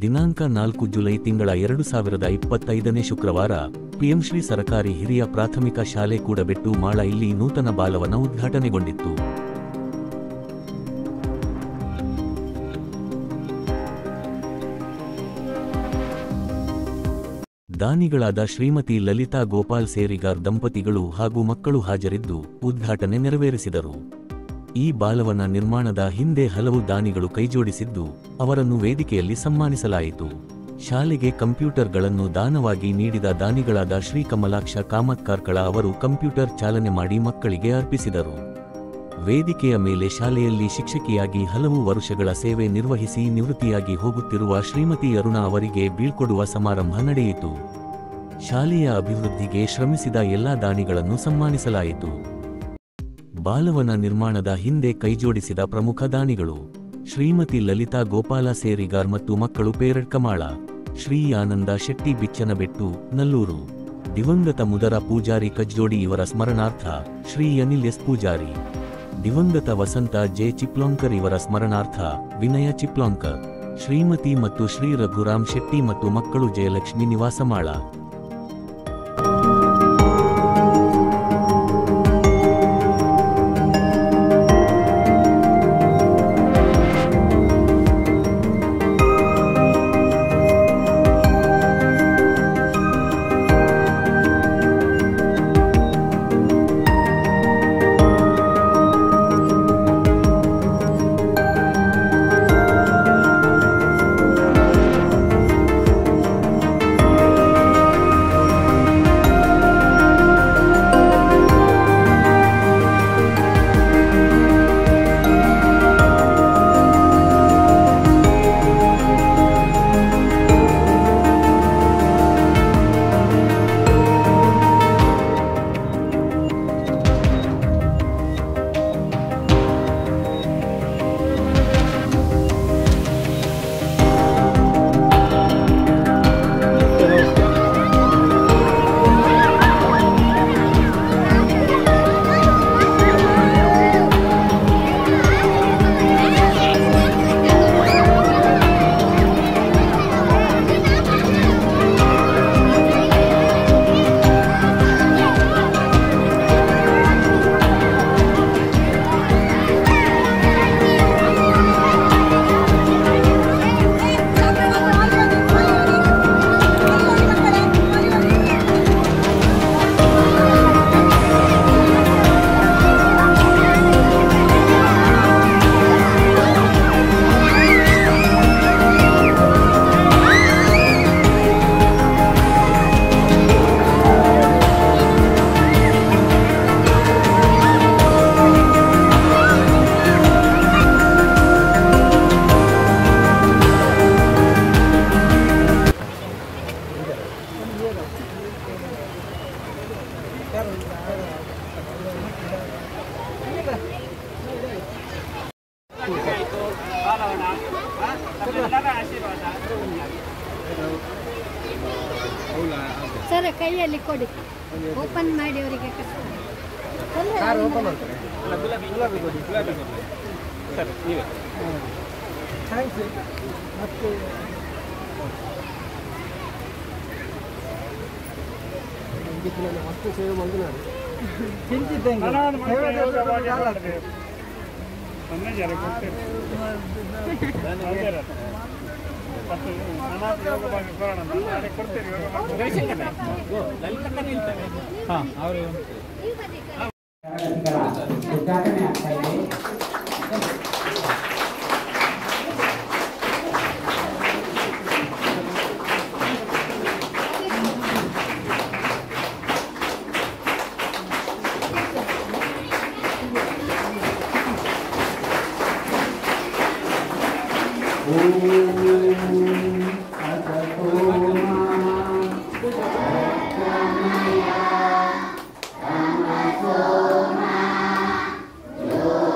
ದಿನಾಂಕ 4 ಜುಲೈ ತಿಂಗಳ 2025 ಶುಕ್ರವಾರ ಪಿಎಂಶ್ರೀ ಸರಕಾರಿ ಹಿರಿಯ ಪ್ರಾಥಮಿಕ ಶಾಲೆ ಕೂಡಬೆಟ್ಟು ಮಾಳ ಇಲ್ಲಿ ನೂತನ ಬಾಲವನ ಉದ್ಘಾಟನೆಗೊಂಡಿತ್ತು. ದಾನಿಗಳಾದ ಶ್ರೀಮತಿ ಲಲಿತಾ ಗೋಪಾಲ್ ಸೇರಿಗಾರ್ ದಂಪತಿಗಳು ಹಾಗೂ ಮಕ್ಕಳು ಹಾಜರಿದ್ದು ಉದ್ಘಾಟನೆ ನೆರವೇರಿಸಿದರು. ಈ ಬಾಲವನ ನಿರ್ಮಾಣದ ಹಿಂದೆ ಹಲವು ದಾನಿಗಳು ಕೈಜೋಡಿಸಿದ್ದು ಅವರನ್ನು ವೇದಿಕೆಯಲ್ಲಿ ಸನ್ಮಾನಿಸಲಾಯಿತು. ಶಾಲೆಗೆ ಕಂಪ್ಯೂಟರ್ಗಳನ್ನು ದಾನವಾಗಿ ನೀಡಿದ ದಾನಿಗಳಾದ ಶ್ರೀ ಕಮಲಾಕ್ಷ ಕಾಮತ್ ಕಾರ್ಕಳ ಅವರು ಕಂಪ್ಯೂಟರ್ ಚಾಲನೆ ಮಾಡಿ ಮಕ್ಕಳಿಗೆ ಅರ್ಪಿಸಿದರು. ವೇದಿಕೆಯ ಮೇಲೆ ಶಾಲೆಯಲ್ಲಿ ಶಿಕ್ಷಕಿಯಾಗಿ ಹಲವು ವರ್ಷಗಳ ಸೇವೆ ನಿರ್ವಹಿಸಿ ನಿವೃತ್ತಿಯಾಗಿ ಹೋಗುತ್ತಿರುವ ಶ್ರೀಮತಿ ಅರುಣಾ ಅವರಿಗೆ ಬೀಳ್ಕೊಡುವ ಸಮಾರಂಭ ನಡೆಯಿತು. ಶಾಲೆಯ ಅಭಿವೃದ್ಧಿಗೆ ಶ್ರಮಿಸಿದ ಎಲ್ಲಾ ದಾನಿಗಳನ್ನು ಸನ್ಮಾನಿಸಲಾಯಿತು. ಬಾಲವನ ನಿರ್ಮಾಣದ ಹಿಂದೆ ಕೈಜೋಡಿಸಿದ ಪ್ರಮುಖ ದಾನಿಗಳು ಶ್ರೀಮತಿ ಲಲಿತಾ ಗೋಪಾಲ ಸೇರಿಗಾರ್ ಮತ್ತು ಮಕ್ಕಳು ಪೇರಡ್ ಕಮಾಳ, ಶ್ರೀ ಆನಂದ ಶೆಟ್ಟಿ ಬಿಚ್ಚನಬೆಟ್ಟು ನಲ್ಲೂರು, ದಿವಂಗತ ಮುದರ ಪೂಜಾರಿ ಕಜ್ಜೋಡಿ ಇವರ ಸ್ಮರಣಾರ್ಥ ಶ್ರೀ ಅನಿಲ್ ಎಸ್ ಪೂಜಾರಿ, ದಿವಂಗತ ವಸಂತ ಜೆ ಚಿಪ್ಲೋಂಕರ್ ಇವರ ಸ್ಮರಣಾರ್ಥ ವಿನಯ ಚಿಪ್ಲೋಂಕರ್, ಶ್ರೀಮತಿ ಮತ್ತು ಶ್ರೀ ರಘುರಾಮ್ ಶೆಟ್ಟಿ ಮತ್ತು ಮಕ್ಕಳು ಜಯಲಕ್ಷ್ಮಿ ನಿವಾಸಮಾಳ. ಸರ್ ಕೈಯಲ್ಲಿ ಕೊಡಿ, ಓಪನ್ ಮಾಡಿ ಅವರಿಗೆ ಕಷ್ಟ. ಮತ್ತೆ ಸೇವೆ ಮಾಡಿದ್ರೆ ಉದ್ಘಾಟನೆ ಆಗ್ತಾ ಇದೆ. Oh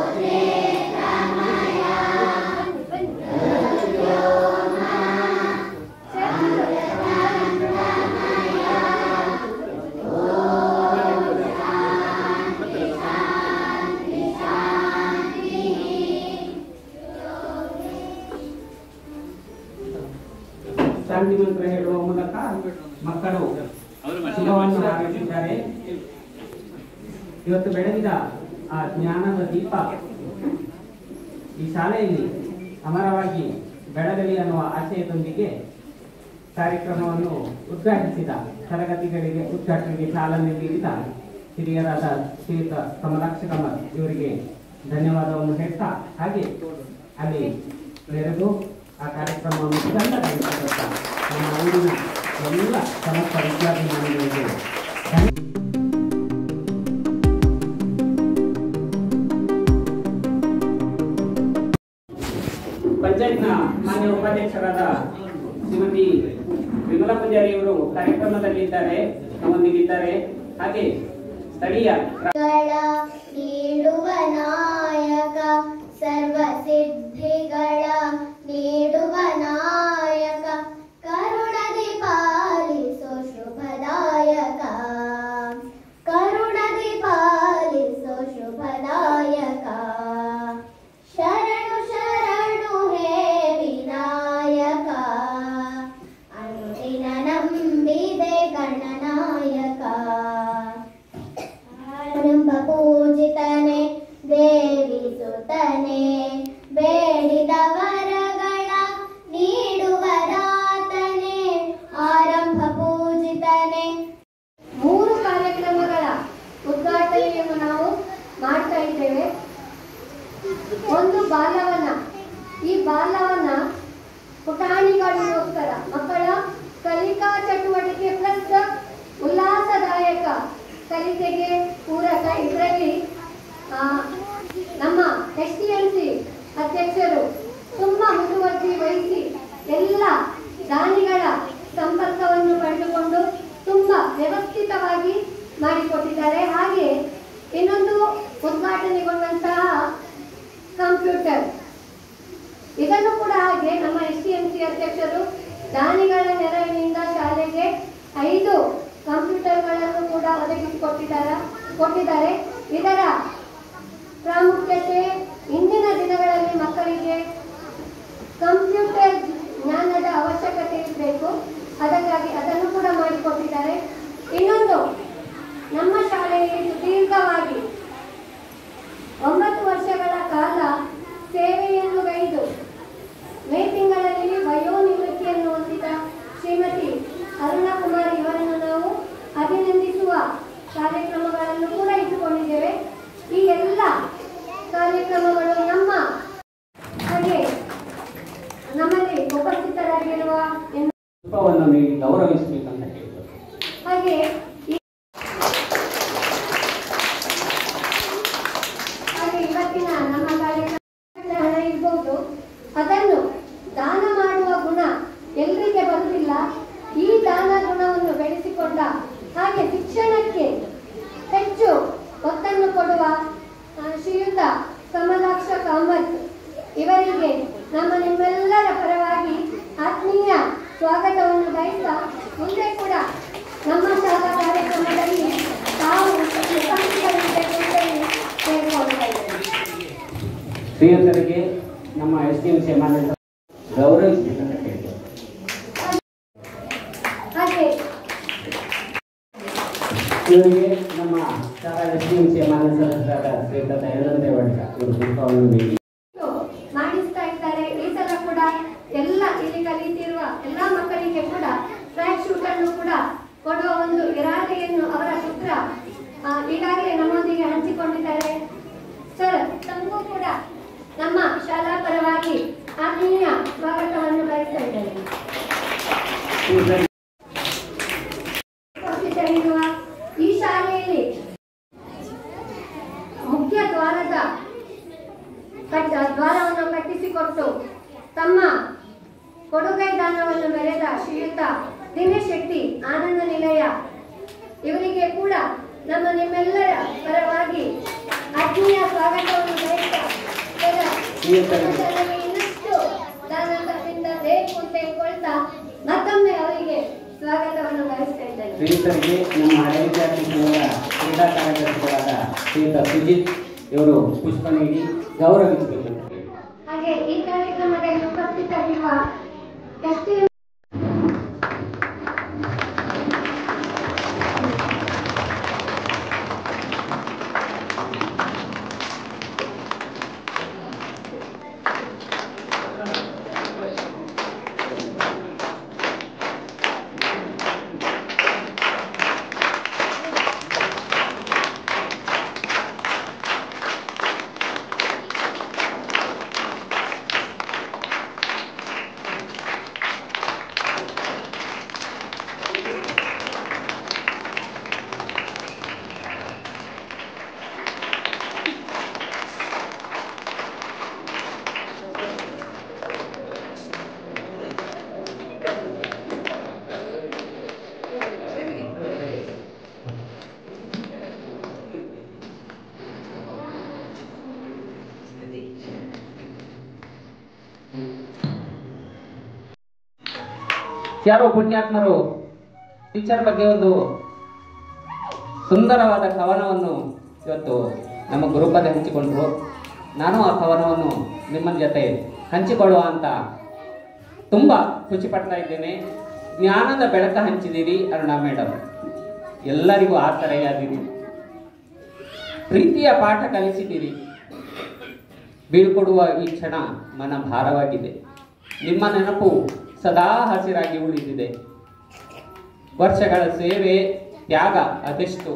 ಶಾಂತಿ ಮಂತ್ರ ಹೇಳುವ ಮೂಲಕ ಮಕ್ಕಳು ಶುಭವನ್ನು ಹಾರೈಸಿದ್ದಾರೆ. ಇವತ್ತು ಬೆಳಗಿನ ಆ ಜ್ಞಾನದ ದೀಪ ಈ ಶಾಲೆಯಲ್ಲಿ ಅಮರವಾಗಿ ಬೆಳಗಲಿ ಅನ್ನುವ ಆಶಯದೊಂದಿಗೆ ಕಾರ್ಯಕ್ರಮವನ್ನು ಉದ್ಘಾಟಿಸಿದ ತರಗತಿಗಳಿಗೆ ಉದ್ಘಾಟನೆಗೆ ಚಾಲನೆ ನೀಡಿದ ಹಿರಿಯರಾದ ಶ್ರೀಯುತ ಕಮಲಾಕ್ಷ ಕಮಲ್ ಇವರಿಗೆ ಧನ್ಯವಾದವನ್ನು ಹೇಳ್ತಾ, ಹಾಗೆ ಅಲ್ಲಿ ನೆರೆದು ಆ ಕಾರ್ಯಕ್ರಮವನ್ನು ಸುಗಂಧಗೊಳಿಸಿದಂಥ ನಮ್ಮ ಊರಿನ ಎಲ್ಲ ಸಮಸ್ತ ವಿದ್ಯಾರ್ಥಿಗಳಿಗೆ ಪಂಚಾಯತ್ನ ಮಾನ್ಯ ಉಪಾಧ್ಯಕ್ಷರಾದ ಶ್ರೀಮತಿ ವಿಮಲಾ ಪೂಜಾರಿಯವರು ಕಾರ್ಯಕ್ರಮದಲ್ಲಿದ್ದಾರೆ, ನಮ್ಮೊಂದಿಗಿದ್ದಾರೆ. ಹಾಗೆ ಸ್ಥಳೀಯ ನೀಡುವ ನಾಯಕ, ಸರ್ವ ಸಿದ್ಧಿಗಳ ನೀಡುವ ನಾಯಕ, ಕರುಣದಿ ಪಾಲಿಸೋ ಶುಭದಾಯಕ, ಕರುಣದಿ ಪಾಲಿಸೋ ಶುಭದಾಯಕ. ಶರಣು ಶರಣು ಹೇ ವಿನಾಯಕ, ಅಂದಿನ ನಂಬಿದೆ ಗಣನಾಯಕ. ಆರಂಭ ಪೂಜಿತನೆ ದೇವಿ ಸುತನೆ, ಬೇಡಿದ ವರಗಳ ನೀಡುವರಾತನೆ. ಆರಂಭ ಪೂಜಿತನೆ. 3 ಕಾರ್ಯಕ್ರಮಗಳ ಉದ್ಘಾಟನೆಯನ್ನು ನಾವು ಮಾಡ್ತಾ ಇದ್ದೇವೆ. ಒಂದು ಬಾಲವನ. ಈ ಬಾಲವನ ಪುಟಾಣಿಗಳಿಗೋಸ್ಕರ ಮಕ್ಕಳ ಕಲಿಕಾ ಚಟುವಟಿಕೆ ಪ್ಲಸ್ ಉಲ್ಲಾಸದಾಯಕ ಕಲಿಕೆಗೆ ಪೂರಕ. ಇದರಲ್ಲಿ ನಮ್ಮ STMC ಅಧ್ಯಕ್ಷರು ತುಂಬಾ ಮುತುವರ್ಜಿ ವಹಿಸಿ ಎಲ್ಲ ದಾನಿಗಳ ಸಂಪರ್ಕವನ್ನು ಪಡೆದುಕೊಂಡು ತುಂಬಾ ವ್ಯವಸ್ಥಿತವಾಗಿ ಮಾಡಿಕೊಟ್ಟಿದ್ದಾರೆ. ಹಾಗೆ ಇನ್ನೊಂದು ಉದ್ಘಾಟನೆಗೊಂಡಂತಹ ಕಂಪ್ಯೂಟರ್, ಇದನ್ನು ಕೂಡ ಹಾಗೆ ನಮ್ಮ STMC ಅಧ್ಯಕ್ಷರು ದಾನಿಗಳ ನೆರವಿನಿಂದ ಶಾಲೆಗೆ 5 ಕಂಪ್ಯೂಟರ್ಗಳನ್ನು ಕೂಡ ಒದಗಿಸಿಕೊಟ್ಟಿದ್ದಾರೆ. ಇದರ ಪ್ರಾಮುಖ್ಯತೆ ಇಂದಿನ ದಿನಗಳಲ್ಲಿ ಮಕ್ಕಳಿಗೆ ಕಂಪ್ಯೂಟರ್ ಜ್ಞಾನದ ಅವಶ್ಯಕತೆ ಇರಬೇಕು, ಅದಕ್ಕಾಗಿ ಅದನ್ನು ಕೂಡ ಮಾಡಿಕೊಟ್ಟಿದ್ದಾರೆ. ಇನ್ನೊಂದು, ನಮ್ಮ ಶಾಲೆಯಲ್ಲಿ ಸುದೀರ್ಘವಾಗಿ 9 ವರ್ಷಗಳ ಕಾಲ ಸೇವೆಯನ್ನು ಗೈದು ಮೇ ತಿಂಗಳಲ್ಲಿ ವಯೋನಿವೃತ್ತಿಯನ್ನು ಹೊಂದಿದ ಶ್ರೀಮತಿ ಅರುಣಾ ಕುಮಾರ್ ಇವರನ್ನು ನಾವು ಅಭಿನಂದಿಸುವ ಕಾರ್ಯಕ್ರಮಗಳನ್ನು ಕೂಡ ಇಟ್ಟುಕೊಂಡಿದ್ದೇವೆ. ಈ ಎಲ್ಲ ಕಾರ್ಯಕ್ರಮಗಳು ಹಾಗೆ ನಮ್ಮಲ್ಲಿ ಉಪಸ್ಥಿತರಾಗಿರುವ ನೀಡಿ ಗೌರವಿಸಬೇಕಂತ ಹೇಳ್ತಾರೆ. ಹಾಗೆ ಇವತ್ತಿನ ನಮ್ಮ ಕಾರ್ಯಕ್ರಮ ಹಣ ಇರ್ಬೋದು, ಅದನ್ನು ದಾನ ಮಾಡುವ ಗುಣ ಎಲ್ರಿಗೆ ಬರುವುದಿಲ್ಲ. ಈ ದಾನ ಗುಣವನ್ನು ಬೆಳೆಸಿಕೊಂಡ ಹಾಗೆ ಶಿಕ್ಷಣಕ್ಕೆ ಹೆಚ್ಚು ಒತ್ತನ್ನು ಕೊಡುವ ಶ್ರೀಯುತ ಕಮಲಾಕ್ಷ ಕಾಮತ್ ಇವರಿಗೆ ನಿಮ್ಮೆಲ್ಲರ ಪರವಾಗಿ ಆತ್ಮೀಯ ಸ್ವಾಗತವನ್ನು ಬಯಸ್ತಾ, ಮುಂದೆ ಕೂಡ ನಮ್ಮ ಶಾಲಾ ಕಾರ್ಯಕ್ರಮದಲ್ಲಿ ತಾವು ಶ್ರೀಯುತರಿಗೆ ನಮ್ಮ STMC ಮಾನ್ಯ ಗೌರವಿಸಬೇಕಂತ ಹೇಳ್ತಾರೆ. ಹಾಗೆ ಇವರಿಗೆ ನಮ್ಮ ಶಾಲಾ STMC ಮಾನ್ಯ ಸದಸ್ಯರಾದ ಶ್ರೀಯುತ ಯಲಂದೇವಾಡಿಗ ಇವರು ಪುಷ್ಪವನ್ನು ನೀಡಿ ಮಾಡಿಸ್ತಾ ಇದ್ದಾರೆ. ಈ ಸಲ ಕೂಡ ಎಲ್ಲ ಇಲ್ಲಿ ಕಲಿತಿರುವ ಎಲ್ಲ ಮಕ್ಕಳಿಗೆ ಕೂಡ ಟ್ರ್ಯಾಕ್ ಶೂಟ್ ಅನ್ನು ಕೂಡ ಕೊಡುವ ಒಂದು ಇರಾದೆಯನ್ನು ಅವರ ಪುತ್ರ ಈಗಾಗಲೇ ನಮ್ಮೊಂದಿಗೆ ಹಂಚಿಕೊಂಡಿದ್ದಾರೆ. ಸರ್, ತಮಗೂ ಕೂಡ ನಮ್ಮ ಶಾಲಾ ಪರವಾಗಿ ಆತ್ಮೀಯ ಸ್ವಾಗತವನ್ನು ಬಯಸ್ತಾ ಇದ್ದೇನೆ. ಈ ಶಾಲೆಯಲ್ಲಿ ಮುಖ್ಯ ದ್ವಾರವನ್ನು ಕಟ್ಟಿಸಿಕೊಟ್ಟು ತಮ್ಮ ಕೊಡುಗೈ ದಾನವನ್ನು ಮೆರೆದ ಶ್ರೀಯುತ ದಿನೇಶ್ ಶೆಟ್ಟಿ ಆನಂದ ನಿಲಯ ಇವರಿಗೆ ಕೂಡ ನಿಮ್ಮೆಲ್ಲರ ಪರವಾಗಿ ಆತ್ಮೀಯ ಸ್ವಾಗತವನ್ನು ಬಯಸ್ತಾ ಇನ್ನಷ್ಟು ದಾನದಿಂದ ಬೇಕು ಅಂತ ಹೇಳ್ಕೊಳ್ತಾ ಮತ್ತೊಮ್ಮೆ ಅವರಿಗೆ ಸ್ವಾಗತವನ್ನು ಬಯಸ್ತಾ ಇದ್ದೇನೆ. ಶ್ರೀಯುತರಿಗೆ ನಮ್ಮ ಹಳೆ ವಿದ್ಯಾರ್ಥಿ ಸಂಘದ ಕ್ರೀಡಾ ಕಾರ್ಯದರ್ಶಿಗಳಾದ ಶ್ರೀಯುತ ಸುಜಿತ್ ಇವರು ಪುಷ್ಪ ನೀಡಿ ಗೌರವಿಸಬೇಕು. ಹಾಗೆ ಈ ಕಾರ್ಯಕ್ರಮದಲ್ಲಿ ಉಪಸ್ಥಿತರಿರುವ ಯಾರೋ ಪುಣ್ಯಾತ್ಮರು ಟೀಚರ್ ಬಗ್ಗೆ ಒಂದು ಸುಂದರವಾದ ಕವನವನ್ನು ಇವತ್ತು ನಮ್ಮ ಗ್ರೂಪಲ್ಲಿ ಹಂಚಿಕೊಂಡ್ರು. ನಾನು ಆ ಕವನವನ್ನು ನಿಮ್ಮ ಜೊತೆ ಹಂಚಿಕೊಳ್ಳುವ ಅಂತ ತುಂಬ ಖುಷಿ ಪಡ್ತಾ ಇದ್ದೇನೆ. ಜ್ಞಾನದ ಬೆಳಕ ಹಂಚಿದಿರಿ ಅರುಣಾ ಮೇಡಮ್, ಎಲ್ಲರಿಗೂ ಆ ಥರೆಯಾದಿರಿ. ಪ್ರೀತಿಯ ಪಾಠ ಕಲಿಸಿದಿರಿ. ಬೀಳ್ಕೊಡುವ ಈ ಕ್ಷಣ ಮನ ಭಾರವಾಗಿದೆ. ನಿಮ್ಮ ನೆನಪು ಸದಾ ಹಸಿರಾಗಿ ಉಳಿದಿದೆ. ವರ್ಷಗಳ ಸೇವೆ ತ್ಯಾಗ ಅದೆಷ್ಟು.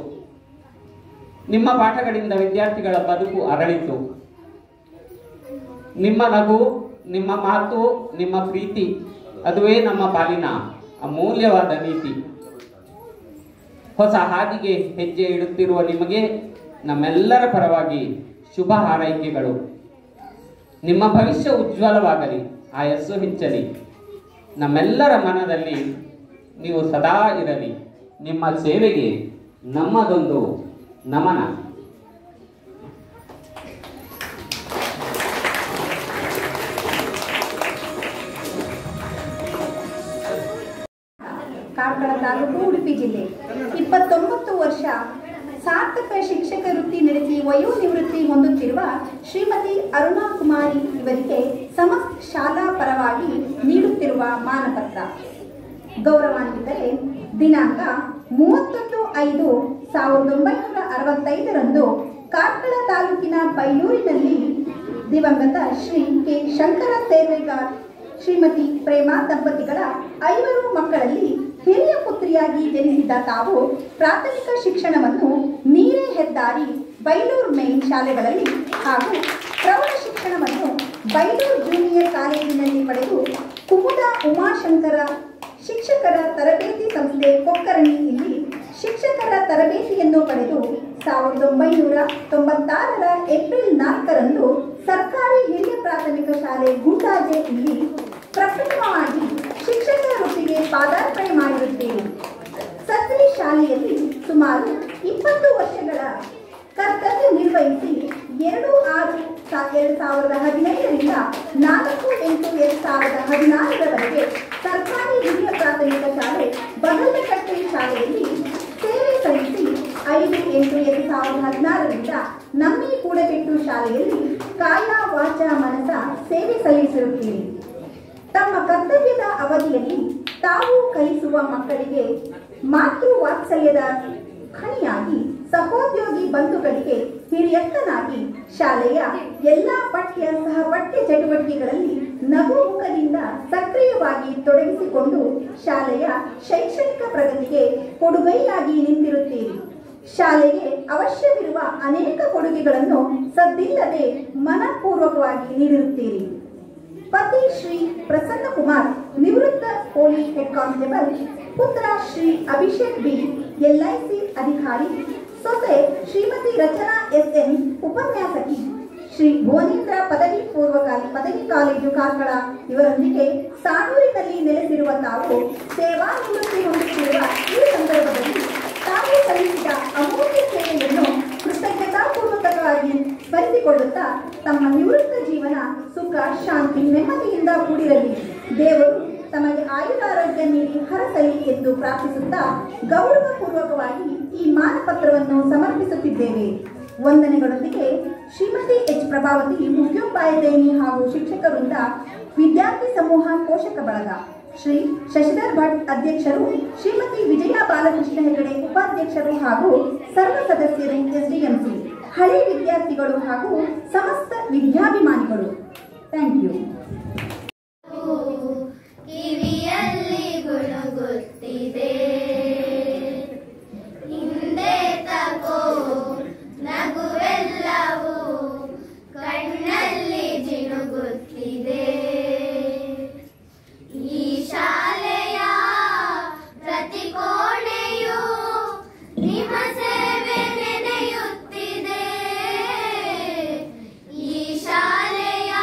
ನಿಮ್ಮ ಪಾಠಗಳಿಂದ ವಿದ್ಯಾರ್ಥಿಗಳ ಬದುಕು ಅರಳಿತು. ನಿಮ್ಮ ನಗು, ನಿಮ್ಮ ಮಾತು, ನಿಮ್ಮ ಪ್ರೀತಿ, ಅದುವೇ ನಮ್ಮ ಪಾಲಿನ ಅಮೂಲ್ಯವಾದ ನೀತಿ. ಹೊಸ ಹಾದಿಗೆ ಹೆಜ್ಜೆ ಇಡುತ್ತಿರುವ ನಿಮಗೆ ನಮ್ಮೆಲ್ಲರ ಪರವಾಗಿ ಶುಭ ಹಾರೈಕೆಗಳು. ನಿಮ್ಮ ಭವಿಷ್ಯ ಉಜ್ವಲವಾಗಲಿ, ಆಯಸ್ಸು ಹೆಚ್ಚಲಿ. ನಮ್ಮೆಲ್ಲರ ಮನದಲ್ಲಿ ನೀವು ಸದಾ ಇರಲಿ. ನಿಮ್ಮ ಸೇವೆಗೆ ನಮ್ಮದೊಂದು ನಮನ. ಕಾರ್ಕಳ ತಾಲೂಕು, ಉಡುಪಿ ಜಿಲ್ಲೆ. 29 ವರ್ಷ ಸಾರ್ಥಕ ಶಿಕ್ಷಕ ವೃತ್ತಿ ನಡೆಸಿ ವಯೋನಿವೃತ್ತಿ ಹೊಂದುತ್ತಿರುವ ಶ್ರೀಮತಿ ಅರುಣಾ ಕುಮಾರಿ ಇವರಿಗೆ ಸಮಸ್ತ ಶಾಲಾ ಪರವಾಗಿ ನೀಡುತ್ತಿರುವ ಮಾನಪತ್ರ. ಗೌರವಾನ್ವಿತರೆ, ದಿನಾಂಕ 31/5/1965 ಕಾರ್ಕಳ ತಾಲೂಕಿನ ಬೈಲೂರಿನಲ್ಲಿ ದಿವಂಗತ ಶ್ರೀ ಕೆ. ಶಂಕರ ಸೇರ್ವೇಗಾರ್ ಶ್ರೀಮತಿ ಪ್ರೇಮಾ ದಂಪತಿಗಳ 5 ಮಕ್ಕಳಲ್ಲಿ ಹಿರಿಯ ಪುತ್ರಿಯಾಗಿ ಜನಿಸಿದ ತಾವು ಪ್ರಾಥಮಿಕ ಶಿಕ್ಷಣವನ್ನು ನೀರೇ ಹೆದ್ದಾರಿ ಬೈಲೂರು ಮೇನ್ ಶಾಲೆಗಳಲ್ಲಿ ಹಾಗೂ ಪ್ರೌಢ ಶಿಕ್ಷಣವನ್ನು ಬೈಲೂರು ಜೂನಿಯರ್ ಕಾಲೇಜಿನಲ್ಲಿ ಪಡೆದು ಕುಮುದ ಉಮಾಶಂಕರ ಶಿಕ್ಷಕರ ತರಬೇತಿ ಸಂಸ್ಥೆ ಕೊಕ್ಕರಣಿ ಇಲ್ಲಿ ಶಿಕ್ಷಕರ ತರಬೇತಿಯನ್ನು ಪಡೆದು 1996ರ ಏಪ್ರಿಲ್ 4ರಂದು ಸರ್ಕಾರಿ ಹಿರಿಯ ಪ್ರಾಥಮಿಕ ಶಾಲೆ ಗುಂಡಾಜೆ ಇಲ್ಲಿ ಪ್ರಪ್ರಥಮವಾಗಿ ಶಿಕ್ಷಕ ವೃತ್ತಿಗೆ ಪಾದಾರ್ಪಣೆ ಮಾಡಿರುತ್ತೇವೆ. ಸದ್ರಿ ಶಾಲೆಯಲ್ಲಿ ಸುಮಾರು 20 ವರ್ಷಗಳ ಕರ್ತವ್ಯ ನಿರ್ವಹಿಸಿ 2/6/2015ರಿಂದ 4/8/2016ರವರೆಗೆ ಸರ್ಕಾರಿ ಹಿರಿಯ ಪ್ರಾಥಮಿಕ ಶಾಲೆ ಬಗಲಕಟ್ಟೆ ಶಾಲೆಯಲ್ಲಿ ಸೇವೆ ಸಲ್ಲಿಸಿ 5/8/2016ರಿಂದ ನಮ್ಮಿ ಕೂಡಬೆಟ್ಟು ಶಾಲೆಯಲ್ಲಿ ಕಾಯ ವಾಚ ಮನಸ ಸೇವೆ ಸಲ್ಲಿಸಿರುತ್ತೀರಿ. ತಮ್ಮ ಕರ್ತವ್ಯದ ಅವಧಿಯಲ್ಲಿ ತಾವು ಕಲಿಸುವ ಮಕ್ಕಳಿಗೆ ಮಾತೃ ವಾತ್ಸಲ್ಯದ ಖಣಿಯಾಗಿ ಸಹೋದ್ಯೋಗಿ ಬಂಧುಗಳಿಗೆ ಹಿರಿಯಕ್ಕನಾಗಿ ಶಾಲೆಯ ಎಲ್ಲ ಪಠ್ಯ ಸಹಪಠ್ಯ ಚಟುವಟಿಕೆಗಳಲ್ಲಿ ನಗುಮುಖದಿಂದ ಸಕ್ರಿಯವಾಗಿ ತೊಡಗಿಸಿಕೊಂಡು ಶಾಲೆಯ ಶೈಕ್ಷಣಿಕ ಪ್ರಗತಿಗೆ ಕೊಡುಗೈಯಾಗಿ ನಿಂತಿರುತ್ತೀರಿ. ಶಾಲೆಗೆ ಅವಶ್ಯವಿರುವ ಅನೇಕ ಕೊಡುಗೆಗಳನ್ನು ಸದ್ದಿಲ್ಲದೆ ಮನಪೂರ್ವಕವಾಗಿ ನೀಡಿರುತ್ತೀರಿ. ಪತಿ ಶ್ರೀ ಪ್ರಸನ್ನ ಕುಮಾರ್ ನಿವೃತ್ತ ಪೊಲೀಸ್ ಹೆಡ್ ಕಾನ್ಸ್ಟೇಬಲ್, ಪುತ್ರ ಶ್ರೀ ಅಭಿಷೇಕ್ ಬಿ LIC ಅಧಿಕಾರಿ, ಸೊಸೆ ಶ್ರೀಮತಿ ರಚನಾ SN ಉಪನ್ಯಾಸಕಿ, ಶ್ರೀ ಭುವನೇಂದ್ರ ಪದವಿ ಕಾಲೇಜು ಕಾರ್ಕಳ ಇವರೊಂದಿಗೆ ಸಾಣೂರಿನಲ್ಲಿ ನೆಲೆಸಿರುವ ತಾವು ಸೇವಾ ನಿವೃತ್ತಿ ಹೊಂದುತ್ತಿರುವ ಈ ಸಂದರ್ಭದಲ್ಲಿ ತಾವು ಸಲ್ಲಿಸಿದ ಅಮೂಲ್ಯ ಸೇವೆಯನ್ನು ಕೃತಜ್ಞತಾಪೂರ್ವಕವಾಗಿ ಸ್ಮರಿಸಿಕೊಳ್ಳುತ್ತಾ ತಮ್ಮ ನಿವೃತ್ತ ಜೀವನ ಸುಖ, ಶಾಂತಿ, ನೆಮ್ಮದಿಯಿಂದ ಕೂಡಿರಲಿ, ದೇವರು ತಮಗೆ ಆಯುರಾರೋಗ್ಯ ನೀಡಿ ಹರಸಲಿ ಎಂದು ಪ್ರಾರ್ಥಿಸುತ್ತಾ ಗೌರವಪೂರ್ವಕವಾಗಿ ಈ ಮಾನಪತ್ರವನ್ನು ಸಮರ್ಪಿಸುತ್ತಿದ್ದೇವೆ. ವಂದನೆಗಳೊಂದಿಗೆ ಶ್ರೀಮತಿ H. ಪ್ರಭಾವತಿ ಮುಖ್ಯೋಪಾಧ್ಯಾಯಿನಿ ಹಾಗೂ ಶಿಕ್ಷಕರಿಂದ ವಿದ್ಯಾರ್ಥಿ ಸಮೂಹ ಪೋಷಕ ಬಳಗ, ಶ್ರೀ ಶಶಿಧರ್ ಭಟ್ ಅಧ್ಯಕ್ಷರು, ಶ್ರೀಮತಿ ವಿಜಯ ಬಾಲಕೃಷ್ಣ ಹೆಗಡೆ ಉಪಾಧ್ಯಕ್ಷರು ಹಾಗೂ ಸರ್ವ ಸದಸ್ಯರು, SDMC, ಹಳೆ ವಿದ್ಯಾರ್ಥಿಗಳು ಹಾಗೂ ಸಮಸ್ತ ವಿದ್ಯಾಭಿಮಾನಿಗಳು. Thank you. ಕಿವಿಯಲ್ಲಿ ಗುಣಗುತ್ತಿದೆ, ಹಿಂದೆ ತಗೋ ನಗುವೆಲ್ಲವೂ ಕಣ್ಣಲ್ಲಿ ಜಿನುಗುತ್ತಿದೆ. ಈ ಶಾಲೆಯ ಪ್ರತಿ ಕೋಣೆಯೂ ನಿಮ್ಮ ಸೇವೆ ನೆನೆಯುತ್ತಿದೆ. ಈ ಶಾಲೆಯ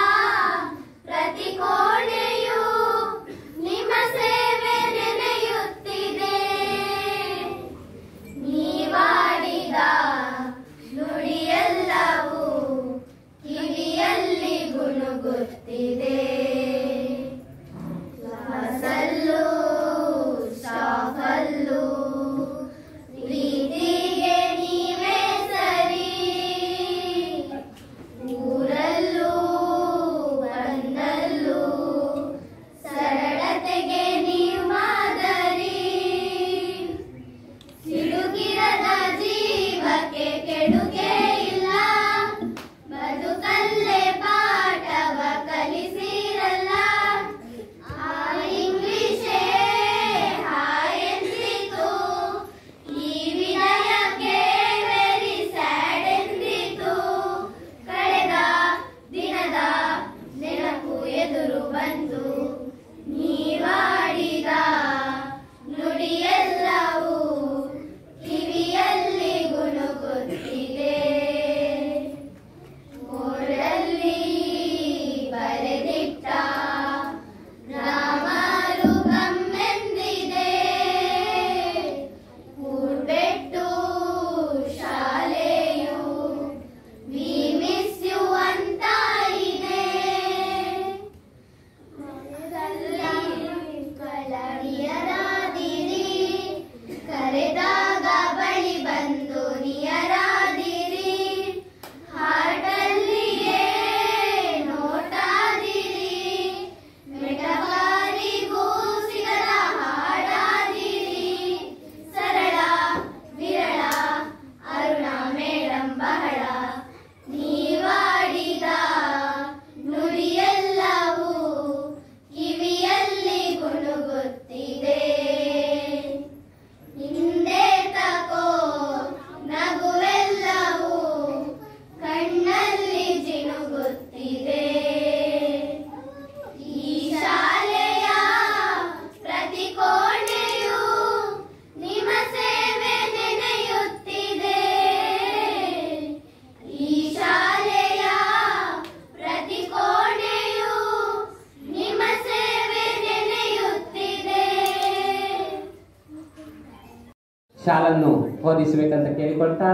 ಶಾಲನ್ನು ಓದಿಸಬೇಕಂತ ಕೇಳಿಕೊಳ್ತಾ,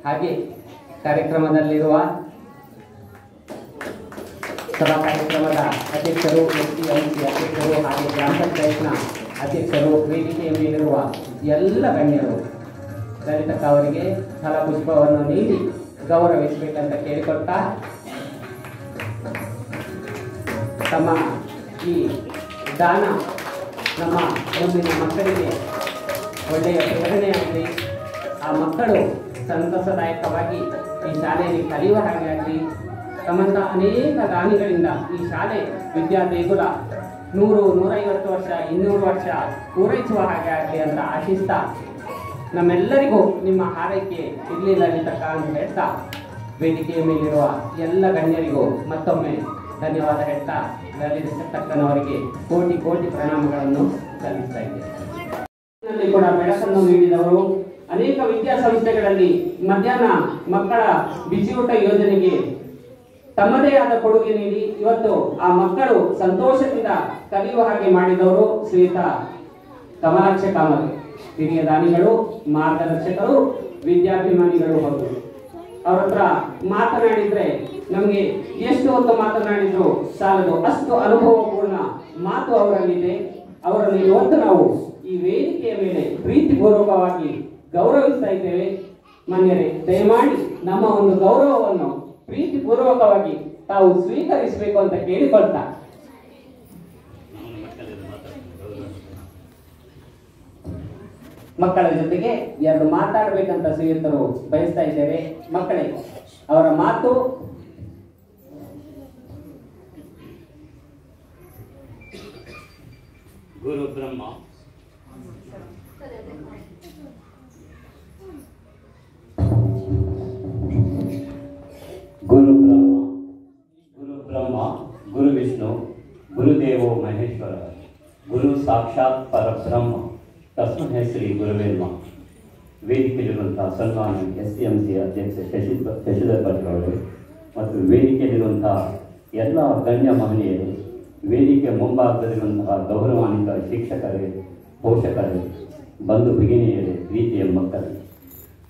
ಹಾಗೆ ಕಾರ್ಯಕ್ರಮದಲ್ಲಿರುವ ಸಭಾ ಕಾರ್ಯಕ್ರಮದ ಅಧ್ಯಕ್ಷರು, STMC ಅಧ್ಯಕ್ಷರು, ಹಾಗೆ ಗ್ರಾಮ ಪಂಚಾಯತ್ನ ಅಧ್ಯಕ್ಷರು, ವೇದಿಕೆಯ ಮೇಲಿರುವ ಎಲ್ಲ ಗಣ್ಯರು ಲಲಿತಕ್ಕ ಅವರಿಗೆ ಫಲಪುಷ್ಪವನ್ನು ನೀಡಿ ಗೌರವಿಸಬೇಕಂತ ಕೇಳಿಕೊಳ್ತಾ, ತಮ್ಮ ಈ ದಾನ ನಮ್ಮ ಮುಂದಿನ ಮಕ್ಕಳಿಗೆ ಒಳ್ಳೆಯ ಪ್ರೇರಣೆಯಾಗಲಿ, ಆ ಮಕ್ಕಳು ಸಂತಸದಾಯಕವಾಗಿ ಈ ಶಾಲೆಯಲ್ಲಿ ಕಲಿಯುವ ಹಾಗೆ ಆಗಲಿ, ತಮ್ಮಂಥ ಅನೇಕ ದಾನಿಗಳಿಂದ ಈ ಶಾಲೆ ವಿದ್ಯಾದೇಗುಲ 100-150 ವರ್ಷ 200 ವರ್ಷ ಪೂರೈಸುವ ಹಾಗೆ ಆಗಲಿ ಅಂತ ಆಶಿಸ್ತಾ, ನಮ್ಮೆಲ್ಲರಿಗೂ ನಿಮ್ಮ ಹಾರೈಕೆ ಇರಲಿಲ್ಲ ಲಲಿತಕ್ಕ ಅಂತ ಹೇಳ್ತಾ, ವೇದಿಕೆಯ ಮೇಲಿರುವ ಎಲ್ಲ ಗಣ್ಯರಿಗೂ ಮತ್ತೊಮ್ಮೆ ಧನ್ಯವಾದ ಹೇಳ್ತಾ, ಲಲಿತಕ್ಕನವರಿಗೆ ಕೋಟಿ ಕೋಟಿ ಪ್ರಣಾಮಗಳನ್ನು ಸಲ್ಲಿಸ್ತಾ ಇದ್ದೇನೆ. ಕೂಡ ಬೆಳಕನ್ನು ನೀಡಿದವರು, ಅನೇಕ ವಿದ್ಯಾಸಂಸ್ಥೆಗಳಲ್ಲಿ ಮಧ್ಯಾಹ್ನ ಮಕ್ಕಳ ಬಿಸಿಯೂಟ ಯೋಜನೆಗೆ ತಮ್ಮದೇ ಆದ ಕೊಡುಗೆ ನೀಡಿ ಇವತ್ತು ಆ ಮಕ್ಕಳು ಸಂತೋಷದಿಂದ ಕಲಿಯುವ ಹಾಗೆ ಮಾಡಿದವರು ಶ್ರೀಯುತ ಕಮಲಾಕ್ಷ ಕಾಮತ್. ಹಿರಿಯ ದಾನಿಗಳು, ಮಾರ್ಗದರ್ಶಕರು, ವಿದ್ಯಾಭಿಮಾನಿಗಳು ಹೌದು. ಅವ್ರ ಹತ್ರ ಮಾತನಾಡಿದ್ರೆ ನಮಗೆ ಎಷ್ಟು ಹೊತ್ತು ಮಾತನಾಡಿದ್ರು ಸಾಲದು, ಅಷ್ಟು ಅನುಭವಪೂರ್ಣ ಮಾತು ಅವರಲ್ಲಿದೆ. ಅವರನ್ನು ಇವತ್ತು ನಾವು ಈ ವೇದಿಕೆಯ ಮೇಲೆ ಪ್ರೀತಿಪೂರ್ವಕವಾಗಿ ಗೌರವಿಸ್ತಾ ಇದ್ದೇವೆ. ಮಾನ್ಯರೇ, ದಯಮಾಡಿ ನಮ್ಮ ಒಂದು ಗೌರವವನ್ನು ಪ್ರೀತಿಪೂರ್ವಕವಾಗಿ ತಾವು ಸ್ವೀಕರಿಸಬೇಕು ಅಂತ ಕೇಳಿಕೊಳ್ತಾ, ಮಕ್ಕಳ ಜೊತೆಗೆ ಎರಡು ಮಾತಾಡಬೇಕಂತ ಶ್ರೀಯುತರು ಬಯಸ್ತಾ ಇದ್ದೇವೆ. ಮಕ್ಕಳೇ, ಅವರ ಮಾತು ಗುರು ಬ್ರಹ್ಮ ಗುರು ವಿಷ್ಣು ಗುರುದೇವೋ ಮಹೇಶ್ವರ ಗುರು ಸಾಕ್ಷಾತ್ ಪರಬ್ರಹ್ಮ ತಸ್ಮೈ ಶ್ರೀ ಗುರುವೇ ನಮಃ. ವೇದಿಕೆಯಲ್ಲಿರುವಂತಹ ಸನ್ಮಾನ STMC ಅಧ್ಯಕ್ಷ ಶಶಿಧರ್ ಭಟ್ ಅವರು ಮತ್ತು ವೇದಿಕೆಯಲ್ಲಿರುವಂತಹ ಎಲ್ಲ ಗಣ್ಯ ಮಹನೀಯರು, ವೇದಿಕೆ ಮುಂಭಾಗದಲ್ಲಿರುವಂತಹ ಗೌರವಾನ್ವಿತ ಶಿಕ್ಷಕರೇ, ಪೋಷಕರೇ, ಬಂಧು ಭಗಿನಿಯರೇ, ಪ್ರೀತಿಯ ಮಕ್ಕಳೇ,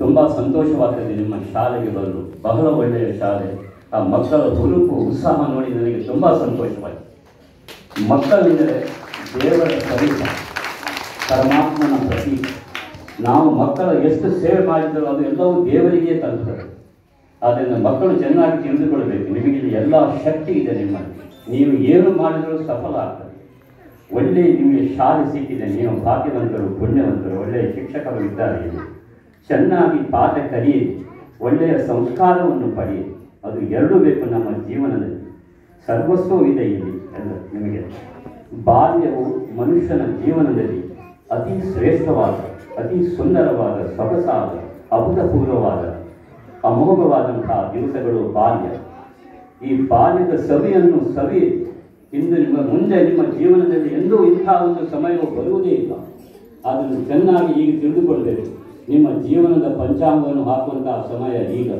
ತುಂಬ ಸಂತೋಷವಾಗ್ತದೆ ನಿಮ್ಮ ಶಾಲೆಗೆ ಬರಲು. ಬಹಳ ಒಳ್ಳೆಯ ಶಾಲೆ. ಆ ಮಕ್ಕಳ ಹುರುಪು ಉತ್ಸಾಹ ನೋಡಿ ನನಗೆ ತುಂಬ ಸಂತೋಷವಾಯಿತು. ಮಕ್ಕಳೆಂದರೆ ದೇವರ ಸ್ವರೂಪ, ಪರಮಾತ್ಮನ ಪ್ರತೀಕ. ನಾವು ಮಕ್ಕಳ ಎಷ್ಟು ಸೇವೆ ಮಾಡಿದರೂ ಅದು ಎಲ್ಲವೂ ದೇವರಿಗೆ ತಲುಪ್ತದೆ. ಆದ್ದರಿಂದ ಮಕ್ಕಳು ಚೆನ್ನಾಗಿ ತಿಳಿದುಕೊಳ್ಬೇಕು. ನಿಮಗೆ ಎಲ್ಲ ಶಕ್ತಿ ಇದೆ ನಿಮ್ಮಲ್ಲಿ, ನೀವು ಏನು ಮಾಡಿದರೂ ಸಫಲ ಆಗ್ತದೆ. ಒಳ್ಳೆಯ ನಿಮಗೆ ಶಾಲೆ ಸಿಕ್ಕಿದೆ, ನೀವು ಭಾಗ್ಯವಂತರು, ಪುಣ್ಯವಂತರು, ಒಳ್ಳೆಯ ಶಿಕ್ಷಕರು ಇದ್ದಾರೆ. ಚೆನ್ನಾಗಿ ಪಾಠ ಕಲಿಯಿರಿ, ಒಳ್ಳೆಯ ಸಂಸ್ಕಾರವನ್ನು ಪಡೆಯಿರಿ. ಅದು ಎರಡೂ ಬೇಕು ನಮ್ಮ ಜೀವನದಲ್ಲಿ. ಸರ್ವಸ್ವವಿದೆ ಇಲ್ಲಿ ಎಲ್ಲ ನಿಮಗೆ. ಬಾಲ್ಯವು ಮನುಷ್ಯನ ಜೀವನದಲ್ಲಿ ಅತಿ ಶ್ರೇಷ್ಠವಾದ, ಅತಿ ಸುಂದರವಾದ, ಸೊಗಸಾದ, ಅಭೂತಪೂರ್ವವಾದ, ಅಮೋಘವಾದಂತಹ ದಿವಸಗಳು ಬಾಲ್ಯ. ಈ ಬಾಲ್ಯದ ಸವಿಯನ್ನು ಸವಿ ಇಂದು ಮುಂದೆ ನಿಮ್ಮ ಜೀವನದಲ್ಲಿ ಎಂದೂ ಇಂತಹ ಒಂದು ಸಮಯವು ಬರುವುದೇ ಇಲ್ಲ. ಅದನ್ನು ಚೆನ್ನಾಗಿ ಈಗ ತಿಳಿದುಕೊಳ್ಳಬೇಕು. ನಿಮ್ಮ ಜೀವನದ ಪಂಚಾಂಗವನ್ನು ಹಾಕುವಂತಹ ಸಮಯ ಈಗ.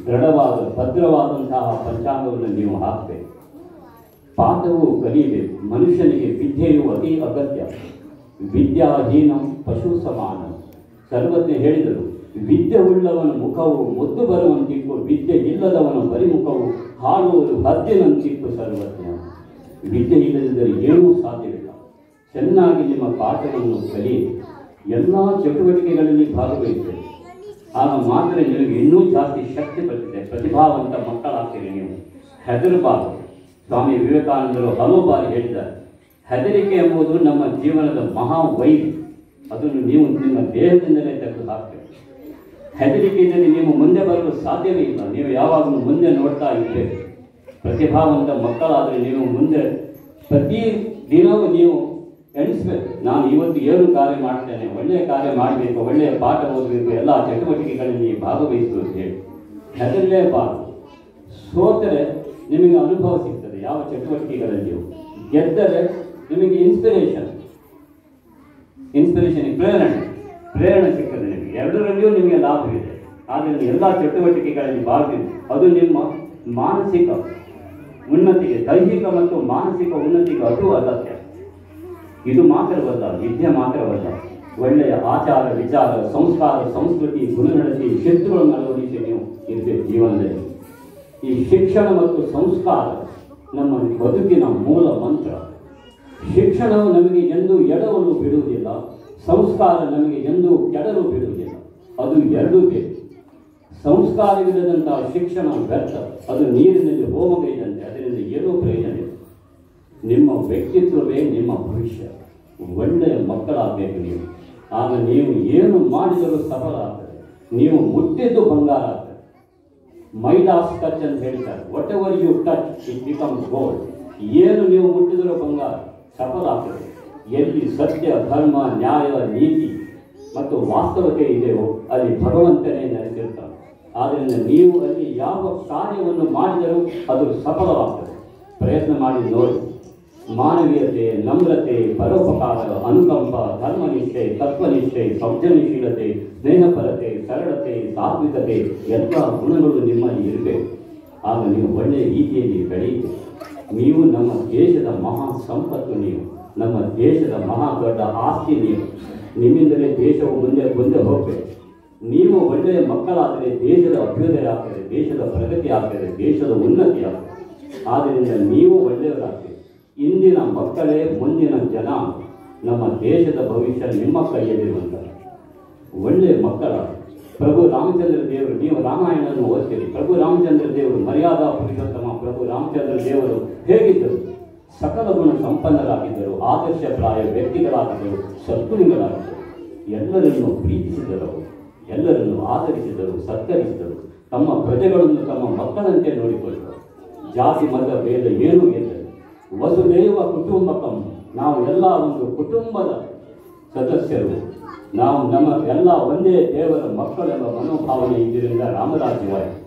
ದೃಢವಾದ ಭದ್ರವಾದಂತಹ ಪಂಚಾಂಗವನ್ನು ನೀವು ಹಾಕಬೇಕು. ಪಾಠವು ಕಲಿಯಬೇಕು. ಮನುಷ್ಯನಿಗೆ ವಿದ್ಯೆಯು ಅತಿ ಅಗತ್ಯ. ವಿದ್ಯಾಹೀನಂ ಪಶು ಸಮಾನ. ಸರ್ವಜ್ಞ ಹೇಳಿದರು, ವಿದ್ಯೆ ಉಳ್ಳವನ ಮುಖವು ಮುದ್ದು ಬರುವಂತಿತ್ತು, ವಿದ್ಯೆ ಇಲ್ಲದವನ ಬರಿಮುಖವು ಹಾಳುವುದು ಹದ್ದಿನಂತಿತ್ತು ಸರ್ವಜ್ಞ. ವಿದ್ಯೆ ಇಲ್ಲದಿದ್ದರೆ ಏನೂ ಸಾಧ್ಯವಿಲ್ಲ. ಚೆನ್ನಾಗಿ ನಿಮ್ಮ ಪಾಠವನ್ನು ಕಲಿಯಿರಿ. ಎಲ್ಲ ಚಟುವಟಿಕೆಗಳಲ್ಲಿ ಭಾಗವಹಿಸಿರಿ. ಆಗ ಮಾತ್ರ ನಿಮಗೆ ಇನ್ನೂ ಜಾಸ್ತಿ ಶಕ್ತಿ ಬರ್ತದೆ. ಪ್ರತಿಭಾವಂತ ಮಕ್ಕಳಾಗ್ತೀರಿ ನೀವು. ಹೆದರಬಾರದು. ಸ್ವಾಮಿ ವಿವೇಕಾನಂದರು ಹಲವು ಬಾರಿ ಹೇಳಿದ್ದಾರೆ, ಹೆದರಿಕೆ ಎಂಬುದು ನಮ್ಮ ಜೀವನದ ಮಹಾವೈರಿ. ಅದನ್ನು ನೀವು ನಿಮ್ಮ ದೇಹದಿಂದಲೇ ತೆಗೆದು ಹಾಕಬೇಕು. ಹೆದರಿಕೆಯಲ್ಲಿ ನೀವು ಮುಂದೆ ಬರಲು ಸಾಧ್ಯವೇ ಇಲ್ಲ. ನೀವು ಯಾವಾಗಲೂ ಮುಂದೆ ನೋಡ್ತಾ ಇರಬೇಕು. ಪ್ರತಿಭಾವಂತ ಮಕ್ಕಳಾದರೆ ನೀವು ಮುಂದೆ ಪ್ರತಿ ದಿನವೂ ನೀವು ಎಣಿಸ್ಬೇಕು, ನಾನು ಇವತ್ತು ಏನು ಕಾರ್ಯ ಮಾಡ್ತೇನೆ, ಒಳ್ಳೆಯ ಕಾರ್ಯ ಮಾಡಬೇಕು, ಒಳ್ಳೆಯ ಪಾಠ ಓದಬೇಕು, ಎಲ್ಲ ಚಟುವಟಿಕೆಗಳಲ್ಲಿ ಭಾಗವಹಿಸಬೇಕು ಹೇಳಿ ಹೆದರಲೇಬಾರದು. ಸೋತರೆ ನಿಮಗೆ ಅನುಭವ ಸಿಗ್ತದೆ ಯಾವ ಚಟುವಟಿಕೆಗಳಲ್ಲಿಯೂ. ಗೆದ್ದರೆ ನಿಮಗೆ ಇನ್ಸ್ಪಿರೇಷನ್ ಪ್ರೇರಣೆ ಸಿಗ್ತದೆ ನಿಮಗೆ. ಎರಡರಲ್ಲಿಯೂ ನಿಮಗೆ ಲಾಭವಿದೆ. ಆದ್ದರಿಂದ ಎಲ್ಲ ಚಟುವಟಿಕೆಗಳಲ್ಲಿ ಭಾಗವಹಿಸಿ. ಅದು ನಿಮ್ಮ ಮಾನಸಿಕ ಉನ್ನತಿಗೆ, ದೈಹಿಕ ಮತ್ತು ಮಾನಸಿಕ ಉನ್ನತಿಗೆ ಅದು ಅಗತ್ಯ. ಇದು ಮಾತ್ರವಲ್ಲ, ವಿದ್ಯೆ ಮಾತ್ರವಲ್ಲ, ಒಳ್ಳೆಯ ಆಚಾರ ವಿಚಾರ ಸಂಸ್ಕಾರ ಸಂಸ್ಕೃತಿ ಗುಣನಡತೆ ಶಿಸ್ತುಗಳನ್ನು ಅಳವಡಿಸಿ ನೀವು ಇರಬೇಕು ಜೀವನದಲ್ಲಿ. ಈ ಶಿಕ್ಷಣ ಮತ್ತು ಸಂಸ್ಕಾರ ನಮ್ಮ ಬದುಕಿನ ಮೂಲ ಮಂತ್ರ. ಶಿಕ್ಷಣವು ನಮಗೆ ಎಂದೂ ಎಡವಲು ಬಿಡುವುದಿಲ್ಲ, ಸಂಸ್ಕಾರ ನಮಗೆ ಎಂದೂ ಕೆಡಲು ಬಿಡುವುದಿಲ್ಲ. ಅದು ಎರಡೂ ಬೇಕು. ಸಂಸ್ಕಾರವಿಲ್ಲದಂತಹ ಶಿಕ್ಷಣ ವ್ಯರ್ಥ, ಅದು ನೀರಿನಲ್ಲಿ ಹೋಮಗೈದಂತೆ, ಅದರಿಂದ ಏನೂ ಪ್ರಯೋಜನ ಇಲ್ಲ. ನಿಮ್ಮ ವ್ಯಕ್ತಿತ್ವವೇ ನಿಮ್ಮ ಭವಿಷ್ಯ. ಒಳ್ಳೆಯ ಮಕ್ಕಳಾಗಬೇಕು ನೀವು. ಆಗ ನೀವು ಏನು ಮಾಡಿದರೂ ಸಫಲ ಆಗ್ತದೆ. ನೀವು ಮುಟ್ಟಿದ್ದು ಬಂಗಾರ ಆಗ್ತದೆ. ಮೈಡಾಸ್ ಟಚ್ ಅಂತ ಹೇಳ್ತಾರೆ. What ever you touch it becomes gold. ಏನು ನೀವು ಮುಟ್ಟಿದರೂ ಬಂಗಾರ, ಸಫಲ ಆಗ್ತದೆ. ಎಲ್ಲಿ ಸತ್ಯ ಧರ್ಮ ನ್ಯಾಯ ನೀತಿ ಮತ್ತು ವಾಸ್ತವತೆ ಇದೆಯೋ ಅಲ್ಲಿ ಭಗವಂತನೇ ನೆಲೆಸಿರ್ತಾನೆ. ಆದ್ದರಿಂದ ನೀವು ಅಲ್ಲಿ ಯಾವ ಕಾರ್ಯವನ್ನು ಮಾಡಿದರೂ ಅದು ಸಫಲವಾಗ್ತದೆ. ಪ್ರಯತ್ನ ಮಾಡಿ ನೋಡಿ. ಮಾನವೀಯತೆ, ನಮ್ರತೆ, ಪರೋಪಕಾರ, ಅನುಕಂಪ, ಧರ್ಮನಿಷ್ಠೆ, ತತ್ವನಿಷ್ಠೆ, ಸೌಜನ್ಯಶೀಲತೆ, ಸ್ನೇಹಪರತೆ, ಸರಳತೆ, ಸಾತ್ವಿಕತೆ ಎಲ್ಲ ಗುಣಗಳು ನಿಮ್ಮಲ್ಲಿ ಇರಬೇಕು. ಆಗ ನೀವು ಒಳ್ಳೆಯ ರೀತಿಯಲ್ಲಿ ಬೆಳೆಯುತ್ತೀರಿ. ನೀವು ನಮ್ಮ ದೇಶದ ಮಹಾ ಸಂಪತ್ತು. ನೀವು ನಮ್ಮ ದೇಶದ ಮಹಾ ದೊಡ್ಡ ಆಸ್ತಿ. ನೀವು ನಿಮ್ಮಿಂದಲೇ ದೇಶವು ಮುಂದೆ ಹೋಗಬೇಕು. ನೀವು ಒಳ್ಳೆಯ ಮಕ್ಕಳಾದರೆ ದೇಶದ ಅಭ್ಯುದಯ ಆಗ್ತದೆ, ದೇಶದ ಪ್ರಗತಿ ಆಗ್ತದೆ, ದೇಶದ ಉನ್ನತಿ ಆಗ್ತದೆ. ಆದ್ದರಿಂದ ನೀವು ಒಳ್ಳೆಯವರಾಗ್ತೀರಿ. ಇಂದಿನ ಮಕ್ಕಳೇ ಮುಂದಿನ ಜನ. ನಮ್ಮ ದೇಶದ ಭವಿಷ್ಯ ನಿಮ್ಮ ಕೈಯಲ್ಲಿರುವಂತಹ ಒಳ್ಳೆಯ ಮಕ್ಕಳ. ಪ್ರಭು ರಾಮಚಂದ್ರ ದೇವರು, ನೀವು ರಾಮಾಯಣವನ್ನು ಓದ್ತೀರಿ. ಪ್ರಭು ರಾಮಚಂದ್ರ ದೇವರು ಮರ್ಯಾದಾ ಪುರುಷೋತ್ತಮ. ಪ್ರಭು ರಾಮಚಂದ್ರ ದೇವರು ಹೇಗಿದ್ದರು? ಸಕಲ ಗುಣ ಸಂಪನ್ನರಾಗಿದ್ದರು, ಆದರ್ಶಪ್ರಾಯ ವ್ಯಕ್ತಿಗಳಾಗಿದ್ದರು, ಸದ್ಗುಣಿಗಳಾಗಿದ್ದರು. ಎಲ್ಲರನ್ನು ಪ್ರೀತಿಸಿದರು, ಎಲ್ಲರನ್ನು ಆದರಿಸಿದರು, ಸತ್ಕರಿಸಿದರು. ತಮ್ಮ ಪ್ರಜೆಗಳನ್ನು ತಮ್ಮ ಮಕ್ಕಳಂತೆ ನೋಡಿಕೊಂಡರು. ಜಾತಿ ಮತ ಭೇದ ಏನೂ ಇದ್ದರು. ವಸುದೈವ ಕುಟುಂಬಕಂ. ನಾವು ಎಲ್ಲ ಒಂದು ಕುಟುಂಬದ ಸದಸ್ಯರು. ನಾವು ನಮ್ಮ ಎಲ್ಲ ಒಂದೇ ದೇವರ ಮಕ್ಕಳೆಂಬ ಮನೋಭಾವನೆ ಇದರಿಂದ ರಾಮರಾಜ್ಯವಾಯಿತು.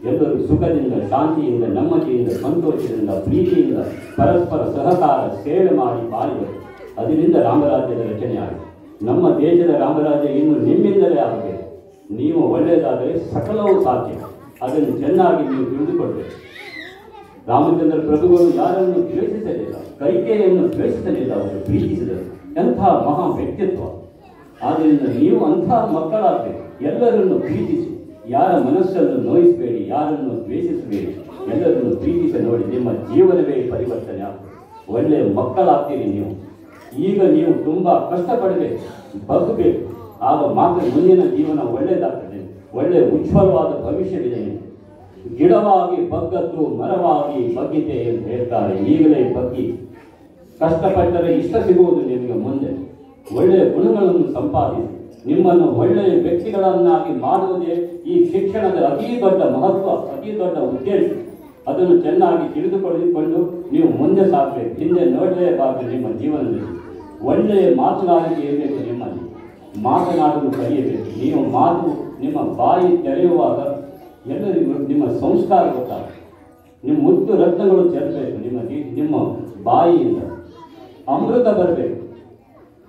ಎಲ್ಲರೂ ಸುಖದಿಂದ, ಶಾಂತಿಯಿಂದ, ನೆಮ್ಮದಿಯಿಂದ, ಸಂತೋಷದಿಂದ, ಪ್ರೀತಿಯಿಂದ ಪರಸ್ಪರ ಸಹಕಾರ ಸೇವೆ ಮಾಡಿ ಬಾಳಿದರು. ಅದರಿಂದ ರಾಮರಾಜ್ಯದ ರಚನೆ ಆಯಿತು. ನಮ್ಮ ದೇಶದ ರಾಮರಾಜ್ಯ ಇನ್ನು ನಿಮ್ಮಿಂದಲೇ ಆಗಬೇಕು. ನೀವು ಒಳ್ಳೆಯದಾದರೆ ಸಕಲವೂ ಸಾಧ್ಯ. ಅದನ್ನು ಚೆನ್ನಾಗಿ ನೀವು ತಿಳಿದುಕೊಳ್ಬೇಕು. ರಾಮಚಂದ್ರ ಪ್ರಭುಗಳು ಯಾರನ್ನು ದ್ವೇಷಿಸಲಿಲ್ಲ, ಕೈಕೇಯಿಯನ್ನು ದ್ವೇಷಿಸಲಿಲ್ಲ, ಅವರು ಪ್ರೀತಿಸಿದರು. ಎಂತಹ ಮಹಾ ವ್ಯಕ್ತಿತ್ವ. ಆದ್ದರಿಂದ ನೀವು ಅಂತಹ ಮಕ್ಕಳಾಗಬೇಕು. ಎಲ್ಲರನ್ನು ಪ್ರೀತಿಸಿ, ಯಾರ ಮನಸ್ಸನ್ನು ನೋಯಿಸಬೇಡಿ, ಯಾರನ್ನು ದ್ವೇಷಿಸಬೇಡಿ, ಎಲ್ಲರನ್ನು ಪ್ರೀತಿಸಿ ನೋಡಿ. ನಿಮ್ಮ ಜೀವನವೇ ಪರಿವರ್ತನೆ ಆಗ್ತದೆ. ಒಳ್ಳೆಯ ಮಕ್ಕಳಾಗ್ತೀರಿ ನೀವು. ಈಗ ನೀವು ತುಂಬ ಕಷ್ಟಪಡಬೇಕು, ಬಗ್ಗಬೇಕು. ಆಗ ಮಾತ್ರ ಮುಂದಿನ ಜೀವನ ಒಳ್ಳೆಯದಾಗ್ತದೆ. ಒಳ್ಳೆಯ ಉಜ್ವಲವಾದ ಭವಿಷ್ಯವಿದೆ. ಗಿಡವಾಗಿ ಬಗ್ಗದ್ದು ಮರವಾಗಿ ಬಗ್ಗಿದೆ ಎಂದು ಹೇಳ್ತಾರೆ. ಈಗಲೇ ಬಗ್ಗಿ ಕಷ್ಟಪಟ್ಟರೆ ಇಷ್ಟ ಸಿಗುವುದು ನಿಮಗೆ ಮುಂದೆ. ಒಳ್ಳೆಯ ಗುಣಗಳನ್ನು ಸಂಪಾದಿಸಿ ನಿಮ್ಮನ್ನು ಒಳ್ಳೆಯ ವ್ಯಕ್ತಿಗಳನ್ನಾಗಿ ಮಾಡುವುದೇ ಈ ಶಿಕ್ಷಣದ ಅತೀ ದೊಡ್ಡ ಮಹತ್ವ, ಅತೀ ದೊಡ್ಡ ಉದ್ದೇಶ. ಅದನ್ನು ಚೆನ್ನಾಗಿ ತಿಳಿದುಕೊಳ್ಳಿಕೊಂಡು ನೀವು ಮುಂದೆ ಸಾಗಬೇಕು. ಹಿಂದೆ ನೋಡಲೇಬಾರದು. ನಿಮ್ಮ ಜೀವನದಲ್ಲಿ ಒಳ್ಳೆಯ ಮಾತನಾಡಿಕೆ ಇರಬೇಕು. ನಿಮ್ಮಲ್ಲಿ ಮಾತನಾಡಲು ಕಲಿಯಬೇಕು. ನೀವು ಮಾತು ನಿಮ್ಮ ಬಾಯಿ ತೆರೆಯುವಾಗ ಎಲ್ಲರಿಗೂ ನಿಮ್ಮ ಸಂಸ್ಕಾರ ಗೊತ್ತಾಗುತ್ತೆ. ನಿಮ್ಮ ಮುತ್ತು ರತ್ನಗಳು ಚೆಲ್ಲಬೇಕು. ನಿಮ್ಮ ಬಾಯಿಯಿಂದ ಅಮೃತ ಬರಬೇಕು.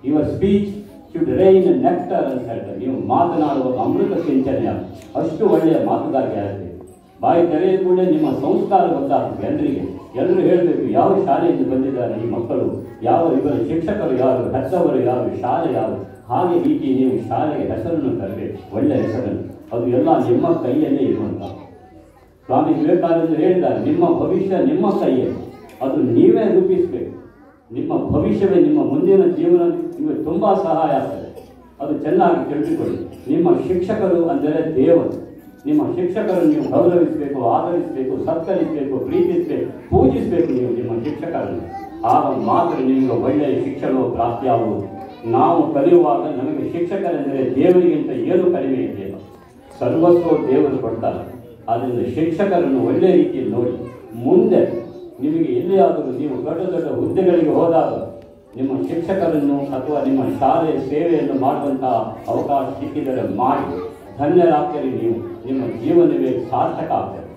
Your speech should rain nectar ಅಂತ ಹೇಳ್ತಾರೆ. ನೀವು ಮಾತನಾಡುವಾಗ ಅಮೃತ ಸಿಂಚನೆ ಆಗುತ್ತೆ. ಅಷ್ಟು ಒಳ್ಳೆಯ ಮಾತುಗಾರಿಕೆ ಆಗಬೇಕು. ಬಾಯಿ ತೆರೆಯ ಕೂಡ ನಿಮ್ಮ ಸಂಸ್ಕಾರ ಗೊತ್ತಾಗ್ತದೆ ಎಲ್ಲರಿಗೆ. ಎಲ್ಲರೂ ಹೇಳಬೇಕು ಯಾವ ಶಾಲೆಯಿಂದ ಬಂದಿದ್ದಾರೆ ಈ ಮಕ್ಕಳು, ಯಾವ ಇವರ ಶಿಕ್ಷಕರು ಯಾರು, ಹೆತ್ತವರು ಯಾರು, ಶಾಲೆ ಯಾರು. ಹಾಗೆ ರೀತಿ ನೀವು ಶಾಲೆಗೆ ಹೆಸರನ್ನು ತರಬೇಕು, ಒಳ್ಳೆಯ ಹೆಸರನ್ನು. ಅದು ಎಲ್ಲ ನಿಮ್ಮ ಕೈಯಲ್ಲೇ ಇರುವಂಥ. ಸ್ವಾಮಿ ವಿವೇಕಾನಂದರು ಹೇಳಿದ್ದಾರೆ, ನಿಮ್ಮ ಭವಿಷ್ಯ ನಿಮ್ಮ ಕೈಯಲ್ಲಿ, ಅದು ನೀವೇ ರೂಪಿಸಬೇಕು. ನಿಮ್ಮ ಭವಿಷ್ಯವೇ ನಿಮ್ಮ ಮುಂದಿನ ಜೀವನ ನಿಮಗೆ ತುಂಬ ಸಹಾಯ ಆಗ್ತದೆ. ಅದು ಚೆನ್ನಾಗಿ ತಿಳಿದುಕೊಳ್ಳಿ. ನಿಮ್ಮ ಶಿಕ್ಷಕರು ಅಂದರೆ ದೇವರು. ನಿಮ್ಮ ಶಿಕ್ಷಕರನ್ನು ನೀವು ಗೌರವಿಸಬೇಕು, ಆದರಿಸಬೇಕು, ಸತ್ಕರಿಸಬೇಕು, ಪ್ರೀತಿಸಬೇಕು, ಪೂಜಿಸಬೇಕು ನೀವು ನಿಮ್ಮ ಶಿಕ್ಷಕರನ್ನು. ಆಗ ಮಾತ್ರ ನಿಮಗೆ ಒಳ್ಳೆಯ ಶಿಕ್ಷಣವು ಪ್ರಾಪ್ತಿಯಾಗುವುದು. ನಾವು ಕಲಿಯುವಾಗ ನಮಗೆ ಶಿಕ್ಷಕರೆಂದರೆ ದೇವರಿಗಿಂತ ಏನು ಕಡಿಮೆ ಇದೆಯಲ್ಲ, ಸರ್ವಸ್ವ ದೇವರು ಕೊಡ್ತಾರೆ. ಆದ್ದರಿಂದ ಶಿಕ್ಷಕರನ್ನು ಒಳ್ಳೆಯ ರೀತಿಯಲ್ಲಿ ನೋಡಿ. ಮುಂದೆ ನಿಮಗೆ ಎಲ್ಲಿಯಾದರೂ ನೀವು ದೊಡ್ಡ ದೊಡ್ಡ ಹುದ್ದೆಗಳಿಗೆ ಹೋದಾಗ ನಿಮ್ಮ ಶಿಕ್ಷಕರನ್ನು ಅಥವಾ ನಿಮ್ಮ ಶಾಲೆಯ ಸೇವೆಯನ್ನು ಮಾಡುವಂತಹ ಅವಕಾಶ ಸಿಕ್ಕಿದರೆ ಮಾಡಿ. ಧನ್ಯರಾಗ್ತೀರಿ ನೀವು. ನಿಮ್ಮ ಜೀವನವೇ ಸಾರ್ಥಕ ಆಗ್ತದೆ.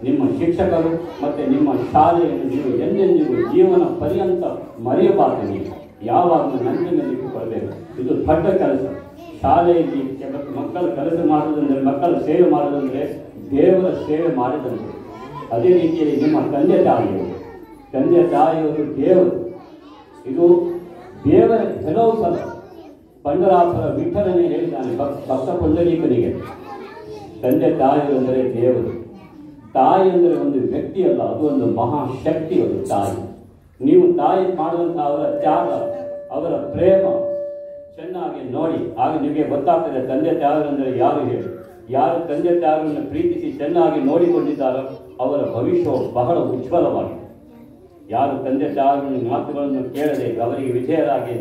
ನಿಮ್ಮ ಶಿಕ್ಷಕರು ಮತ್ತು ನಿಮ್ಮ ಶಾಲೆಯನ್ನು ನೀವು ಎಂದೆಂದಿಗೂ ಜೀವನ ಪರ್ಯಂತ ಮರೆಯಬಾರದು. ನೀವು ಯಾವಾಗಲೂ ನಂಬಿಕೊಳ್ಳಬೇಕು. ಇದು ದೊಡ್ಡ ಕೆಲಸ. ಶಾಲೆಯಲ್ಲಿ ಮಕ್ಕಳ ಕೆಲಸ ಮಾಡುವುದಂದರೆ, ಮಕ್ಕಳ ಸೇವೆ ಮಾಡುವುದಂದರೆ ದೇವರ ಸೇವೆ ಮಾಡಿದಂತೆ. ಅದೇ ರೀತಿಯಲ್ಲಿ ನಿಮ್ಮ ತಂದೆ ತಾಯಿಯವರು ದೇವರು. ಇದು ದೇವರ ಕೆಲವು ಸಲ ಪಂಡರಾಪುರ ವಿಠಲನೇ ಹೇಳಿದ್ದಾನೆ ಭಕ್ತ ಪುಂಡರೀಕನಿಗೆ, ತಂದೆ ತಾಯಿ ಅಂದರೆ ದೇವರು. ತಾಯಿ ಅಂದರೆ ಒಂದು ವ್ಯಕ್ತಿ ಅಲ್ಲ, ಅದು ಒಂದು ಮಹಾಶಕ್ತಿ. ಅದು ತಾಯಿ. ನೀವು ತಾಯಿ ಮಾಡುವಂತಹ ಅವರ ತ್ಯಾಗ, ಅವರ ಪ್ರೇಮ ಚೆನ್ನಾಗಿ ನೋಡಿ, ಆಗ ನಿಮಗೆ ಗೊತ್ತಾಗ್ತದೆ ತಂದೆ ತಾಯಿಯಂದರೆ ಯಾರು ಹೇಳಿ. ಯಾರು ತಂದೆ ತಾಯಿಯನ್ನು ಪ್ರೀತಿಸಿ ಚೆನ್ನಾಗಿ ನೋಡಿಕೊಂಡಿದ್ದಾರೋ ಅವರ ಭವಿಷ್ಯವು ಬಹಳ ಉಜ್ವಲವಾಗಿದೆ. ಯಾರು ತಂದೆ ತಾಯಿಗಳ ಮಾತುಗಳನ್ನು ಕೇಳದೆ ಅವರಿಗೆ ವಿಧೇಯರಾಗಿ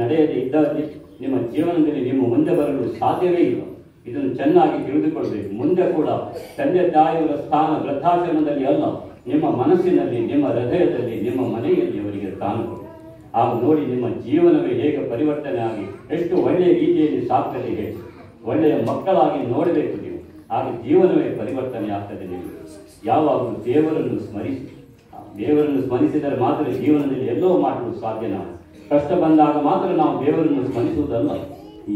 ನಡೆಯದೆ ಇದ್ದಲ್ಲಿ ನಿಮ್ಮ ಜೀವನದಲ್ಲಿ ನಿಮ್ಮ ಮುಂದೆ ಬರಲು ಸಾಧ್ಯವೇ ಇಲ್ಲ. ಇದನ್ನು ಚೆನ್ನಾಗಿ ತಿಳಿದುಕೊಳ್ಬೇಕು. ಮುಂದೆ ಕೂಡ ತಂದೆ ತಾಯಿಯವರ ಸ್ಥಾನ ವೃದ್ಧಾಶ್ರಮದಲ್ಲಿ ಅಲ್ಲ, ನಿಮ್ಮ ಮನಸ್ಸಿನಲ್ಲಿ, ನಿಮ್ಮ ಹೃದಯದಲ್ಲಿ, ನಿಮ್ಮ ಮನೆಯಲ್ಲಿ ಅವರಿಗೆ ಸ್ಥಾನ ಕೊಡಿ. ಆಗ ನೋಡಿ ನಿಮ್ಮ ಜೀವನವೇ ಹೇಗೆ ಪರಿವರ್ತನೆ ಆಗಿ ಎಷ್ಟು ಒಳ್ಳೆಯ ರೀತಿಯಲ್ಲಿ ಸಾಕ್ತದೆ ಹೇಳಿ. ಒಳ್ಳೆಯ ಮಕ್ಕಳಾಗಿ ನೋಡಬೇಕು ನೀವು, ಆಗ ಜೀವನವೇ ಪರಿವರ್ತನೆ ಆಗ್ತದೆ. ನೀವು ಯಾವಾಗಲೂ ದೇವರನ್ನು ಸ್ಮರಿಸಿ, ದೇವರನ್ನು ಸ್ಮರಿಸಿದರೆ ಮಾತ್ರ ಜೀವನದಲ್ಲಿ ಎಲ್ಲೋ ಮಾಡಲು ಸಾಧ್ಯ. ನಾವು ಕಷ್ಟ ಬಂದಾಗ ಮಾತ್ರ ನಾವು ದೇವರನ್ನು ಸ್ಮರಿಸುವುದಲ್ಲ,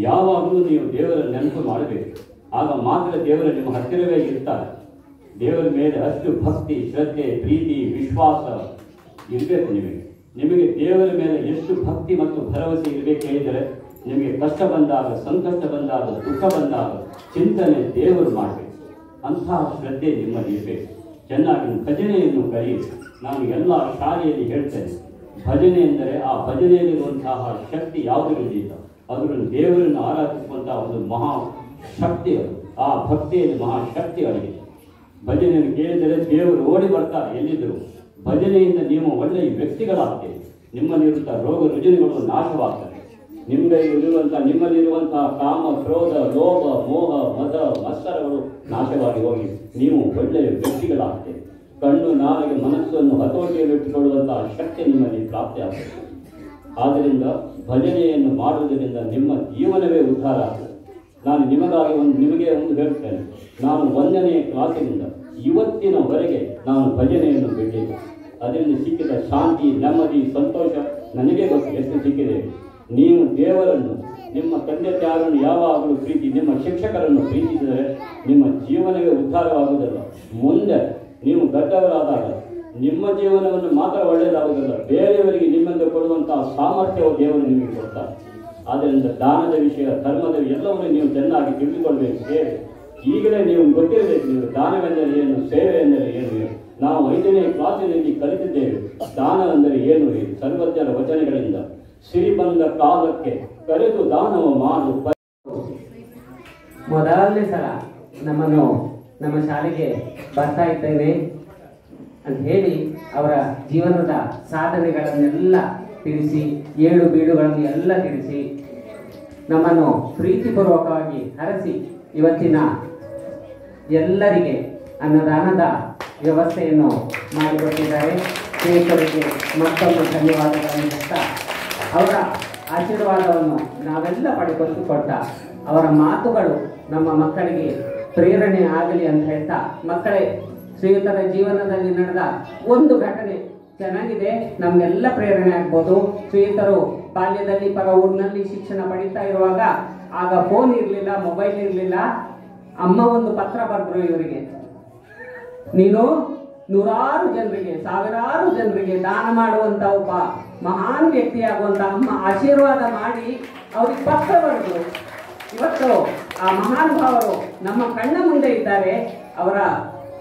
ಯಾವಾಗಲೂ ನೀವು ದೇವರ ನೆನಪು ಮಾಡಬೇಕು. ಆಗ ಮಾತ್ರ ದೇವರು ನಿಮ್ಮ ಹತ್ತಿರವೇ ಇರ್ತಾರೆ. ದೇವರ ಮೇಲೆ ಅಷ್ಟು ಭಕ್ತಿ, ಶ್ರದ್ಧೆ, ಪ್ರೀತಿ, ವಿಶ್ವಾಸ ಇರಬೇಕು ನಿಮಗೆ ದೇವರ ಮೇಲೆ ಎಷ್ಟು ಭಕ್ತಿ ಮತ್ತು ಭರವಸೆ ಇರಬೇಕು ಹೇಳಿದರೆ, ನಿಮಗೆ ಕಷ್ಟ ಬಂದಾಗ, ಸಂಕಷ್ಟ ಬಂದಾಗ, ದುಃಖ ಬಂದಾಗ ಚಿಂತನೆ ದೇವರು ಮಾಡಬೇಕು. ಅಂತಹ ಶ್ರದ್ಧೆ ನಿಮ್ಮಲ್ಲಿ ಇರಬೇಕು. ಚೆನ್ನಾಗಿ ಭಜನೆಯನ್ನು ಕಲಿಯಿರಿ. ನಾನು ಎಲ್ಲ ಶಾಲೆಯಲ್ಲಿ ಹೇಳ್ತೇನೆ, ಭಜನೆ ಎಂದರೆ ಆ ಭಜನೆಯಲ್ಲಿರುವಂತಹ ಶಕ್ತಿ ಯಾವುದರಲ್ಲಿಲ್ಲ, ಅದರಲ್ಲಿ ದೇವರನ್ನು ಆರಾಧಿಸುವಂತಹ ಒಂದು ಮಹಾಶಕ್ತಿ ಅದು. ಆ ಭಕ್ತಿಯಲ್ಲಿ ಮಹಾಶಕ್ತಿ ಅಡಗಿದೆ. ಭಜನೆಯನ್ನು ಕೇಳಿದರೆ ದೇವರು ಓಡಿ ಬರ್ತಾರೆ ಎಲ್ಲಿದ್ದರು. ಭಜನೆಯಿಂದ ನೀವು ಒಳ್ಳೆಯ ವ್ಯಕ್ತಿಗಳಾಗ್ತೀರಿ. ನಿಮ್ಮಲ್ಲಿರುವಂತಹ ರೋಗ ರುಜಿನಗಳು ನಾಶವಾಗ್ತವೆ. ನಿಮ್ಮಲ್ಲಿರುವಂತಹ ಕಾಮ, ಕ್ರೋಧ, ಲೋಭ, ಮೋಹ, ಮದ, ಮತ್ಸರಗಳು ನಾಶವಾಗಿ ಹೋಗಿ ನೀವು ಒಳ್ಳೆಯ ವ್ಯಕ್ತಿಗಳಾಗ್ತೀರಿ. ಕಣ್ಣು, ನಾಲಿಗೆ, ಮನಸ್ಸನ್ನು ಹತೋಟಿಯಲ್ಲಿಟ್ಟುಕೊಳ್ಳುವಂತಹ ಶಕ್ತಿ ನಿಮ್ಮಲ್ಲಿ ಪ್ರಾಪ್ತಿಯಾಗ್ತದೆ. ಆದ್ದರಿಂದ ಭಜನೆಯನ್ನು ಮಾಡುವುದರಿಂದ ನಿಮ್ಮ ಜೀವನವೇ ಉದ್ಧಾರ ಆಗ್ತದೆ. ನಾನು ನಿಮಗೆ ಒಂದು ಹೇಳ್ತೇನೆ, ನಾನು 1ನೇ ಕ್ಲಾಸಿನಿಂದ ಇವತ್ತಿನವರೆಗೆ ನಾನು ಭಜನೆಯನ್ನು ಬಿಟ್ಟಿದ್ದೆ. ಅದರಿಂದ ಸಿಕ್ಕಿದ ಶಾಂತಿ, ನೆಮ್ಮದಿ, ಸಂತೋಷ ನನಗೆ ಗೊತ್ತು ಎಷ್ಟು ಸಿಕ್ಕಿದೆ. ನೀವು ದೇವರನ್ನು, ನಿಮ್ಮ ತಂದೆ ತಾಯಿಯನ್ನು ಯಾವಾಗಲೂ ಪ್ರೀತಿ, ನಿಮ್ಮ ಶಿಕ್ಷಕರನ್ನು ಪ್ರೀತಿಸಿದರೆ ನಿಮ್ಮ ಜೀವನವೇ ಉದ್ಧಾರವಾಗುವುದಲ್ಲ. ಮುಂದೆ ನೀವು ದೊಡ್ಡವರಾದಾಗ ನಿಮ್ಮ ಜೀವನವನ್ನು ಮಾತ್ರ ಒಳ್ಳೆಯದಾಗುವುದಿಲ್ಲ, ಬೇರೆಯವರಿಗೆ ನಿಮ್ಮಿಂದ ಕೊಡುವಂತಹ ಸಾಮರ್ಥ್ಯವು ದೇವರು ನಿಮಗೆ ಕೊಡ್ತಾರೆ. ಆದ್ದರಿಂದ ದಾನದ ವಿಷಯ, ಧರ್ಮದ ಎಲ್ಲವನ್ನೂ ನೀವು ಚೆನ್ನಾಗಿ ತಿಳಿದುಕೊಳ್ಬೇಕು. ಸೇವೆ ಈಗಲೇ ನೀವು ಗೊತ್ತಿರಬೇಕು, ನೀವು ದಾನವೆಂದರೆ ಏನು, ಸೇವೆ ಎಂದರೆ ಏನು. ನಾವು 5ನೇ ಕ್ಲಾಸಿನಲ್ಲಿ ಕಲಿತಿದ್ದೇವೆ ದಾನ ಅಂದರೆ ಏನು. ಸರ್ವಜ್ಞರ ವಚನಗಳಿಂದ ಸಿರಿ ಬಂದ ಕಾಲಕ್ಕೆ ಕರೆದು ದಾನವ ಮಾಡು. ಮೊದಲನೇ ಸಲ ನಮ್ಮ ಶಾಲೆಗೆ ಬರ್ತಾ ಇದ್ದೇವೆ ಅಂತ ಹೇಳಿ ಅವರ ಜೀವನದ ಸಾಧನೆಗಳನ್ನೆಲ್ಲ ತಿಳಿಸಿ, ಏಳು ಬೀಳುಗಳನ್ನು ಎಲ್ಲ ತಿಳಿಸಿ, ನಮ್ಮನ್ನು ಪ್ರೀತಿಪೂರ್ವಕವಾಗಿ ಹರಸಿ ಇವತ್ತಿನ ಎಲ್ಲರಿಗೆ ಅನ್ನದಾನದ ವ್ಯವಸ್ಥೆಯನ್ನು ಮಾಡಿಕೊಟ್ಟಿದ್ದಾರೆ. ಶ್ರೀಕರಿಗೆ ಮತ್ತೊಂದು ಧನ್ಯವಾದಗಳನ್ನು ಹೇಳ್ತಾ, ಅವರ ಆಶೀರ್ವಾದವನ್ನು ನಾವೆಲ್ಲ ಪಡೆದುಕೊಟ್ಟ ಅವರ ಮಾತುಗಳು ನಮ್ಮ ಮಕ್ಕಳಿಗೆ ಪ್ರೇರಣೆ ಆಗಲಿ ಅಂತ ಹೇಳ್ತಾ, ಮಕ್ಕಳೇ ಶ್ರೀಯುತರ ಜೀವನದಲ್ಲಿ ನಡೆದ ಒಂದು ಘಟನೆ ಚೆನ್ನಾಗಿದೆ, ನಮಗೆಲ್ಲ ಪ್ರೇರಣೆ ಆಗ್ಬೋದು. ಶ್ರೀಯುತರು ಬಾಲ್ಯದಲ್ಲಿ ಪರ ಊರಿನಲ್ಲಿ ಶಿಕ್ಷಣ ಪಡಿತಾ ಇರುವಾಗ ಆಗ ಫೋನ್ ಇರಲಿಲ್ಲ, ಮೊಬೈಲ್ ಇರಲಿಲ್ಲ. ಅಮ್ಮ ಒಂದು ಪತ್ರ ಬರೆದ್ರು ಇವರಿಗೆ, ನೀನು ನೂರಾರು ಜನರಿಗೆ, ಸಾವಿರಾರು ಜನರಿಗೆ ದಾನ ಮಾಡುವಂತ ಒಬ್ಬ ಮಹಾನ್ ವ್ಯಕ್ತಿಯಾಗುವಂತ ಅಮ್ಮ ಆಶೀರ್ವಾದ ಮಾಡಿ ಅವ್ರಿಗೆ ಪತ್ರ ಬರೆದ್ರು. ಇವತ್ತು ಆ ಮಹಾನುಭಾವರು ನಮ್ಮ ಕಣ್ಣ ಮುಂದೆ ಇದ್ದಾರೆ. ಅವರ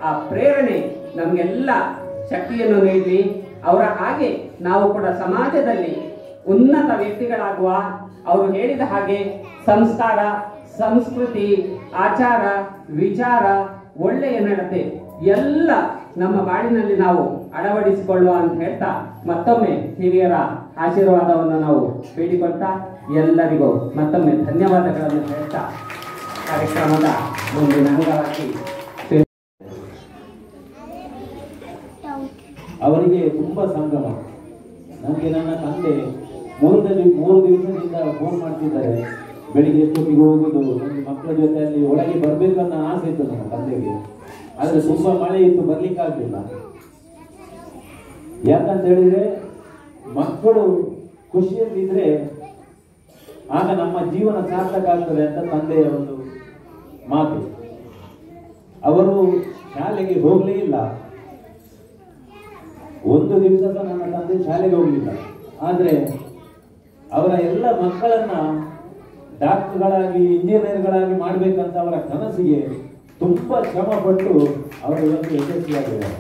ಆ ಪ್ರೇರಣೆ ನಮಗೆಲ್ಲ ಶಕ್ತಿಯನ್ನು ನೀಡಿ, ಅವರ ಹಾಗೆ ನಾವು ಕೂಡ ಸಮಾಜದಲ್ಲಿ ಉನ್ನತ ವ್ಯಕ್ತಿಗಳಾಗುವ, ಅವರು ಹೇಳಿದ ಹಾಗೆ ಸಂಸ್ಕಾರ, ಸಂಸ್ಕೃತಿ, ಆಚಾರ, ವಿಚಾರ, ಒಳ್ಳೆಯ ನಡತೆ ಎಲ್ಲ ನಮ್ಮ ಬಾಳಿನಲ್ಲಿ ನಾವು ಅಳವಡಿಸಿಕೊಳ್ಳುವ ಅಂತ ಹೇಳ್ತಾ, ಮತ್ತೊಮ್ಮೆ ಹಿರಿಯರ ಆಶೀರ್ವಾದವನ್ನು ನಾವು ಬೇಡಿಕೊಳ್ತಾ ಎಲ್ಲರಿಗೂ ಮತ್ತೊಮ್ಮೆ ಧನ್ಯವಾದಗಳನ್ನು ಹೇಳ್ತಾ ಕಾರ್ಯಕ್ರಮದ ಮುಂದಿನ ಅಂಗವಾಗಿ ಅವರಿಗೆ ತುಂಬ ಸಂಗಮ. ನನಗೆ ನನ್ನ ತಂದೆ 3 ದಿವಸದಿಂದ ಫೋನ್ ಮಾಡ್ತಿದ್ದಾರೆ, ಬೆಳಿಗ್ಗೆ ಎಷ್ಟೊತ್ತಿಗೆ ಹೋಗುದು, ನನ್ನ ಮಕ್ಕಳ ಜೊತೆಯಲ್ಲಿ ಒಳಗೆ ಬರಬೇಕನ್ನೋ ಆಸೆ ಇತ್ತು ನನ್ನ ತಂದೆಗೆ. ಆದರೆ ತುಂಬ ಮಳೆ ಇತ್ತು, ಬರ್ಲಿಕ್ಕಾಗಲಿಲ್ಲ. ಯಾಕಂತ ಹೇಳಿದ್ರೆ ಮಕ್ಕಳು ಖುಷಿಯಲ್ಲಿದ್ರೆ ಆಗ ನಮ್ಮ ಜೀವನ ಸಾರ್ಥಕ ಆಗ್ತದೆ ಅಂತ ತಂದೆಯ ಒಂದು ಮಾತು. ಅವರು ಶಾಲೆಗೆ ಹೋಗಲೇ ಇಲ್ಲ, ಒಂದು ದಿವಸ ಸಹ ನನ್ನ ತಂದೆ ಶಾಲೆಗೆ ಹೋಗಲಿಲ್ಲ. ಆದರೆ ಅವರ ಎಲ್ಲ ಮಕ್ಕಳನ್ನ ಡಾಕ್ಟರ್ಗಳಾಗಿ ಇಂಜಿನಿಯರ್ಗಳಾಗಿ ಮಾಡಬೇಕಂತ ಅವರ ಕನಸಿಗೆ ತುಂಬಾ ಶ್ರಮ ಪಟ್ಟು ಅವರು ಇವತ್ತು ಯಶಸ್ವಿಯಾಗಿದ್ದಾರೆ.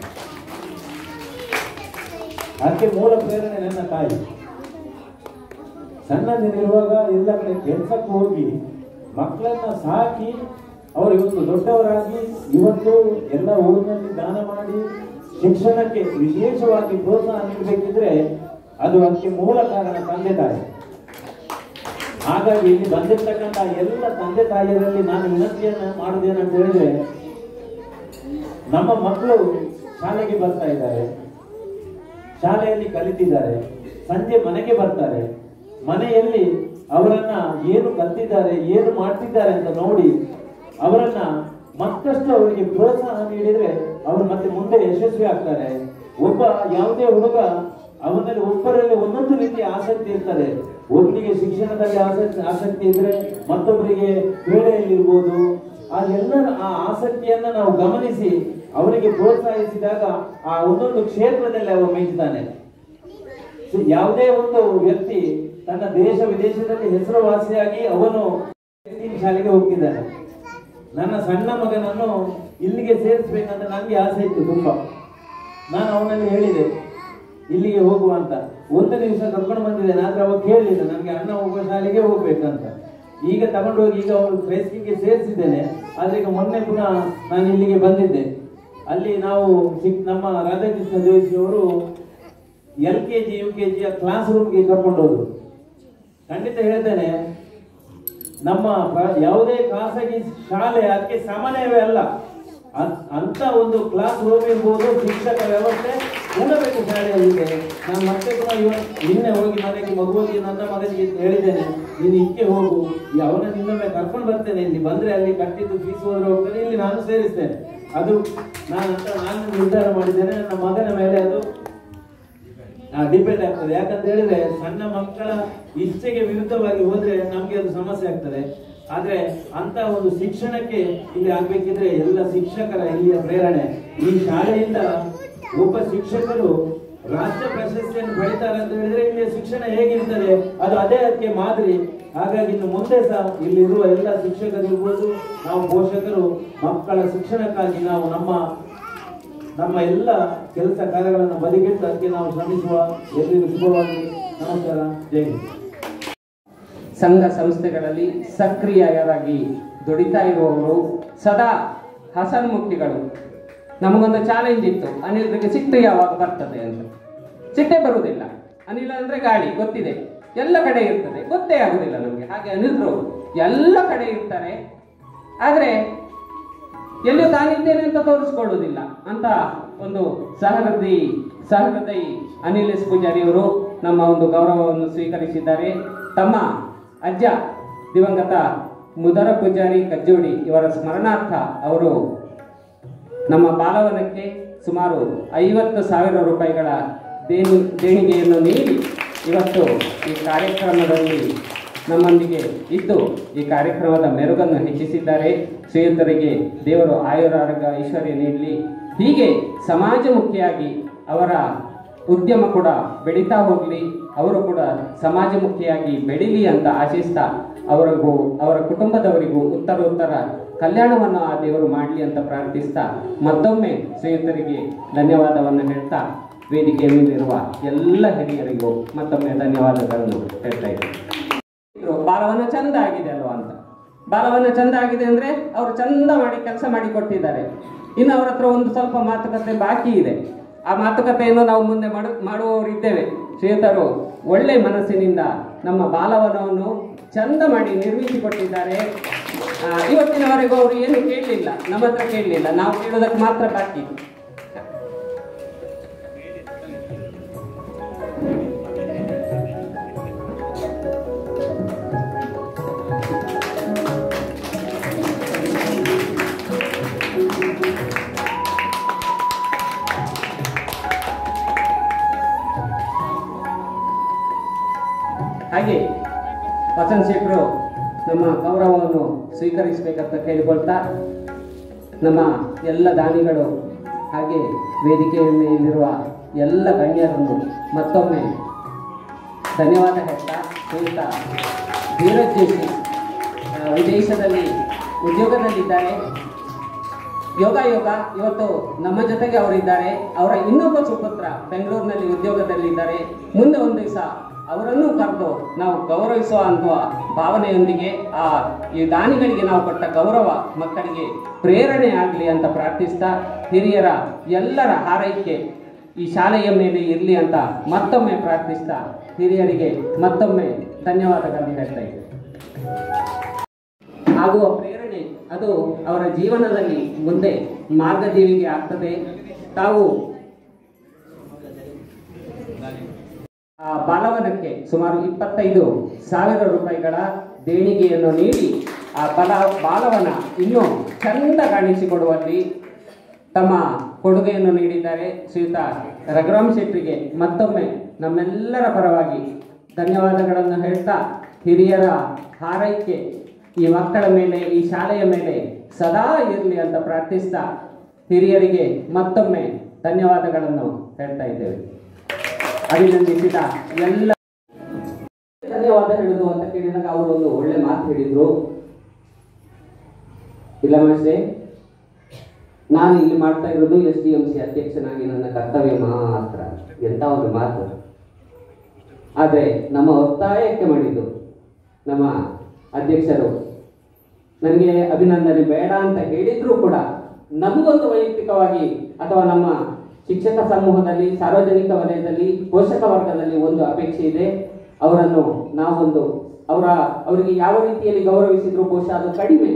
ಅದಕ್ಕೆ ಮೂಲ ಪ್ರೇರಣೆ ನನ್ನ ತಾಯಿ. ಸಣ್ಣದಿರುವಾಗ ಎಲ್ಲ ಕಡೆ ಕೆಲಸಕ್ಕೆ ಹೋಗಿ ಮಕ್ಕಳನ್ನ ಸಾಕಿ ಅವರು ಇವತ್ತು ದೊಡ್ಡವರಾಗಿ ಇವತ್ತು ಎಲ್ಲ ಊರಿನಲ್ಲಿ ದಾನ ಮಾಡಿ ಶಿಕ್ಷಣಕ್ಕೆ ವಿಶೇಷವಾಗಿ ಪ್ರೋತ್ಸಾಹ ನೀಡಬೇಕಿದ್ರೆ ಅದು ಅದಕ್ಕೆ ಮೂಲ ಕಾರಣ ತಂದೆ ತಾಯಿ. ಹಾಗಾಗಿ ಇಲ್ಲಿ ಬಂದಿರ್ತಕ್ಕಂಥ ಎಲ್ಲ ತಂದೆ ತಾಯಿಯರಲ್ಲಿ ನಾನು ವಿನಂತಿಯನ್ನು ಮಾಡುವುದೇನಂತ ಹೇಳಿದ್ರೆ, ನಮ್ಮ ಮಕ್ಕಳು ಶಾಲೆಗೆ ಬರ್ತಾ ಇದ್ದಾರೆ, ಶಾಲೆಯಲ್ಲಿ ಕಲಿತಿದ್ದಾರೆ, ಸಂಜೆ ಮನೆಗೆ ಬರ್ತಾರೆ, ಮನೆಯಲ್ಲಿ ಅವರನ್ನ ಏನು ಕಲಿತಿದ್ದಾರೆ ಏನು ಮಾಡ್ತಿದ್ದಾರೆ ಅಂತ ನೋಡಿ ಅವರನ್ನ ಮತ್ತಷ್ಟು ಅವರಿಗೆ ಪ್ರೋತ್ಸಾಹ ನೀಡಿದ್ರೆ ಅವರು ಮತ್ತೆ ಮುಂದೆ ಯಶಸ್ವಿ ಆಗ್ತಾರೆ. ಒಬ್ಬ ಯಾವುದೇ ಹುಡುಗ ಅವನಲ್ಲಿ ಒಬ್ಬರಲ್ಲಿ ಒಂದೊಂದು ರೀತಿಯ ಆಸಕ್ತಿ ಇರ್ತದೆ. ಒಬ್ಬರಿಗೆ ಶಿಕ್ಷಣದಲ್ಲಿ ಆಸಕ್ತಿ ಇದ್ರೆ ಮತ್ತೊಬ್ಬರಿಗೆ ಕ್ರೀಡೆಯಲ್ಲಿರ್ಬೋದು. ಆ ಆಸಕ್ತಿಯನ್ನ ನಾವು ಗಮನಿಸಿ ಅವರಿಗೆ ಪ್ರೋತ್ಸಾಹಿಸಿದಾಗ ಆ ಒಂದೊಂದು ಕ್ಷೇತ್ರದಲ್ಲಿ ಅವ ಮಿಂಚ್ತಾನೆ. ಯಾವುದೇ ಒಂದು ವ್ಯಕ್ತಿ ತನ್ನ ದೇಶ ವಿದೇಶದಲ್ಲಿ ಹೆಸರುವಾಸಿಯಾಗಿ ಅವನು ಶಾಲೆಗೆ ಹೋಗ್ತಿದ್ದಾನೆ. ನನ್ನ ಸಣ್ಣ ಮಗನನ್ನು ಇಲ್ಲಿಗೆ ಸೇರಿಸ್ಬೇಕಂತ ನನಗೆ ಆಸೆ ಇತ್ತು ತುಂಬಾ. ನಾನು ಅವನಲ್ಲಿ ಹೇಳಿದೆ ಇಲ್ಲಿಗೆ ಹೋಗುವ ಅಂತ. ಒಂದು ದಿವಸ ಕರ್ಕೊಂಡು ಬಂದಿದ್ದೇನೆ, ಆದ್ರೆ ಅವಾಗ ಕೇಳಲಿಲ್ಲ ನನಗೆ ಅಣ್ಣ ಹೋಗುವ ಶಾಲೆಗೆ ಹೋಗ್ಬೇಕಂತ. ಈಗ ತಗೊಂಡೋಗಿ ಈಗ ಅವರು ಕ್ರೈಸ್ಟಿಗೆ ಸೇರಿಸಿದ್ದೇನೆ. ಆದ್ರೆ ಈಗ ಮೊನ್ನೆ ಪುನಃ ನಾನು ಇಲ್ಲಿಗೆ ಬಂದಿದ್ದೆ. ಅಲ್ಲಿ ನಾವು ನಮ್ಮ ರಾಧಾಕೃಷ್ಣ ದೇವಸಿ ಅವರು LKG UKG ಕ್ಲಾಸ್ ರೂಮ್ಗೆ ಕರ್ಕೊಂಡು ಹೋದ್ರು. ಖಂಡಿತ ಹೇಳ್ತೇನೆ, ನಮ್ಮ ಯಾವುದೇ ಖಾಸಗಿ ಶಾಲೆ ಅದಕ್ಕೆ ಸಾಮಾನ್ಯವೇ ಅಲ್ಲ. ಅಂತ ಒಂದು ಕ್ಲಾಸ್ ರೂಮ್ ಇರ್ಬೋದು, ಶಿಕ್ಷಕ ವ್ಯವಸ್ಥೆ ಕೂಡಬೇಕು ಶಾಲೆಯಲ್ಲಿದೆ. ನಾನು ಮತ್ತೆ ಕೂಡ ನಿನ್ನೆ ಹೋಗಿ ಮನೆಗೆ ಮಗುವಿಗೆ ನನ್ನ ಮಗನಿಗೆ ಹೇಳಿದ್ದೇನೆ, ನೀನು ಇಕ್ಕೆ ಹೋಗು, ಅವನ ನಿನ್ನೊಮ್ಮೆ ಕರ್ಕೊಂಡು ಬರ್ತೇನೆ, ಇಲ್ಲಿ ಬಂದ್ರೆ ಅಲ್ಲಿ ಕಟ್ಟಿದ್ದು ಫೀಸ್ ಹೋದ್ರೆ ಹೋಗ್ತದೆ, ಇಲ್ಲಿ ನಾನು ಸೇರಿಸ್ತೇನೆ. ಅದು ನಾನು ನಿರ್ಧಾರ ಮಾಡಿದ್ದೇನೆ. ನನ್ನ ಮಗನ ಮೇಲೆ ಅದು ಡಿಪೆಂಡ್ ಆಗ್ತದೆ. ಯಾಕಂತ ಹೇಳಿದ್ರೆ ಸಣ್ಣ ಮಕ್ಕಳ ಇಚ್ಛೆಗೆ ವಿರುದ್ಧವಾಗಿ ಹೋದ್ರೆ ನಮ್ಗೆ ಅದು ಸಮಸ್ಯೆ ಆಗ್ತದೆ. ಆದ್ರೆ ಅಂತ ಒಂದು ಶಿಕ್ಷಣಕ್ಕೆ ಇಲ್ಲಿ ಆಗ್ಬೇಕಿದ್ರೆ ಎಲ್ಲ ಶಿಕ್ಷಕರ ಇಲ್ಲಿಯ ಪ್ರೇರಣೆ. ಈ ಶಾಲೆಯಿಂದ ಒಬ್ಬ ಶಿಕ್ಷಕರು ರಾಜ್ಯ ಪ್ರಶಸ್ತಿಯನ್ನು ಪಡಿತಾರೆ ಅಂತ ಹೇಳಿದ್ರೆ ಇಲ್ಲಿಯ ಶಿಕ್ಷಣ ಹೇಗಿರ್ತದೆ ಅದು ಅದೇ ಅದಕ್ಕೆ ಮಾದರಿ. ಹಾಗಾಗಿ ಇನ್ನು ಮುಂದೆ ಸಹ ಇಲ್ಲಿರುವ ಎಲ್ಲ ಶಿಕ್ಷಕರು ಇರ್ಬೋದು, ನಾವು ಪೋಷಕರು ಮಕ್ಕಳ ಶಿಕ್ಷಣಕ್ಕಾಗಿ ನಾವು ನಮ್ಮ ಎಲ್ಲ ಕೆಲಸ ಕಾರ್ಯಗಳನ್ನು ಬದಿಗಿಟ್ಟು ಅದಕ್ಕೆ ನಾವು ಶ್ರಮಿಸುವ. ಎಲ್ಲರಿಗೂ ಶುಭವಾಗಿ. ನಮಸ್ಕಾರ. ಜೈ ಹಿಂದ್. ಸಂಘ ಸಂಸ್ಥೆಗಳಲ್ಲಿ ಸಕ್ರಿಯರಾಗಿ ದುಡಿತಾ ಇರುವವರು, ಸದಾ ಹಸನ್ಮುಖಿಗಳು. ನಮಗೊಂದು ಚಾಲೆಂಜ್ ಇತ್ತು, ಅನಿಲ್ರಿಗೆ ಸಿಟ್ಟು ಯಾವಾಗ ಬರ್ತದೆ ಅಂತ. ಸಿಟ್ಟೆ ಬರುವುದಿಲ್ಲ. ಅನಿಲ ಅಂದ್ರೆ ಗಾಳಿ, ಗೊತ್ತಿದೆ, ಎಲ್ಲ ಕಡೆ ಇರ್ತದೆ, ಗೊತ್ತೇ ಆಗುದಿಲ್ಲ ನಮಗೆ. ಹಾಗೆ ಅನಿಲ್ರು ಎಲ್ಲ ಕಡೆ ಇರ್ತಾರೆ, ಆದ್ರೆ ಎಲ್ಲೂ ತಾನಿದ್ದೇನೆ ಅಂತ ತೋರಿಸ್ಕೊಳ್ಳುವುದಿಲ್ಲ ಅಂತ ಒಂದು ಸಹೃದಯಿ ಅನಿಲ್ ಎಸ್ ಪೂಜಾರಿ ಅವರು ನಮ್ಮ ಒಂದು ಗೌರವವನ್ನು ಸ್ವೀಕರಿಸಿದ್ದಾರೆ. ತಮ್ಮ ಅಜ್ಜ ದಿವಂಗತ ಮುದರ ಪೂಜಾರಿ ಕಜ್ಜೋಡಿ ಇವರ ಸ್ಮರಣಾರ್ಥ ಅವರು ನಮ್ಮ ಬಾಲವನಕ್ಕೆ ಸುಮಾರು 50,000 ರೂಪಾಯಿಗಳ ದೇಣಿಗೆಯನ್ನು ನೀಡಿ ಇವತ್ತು ಈ ಕಾರ್ಯಕ್ರಮದಲ್ಲಿ ನಮ್ಮೊಂದಿಗೆ ಇದ್ದು ಈ ಕಾರ್ಯಕ್ರಮದ ಮೆರುಗನ್ನು ಹೆಚ್ಚಿಸಿದ್ದಾರೆ. ಶ್ರೀಯುತರಿಗೆ ದೇವರು ಆಯುರಾರೋಗ್ಯ ಐಶ್ವರ್ಯ ನೀಡಲಿ. ಹೀಗೆ ಸಮಾಜಮುಖಿಯಾಗಿ ಅವರ ಉದ್ಯಮ ಕೂಡ ಬೆಳೀತಾ ಹೋಗಲಿ, ಅವರು ಕೂಡ ಸಮಾಜಮುಖಿಯಾಗಿ ಬೆಳೀಲಿ ಅಂತ ಆಶಿಸ್ತಾ ಅವರಿಗೂ ಅವರ ಕುಟುಂಬದವರಿಗೂ ಉತ್ತರ ಕಲ್ಯಾಣವನ್ನು ಆ ದೇವರು ಮಾಡಲಿ ಅಂತ ಪ್ರಾರ್ಥಿಸ್ತಾ ಮತ್ತೊಮ್ಮೆ ಶ್ರೀಯುತರಿಗೆ ಧನ್ಯವಾದವನ್ನು ಹೇಳ್ತಾ ವೇದಿಕೆಯ ಮೇಲಿರುವ ಎಲ್ಲ ಹಿರಿಯರಿಗೂ ಮತ್ತೊಮ್ಮೆ ಧನ್ಯವಾದಗಳನ್ನು ಹೇಳ್ತಾ ಇದ್ದೀನಿ. ಬಾಲವನ ಚಂದ ಆಗಿದೆ ಅಲ್ವಾ ಅಂತ. ಬಾಲವನ ಚಂದ ಆಗಿದೆ ಅಂದ್ರೆ ಅವರು ಚಂದ ಮಾಡಿ ಕೆಲಸ ಮಾಡಿ ಕೊಟ್ಟಿದ್ದಾರೆ. ಇನ್ನು ಅವರ ಹತ್ರ ಒಂದು ಸ್ವಲ್ಪ ಮಾತುಕತೆ ಬಾಕಿ ಇದೆ. ಆ ಮಾತುಕತೆಯನ್ನು ನಾವು ಮುಂದೆ ಮಾಡುವವರಿದ್ದೇವೆ. ಶ್ರೀಯುತರು ಒಳ್ಳೆ ಮನಸ್ಸಿನಿಂದ ನಮ್ಮ ಬಾಲವನವನ್ನು ಚಂದ ಮಾಡಿ ನಿರ್ಮಿಸಿಕೊಟ್ಟಿದ್ದಾರೆ. ಇವತ್ತಿನವರೆಗೂ ಅವರು ಏನು ಕೇಳಲಿಲ್ಲ, ನಮ್ಮ ಹತ್ರ ಕೇಳಲಿಲ್ಲ, ನಾವು ಕೇಳೋದಕ್ಕೆ ಮಾತ್ರ ಬಾಕಿ. ಹಾಗೆ ವಸಂತ್ ಶೇಖರು ನಮ್ಮ ಗೌರವವನ್ನು ಸ್ವೀಕರಿಸಬೇಕಂತ ಕೇಳಿಕೊಳ್ತಾ ನಮ್ಮ ಎಲ್ಲ ದಾನಿಗಳು ಹಾಗೆ ವೇದಿಕೆಯ ಮೇಲಿರುವ ಎಲ್ಲ ಗಣ್ಯರನ್ನು ಮತ್ತೊಮ್ಮೆ ಧನ್ಯವಾದ ಹೇಳ್ತಾ ಶ್ರೀಯುತ ಧೀರಜ್ ಜೋಶಿ ವಿದೇಶದಲ್ಲಿ ಉದ್ಯೋಗದಲ್ಲಿದ್ದಾರೆ. ಯೋಗ ಇವತ್ತು ನಮ್ಮ ಜೊತೆಗೆ ಅವರಿದ್ದಾರೆ. ಅವರ ಇನ್ನೊಬ್ಬ ಸುಪುತ್ರ ಬೆಂಗಳೂರಿನಲ್ಲಿ ಉದ್ಯೋಗದಲ್ಲಿದ್ದಾರೆ. ಮುಂದೆ ಒಂದು ದಿವಸ ಅವರನ್ನು ಕರೆದು ನಾವು ಗೌರವಿಸುವ ಅನ್ನುವ ಭಾವನೆಯೊಂದಿಗೆ ಈ ದಾನಿಗಳಿಗೆ ನಾವು ಕೊಟ್ಟ ಗೌರವ ಮಕ್ಕಳಿಗೆ ಪ್ರೇರಣೆ ಆಗಲಿ ಅಂತ ಪ್ರಾರ್ಥಿಸ್ತಾ, ಹಿರಿಯರ ಎಲ್ಲರ ಹಾರೈಕೆ ಈ ಶಾಲೆಯ ಮೇಲೆ ಇರಲಿ ಅಂತ ಮತ್ತೊಮ್ಮೆ ಪ್ರಾರ್ಥಿಸ್ತಾ, ಹಿರಿಯರಿಗೆ ಮತ್ತೊಮ್ಮೆ ಧನ್ಯವಾದಗಳನ್ನು ಹೇಳ್ತಾ ಇದ್ದೇವೆ. ಆಗುವ ಪ್ರೇರಣೆ ಅದು ಅವರ ಜೀವನದಲ್ಲಿ ಮುಂದೆ ಮಾರ್ಗದೀವಿಗೆ ಆಗ್ತದೆ. ತಾವು ಬಾಲವನಕ್ಕೆ ಸುಮಾರು 25,000 ರೂಪಾಯಿಗಳ ದೇಣಿಗೆಯನ್ನು ನೀಡಿ ಆ ಬಾಲವನ ಇನ್ನೂ ಚಂದ ಕಾಣಿಸಿಕೊಡುವಲ್ಲಿ ತಮ್ಮ ಕೊಡುಗೆಯನ್ನು ನೀಡಿದ್ದಾರೆ. ಶ್ರೀಯುತ ರಘುರಾಮ್ ಶೆಟ್ಟಿಗೆ ಮತ್ತೊಮ್ಮೆ ನಮ್ಮೆಲ್ಲರ ಪರವಾಗಿ ಧನ್ಯವಾದಗಳನ್ನು ಹೇಳ್ತಾ, ಹಿರಿಯರ ಹಾರೈಕೆ ಈ ಮಕ್ಕಳ ಮೇಲೆ, ಈ ಶಾಲೆಯ ಮೇಲೆ ಸದಾ ಇರಲಿ ಅಂತ ಪ್ರಾರ್ಥಿಸ್ತಾ, ಹಿರಿಯರಿಗೆ ಮತ್ತೊಮ್ಮೆ ಧನ್ಯವಾದಗಳನ್ನು ಹೇಳ್ತಾ ಇದ್ದೇವೆ. ಅಭಿನಂದಿಸಿದ ಎಲ್ಲ ಧನ್ಯವಾದ ಹೇಳುದು ಅಂತ ಕೇಳಿದಾಗ ಅವರು ಒಂದು ಒಳ್ಳೆ ಮಾತು ಹೇಳಿದ್ರು. ಇಲ್ಲ ಮಾಸ್ಟ್ರೆ, ನಾನು ಇಲ್ಲಿ ಮಾಡ್ತಾ ಇರೋದು SDMC ಅಧ್ಯಕ್ಷನಾಗಿ ನನ್ನ ಕರ್ತವ್ಯ ಮಾತ್ರ. ಎಂತ ಒಂದು ಮಾತು. ಆದರೆ ನಮ್ಮ ಒತ್ತಾಯಕ್ಕೆ ಮಾಡಿದ್ದು ನಮ್ಮ ಅಧ್ಯಕ್ಷರು ನನಗೆ ಅಭಿನಂದನೆ ಬೇಡ ಅಂತ ಹೇಳಿದ್ರು ಕೂಡ, ನಮಗೊಂದು ವೈಯಕ್ತಿಕವಾಗಿ ಅಥವಾ ನಮ್ಮ ಶಿಕ್ಷಕ ಸಮೂಹದಲ್ಲಿ, ಸಾರ್ವಜನಿಕ ವಲಯದಲ್ಲಿ, ಪೋಷಕ ವರ್ಗದಲ್ಲಿ ಒಂದು ಅಪೇಕ್ಷೆ ಇದೆ. ಅವರನ್ನು ನಾವೊಂದು ಅವರಿಗೆ ಯಾವ ರೀತಿಯಲ್ಲಿ ಗೌರವಿಸಿದ್ರು ಬಹುಶಃ ಅದು ಕಡಿಮೆ.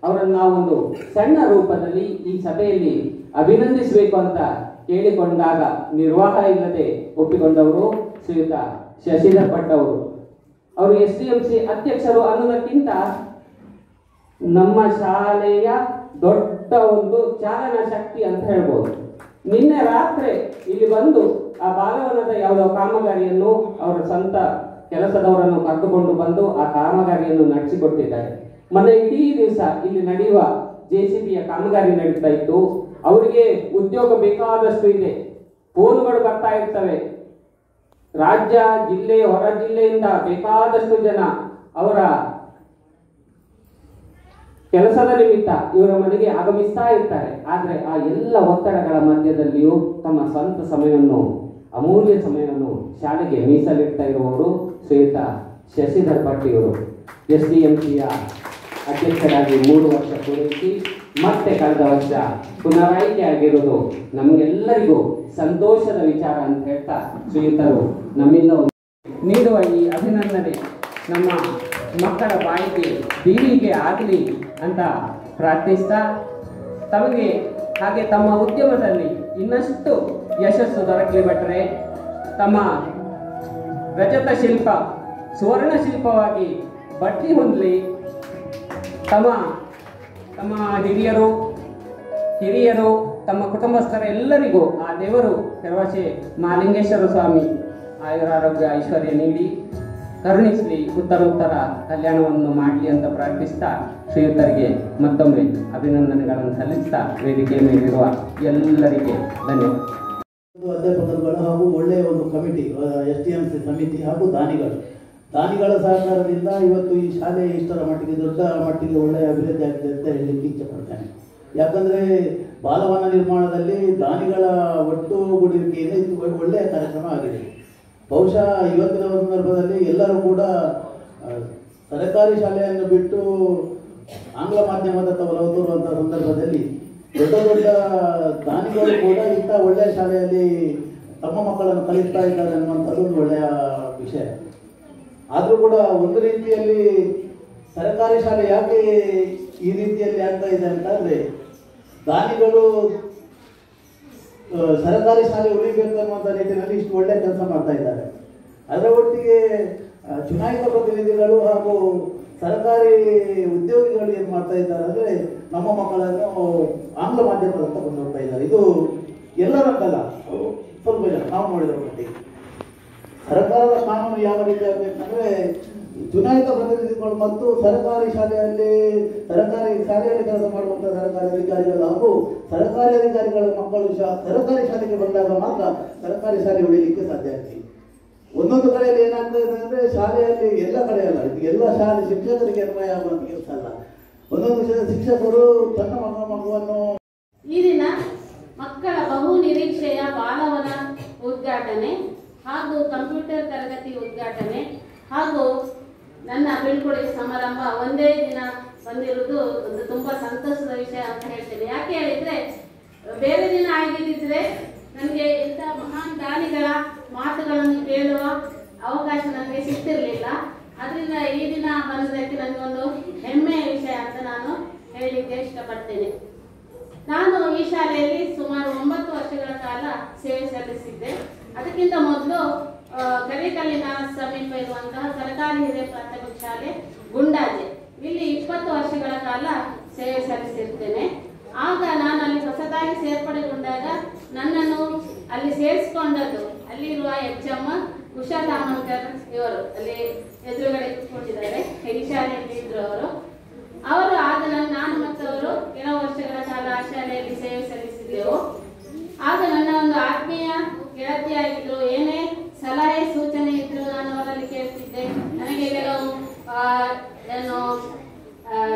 ಅವರನ್ನು ನಾವೊಂದು ಸಣ್ಣ ರೂಪದಲ್ಲಿ ಈ ಸಭೆಯಲ್ಲಿ ಅಭಿನಂದಿಸಬೇಕು ಅಂತ ಕೇಳಿಕೊಂಡಾಗ ನಿರ್ವಾಹ ಇಲ್ಲದೆ ಒಪ್ಪಿಕೊಂಡವರು ಶ್ರೀಯುತ ಶಶಿಧರ್ ಭಟ್ ಅವರು. ಅವರು SDMC ಅಧ್ಯಕ್ಷರು ಅನ್ನೋದಕ್ಕಿಂತ ನಮ್ಮ ಶಾಲೆಯ ದೊಡ್ಡ ಒಂದು ಚಾಲನಾ ಶಕ್ತಿ ಅಂತ ಹೇಳ್ಬೋದು. ನಿನ್ನೆ ರಾತ್ರಿ ಇಲ್ಲಿ ಬಂದು ಆ ಬಾಲವನದ ಯಾವುದೋ ಕಾಮಗಾರಿಯನ್ನು ಅವರ ಸ್ವಂತ ಕೆಲಸದವರನ್ನು ಕರೆದುಕೊಂಡು ಬಂದು ಆ ಕಾಮಗಾರಿಯನ್ನು ನಡೆಸಿಕೊಟ್ಟಿದ್ದಾರೆ. ಮೊನ್ನೆ ಇಡೀ ದಿವಸ ಇಲ್ಲಿ ನಡೆಯುವ JCBಯ ಕಾಮಗಾರಿ ನಡೀತಾ ಇತ್ತು. ಅವರಿಗೆ ಉದ್ಯೋಗ ಬೇಕಾದಷ್ಟು ಇದೆ. ಫೋನ್ಗಳು ಬರ್ತಾ ಇರ್ತವೆ. ರಾಜ್ಯ, ಜಿಲ್ಲೆ, ಹೊರ ಜಿಲ್ಲೆಯಿಂದ ಬೇಕಾದಷ್ಟು ಜನ ಅವರ ಕೆಲಸದ ನಿಮಿತ್ತ ಇವರ ಮನೆಗೆ ಆಗಮಿಸ್ತಾ ಇರ್ತಾರೆ. ಆದ್ರೆ ಆ ಎಲ್ಲ ಒತ್ತಡಗಳ ಮಧ್ಯದಲ್ಲಿಯೂ ತಮ್ಮ ಸ್ವಂತ ಸಮಯವನ್ನು, ಅಮೂಲ್ಯ ಸಮಯವನ್ನು ಶಾಲೆಗೆ ಮೀಸಲಿಡ್ತಾ ಇರುವವರು ಶ್ರೀಯುತ ಶಶಿಧರ್ ಭಟ್ ಇವರು. SDMCಯ ಅಧ್ಯಕ್ಷರಾಗಿ 3 ವರ್ಷ ಪೂರೈಸಿ ಮತ್ತೆ ಕಳೆದ ವರ್ಷ ಪುನರಾಯ್ಕೆ ಆಗಿರುವುದು ನಮಗೆಲ್ಲರಿಗೂ ಸಂತೋಷದ ವಿಚಾರ ಅಂತ ಹೇಳ್ತಾ, ಶ್ರೀಯುತರು ನಮ್ಮಿಂದ ನೀಡುವ ಈ ಅಭಿನಂದನೆ ನಮ್ಮ ಮಕ್ಕಳ ಬಾಯಿಗೆ ಬೀಳಿಗೆ ಆಗಲಿ ಅಂತ ಪ್ರಾರ್ಥಿಸ್ತಾ, ತಮಗೆ ಹಾಗೆ ತಮ್ಮ ಉದ್ಯಮದಲ್ಲಿ ಇನ್ನಷ್ಟು ಯಶಸ್ಸು ದೊರಕಲಿ ಭಟ್ರೆ, ತಮ್ಮ ರಜತ ಶಿಲ್ಪ ಸುವರ್ಣ ಶಿಲ್ಪವಾಗಿ ಬಟ್ಟಿ ಹೊಂದಲಿ. ತಮ್ಮ ಹಿರಿಯರು ತಮ್ಮ ಕುಟುಂಬಸ್ಥರ ಎಲ್ಲರಿಗೂ ಆ ದೇವರು ಕೆರವಾಸೆ ಮಹಾಲಿಂಗೇಶ್ವರ ಸ್ವಾಮಿ ಆಯುರಾರೋಗ್ಯ ಐಶ್ವರ್ಯ ನೀಡಿ ಕರುಣಿಸಲಿ, ಉತ್ತರ ಕಲ್ಯಾಣವನ್ನು ಮಾಡಲಿ ಅಂತ ಪ್ರಾರ್ಥಿಸ್ತಾ, ಶ್ರೀಯುತರಿಗೆ ಮತ್ತೊಮ್ಮೆ ಅಭಿನಂದನೆಗಳನ್ನು ಸಲ್ಲಿಸ್ತಾ, ವೇದಿಕೆಯ ಮೇಲಿರುವ ಎಲ್ಲರಿಗೆ ಧನ್ಯವಾದ. ಅಧ್ಯಾಪಕರುಗಳು ಹಾಗೂ ಒಳ್ಳೆಯ ಒಂದು ಕಮಿಟಿ, SDMC ಸಮಿತಿ ಹಾಗೂ ದಾನಿಗಳ ಸಹಕಾರದಿಂದ ಇವತ್ತು ಈ ಶಾಲೆ ಇಷ್ಟರ ಮಟ್ಟಿಗೆ, ದೊಡ್ಡ ಮಟ್ಟಿಗೆ ಒಳ್ಳೆಯ ಅಭಿವೃದ್ಧಿ ಆಗಿದೆ ಅಂತ ಹೇಳಲಿಕ್ಕೆ ಇಚ್ಛೆಪಡ್ತೇನೆ. ಯಾಕಂದರೆ ಬಾಲವನ ನಿರ್ಮಾಣದಲ್ಲಿ ದಾನಿಗಳ ಒಟ್ಟುಗೂಡುವಿಕೆಯಿಂದ ಇದು ಒಳ್ಳೆಯ ಕಾರ್ಯಕ್ರಮ ಆಗಿದೆ. ಬಹುಶಃ ಇವತ್ತಿನ ಸಂದರ್ಭದಲ್ಲಿ ಎಲ್ಲರೂ ಕೂಡ ಸರ್ಕಾರಿ ಶಾಲೆಯನ್ನು ಬಿಟ್ಟು ಆಂಗ್ಲ ಮಾಧ್ಯಮದತ್ತ ಒಲವು ತೋರುವಂಥ ಸಂದರ್ಭದಲ್ಲಿ ದೊಡ್ಡ ದೊಡ್ಡ ದಾನಿಗಳು ಕೂಡ ಇಂಥ ಒಳ್ಳೆಯ ಶಾಲೆಯಲ್ಲಿ ತಮ್ಮ ಮಕ್ಕಳನ್ನು ಕಲಿಸ್ತಾ ಇದ್ದಾರೆ ಅನ್ನುವಂಥದ್ದು ಒಂದು ಒಳ್ಳೆಯ ವಿಷಯ. ಆದರೂ ಕೂಡ ಒಂದು ರೀತಿಯಲ್ಲಿ ಸರ್ಕಾರಿ ಶಾಲೆ ಯಾಕೆ ಈ ರೀತಿಯಲ್ಲಿ ಆಗ್ತಾ ಇದೆ ಅಂತಂದರೆ, ದಾನಿಗಳು ಸರ್ಕಾರಿ ಶಾಲೆ ಉಳಿಬೇಕು ಅನ್ನುವಂಥ ನಿಟ್ಟಿನಲ್ಲಿ ಇಷ್ಟು ಒಳ್ಳೆಯ ಕೆಲಸ ಮಾಡ್ತಾ ಇದ್ದಾರೆ. ಅದರ ಒಟ್ಟಿಗೆ ಚುನಾಯಿತ ಪ್ರತಿನಿಧಿಗಳು ಹಾಗೂ ಸರ್ಕಾರಿ ಉದ್ಯೋಗಿಗಳು ಏನು ಮಾಡ್ತಾ ಇದ್ದಾರೆ ಅಂದರೆ, ನಮ್ಮ ಮಕ್ಕಳನ್ನು ಆಂಗ್ಲ ಮಾಧ್ಯಮದತ್ತ ಕೊಂಡು ಹೋಗ್ತಾ ಇದ್ದಾರೆ. ಇದು ಎಲ್ಲರದ್ದಲ್ಲ, ಸ್ವಲ್ಪ ಜನ ನಾವು ನೋಡಿದ ಮಟ್ಟಿಗೆ. ಸರ್ಕಾರದ ಕಾನೂನು ಯಾವ ರೀತಿ ಆಗಬೇಕಂದ್ರೆ, ಚುನಾಯಿತ ಪ್ರತಿನಿಧಿಗಳು ಮತ್ತು ಸರ್ಕಾರಿ ಶಾಲೆಯಲ್ಲಿ ಕೆಲಸ ಮಾಡುವಂಥ ಸರ್ಕಾರಿ ಅಧಿಕಾರಿಗಳು ಹಾಗೂ ಸರ್ಕಾರಿ ಅಧಿಕಾರಿಗಳ ಮಕ್ಕಳು ಸರ್ಕಾರಿ ಶಾಲೆಗೆ ಬಂದಾಗ ಮಾತ್ರ ಸರ್ಕಾರಿ ಶಾಲೆ ಉಳಿಯಲಿಕ್ಕೆ ಸಾಧ್ಯ ಆಗ್ತದೆ. ಒಂದೊಂದು ಕಡೆಯಲ್ಲಿ ಏನಾಗ್ತದೆ ಅಂದರೆ ಶಾಲೆಯಲ್ಲಿ ಎಲ್ಲ ಕಡೆ ಅಲ್ಲ, ಇದು ಎಲ್ಲ ಶಾಲೆ ಶಿಕ್ಷಕರಿಗೆ ಅನ್ವಯ ಆಗುವಂಥ ಕೆಲಸ ಅಲ್ಲ. ಒಂದೊಂದು ಶಿಕ್ಷಕರು ತನ್ನ ಮಗುವನ್ನು ಈ ದಿನ ಮಕ್ಕಳ ಬಹು ನಿರೀಕ್ಷೆಯ ಬಾಲವನ ಉದ್ಘಾಟನೆ ಹಾಗೂ ಕಂಪ್ಯೂಟರ್ ತರಗತಿ ಉದ್ಘಾಟನೆ ಹಾಗೂ ನನ್ನ ಬೀಳ್ಕೊಡುಗೆ ಸಮಾರಂಭ ಒಂದೇ ದಿನ ಬಂದಿರುವುದು ಒಂದು ತುಂಬಾ ಸಂತಸದ ವಿಷಯ ಅಂತ ಹೇಳ್ತೇನೆ. ಯಾಕೆ ಹೇಳಿದ್ರೆ ಬೇರೆ ದಿನ ಆಗಿದ್ದಿದ್ರೆ ನನಗೆ ಇಂಥ ಮಹಾನ್ ದಾನಿಗಳ ಮಾತುಗಳನ್ನು ಕೇಳುವ ಅವಕಾಶ ನನಗೆ ಸಿಗ್ತಿರ್ಲಿಲ್ಲ. ಅದರಿಂದ ಈ ದಿನ ಬಂದದಕ್ಕೆ ನನಗೊಂದು ಹೆಮ್ಮೆಯ ವಿಷಯ ಅಂತ ನಾನು ಹೇಳಲಿಕ್ಕೆ ಇಷ್ಟಪಡ್ತೇನೆ. ನಾನು ಈ ಶಾಲೆಯಲ್ಲಿ ಸುಮಾರು 9 ವರ್ಷಗಳ ಕಾಲ ಸೇವೆ ಸಲ್ಲಿಸಿದ್ದೆ. ಅದಕ್ಕಿಂತ ಮೊದಲು ಕರಿಕಲ್ಲಿನ ಸಮೀಪ ಇರುವಂತಹ ಸರ್ಕಾರಿ ಹಿರಿಯ ಪ್ರಾಥಮಿಕ ಶಾಲೆ ಗುಂಡಾಜೆ ಇಲ್ಲಿ 20 ವರ್ಷಗಳ ಕಾಲ ಸೇವೆ ಸಲ್ಲಿಸಿರ್ತೇನೆ. ಆಗ ನಾನು ಅಲ್ಲಿ ಹೊಸದಾಗಿ ಸೇರ್ಪಡೆಗೊಂಡಾಗ ನನ್ನನ್ನು ಅಲ್ಲಿ ಸೇರಿಸಿಕೊಂಡದ್ದು ಅಲ್ಲಿರುವ HM ಉಷಾ ತಾಮಂಕರ್ ಇವರು ಅಲ್ಲಿ ಎದುರುಗಡೆ ಕೂತ್ಕೊಂಡಿದ್ದಾರೆ. ಈ ಶಾಲೆಯಲ್ಲಿ ಇದ್ರು ಅವರು ಆಗ ನಾನು ಮತ್ತು ಅವರು ಕೆಲವು ವರ್ಷಗಳ ಕಾಲ ಆ ಶಾಲೆಯಲ್ಲಿ ಸೇವೆ ಸಲ್ಲಿಸಿದ್ದೆವು. ಆಗ ನನ್ನ ಒಂದು ಆತ್ಮೀಯ ಗೆಳತಿಯಾಗಿದ್ರು, ಏನೇ ಸಲಹೆ ಸೂಚನೆ ಇದ್ರು ನಾನು ಅವರಲ್ಲಿ ಕೇಳ್ತಿದ್ದೆ. ನನಗೆ ಕೆಲವು ಏನು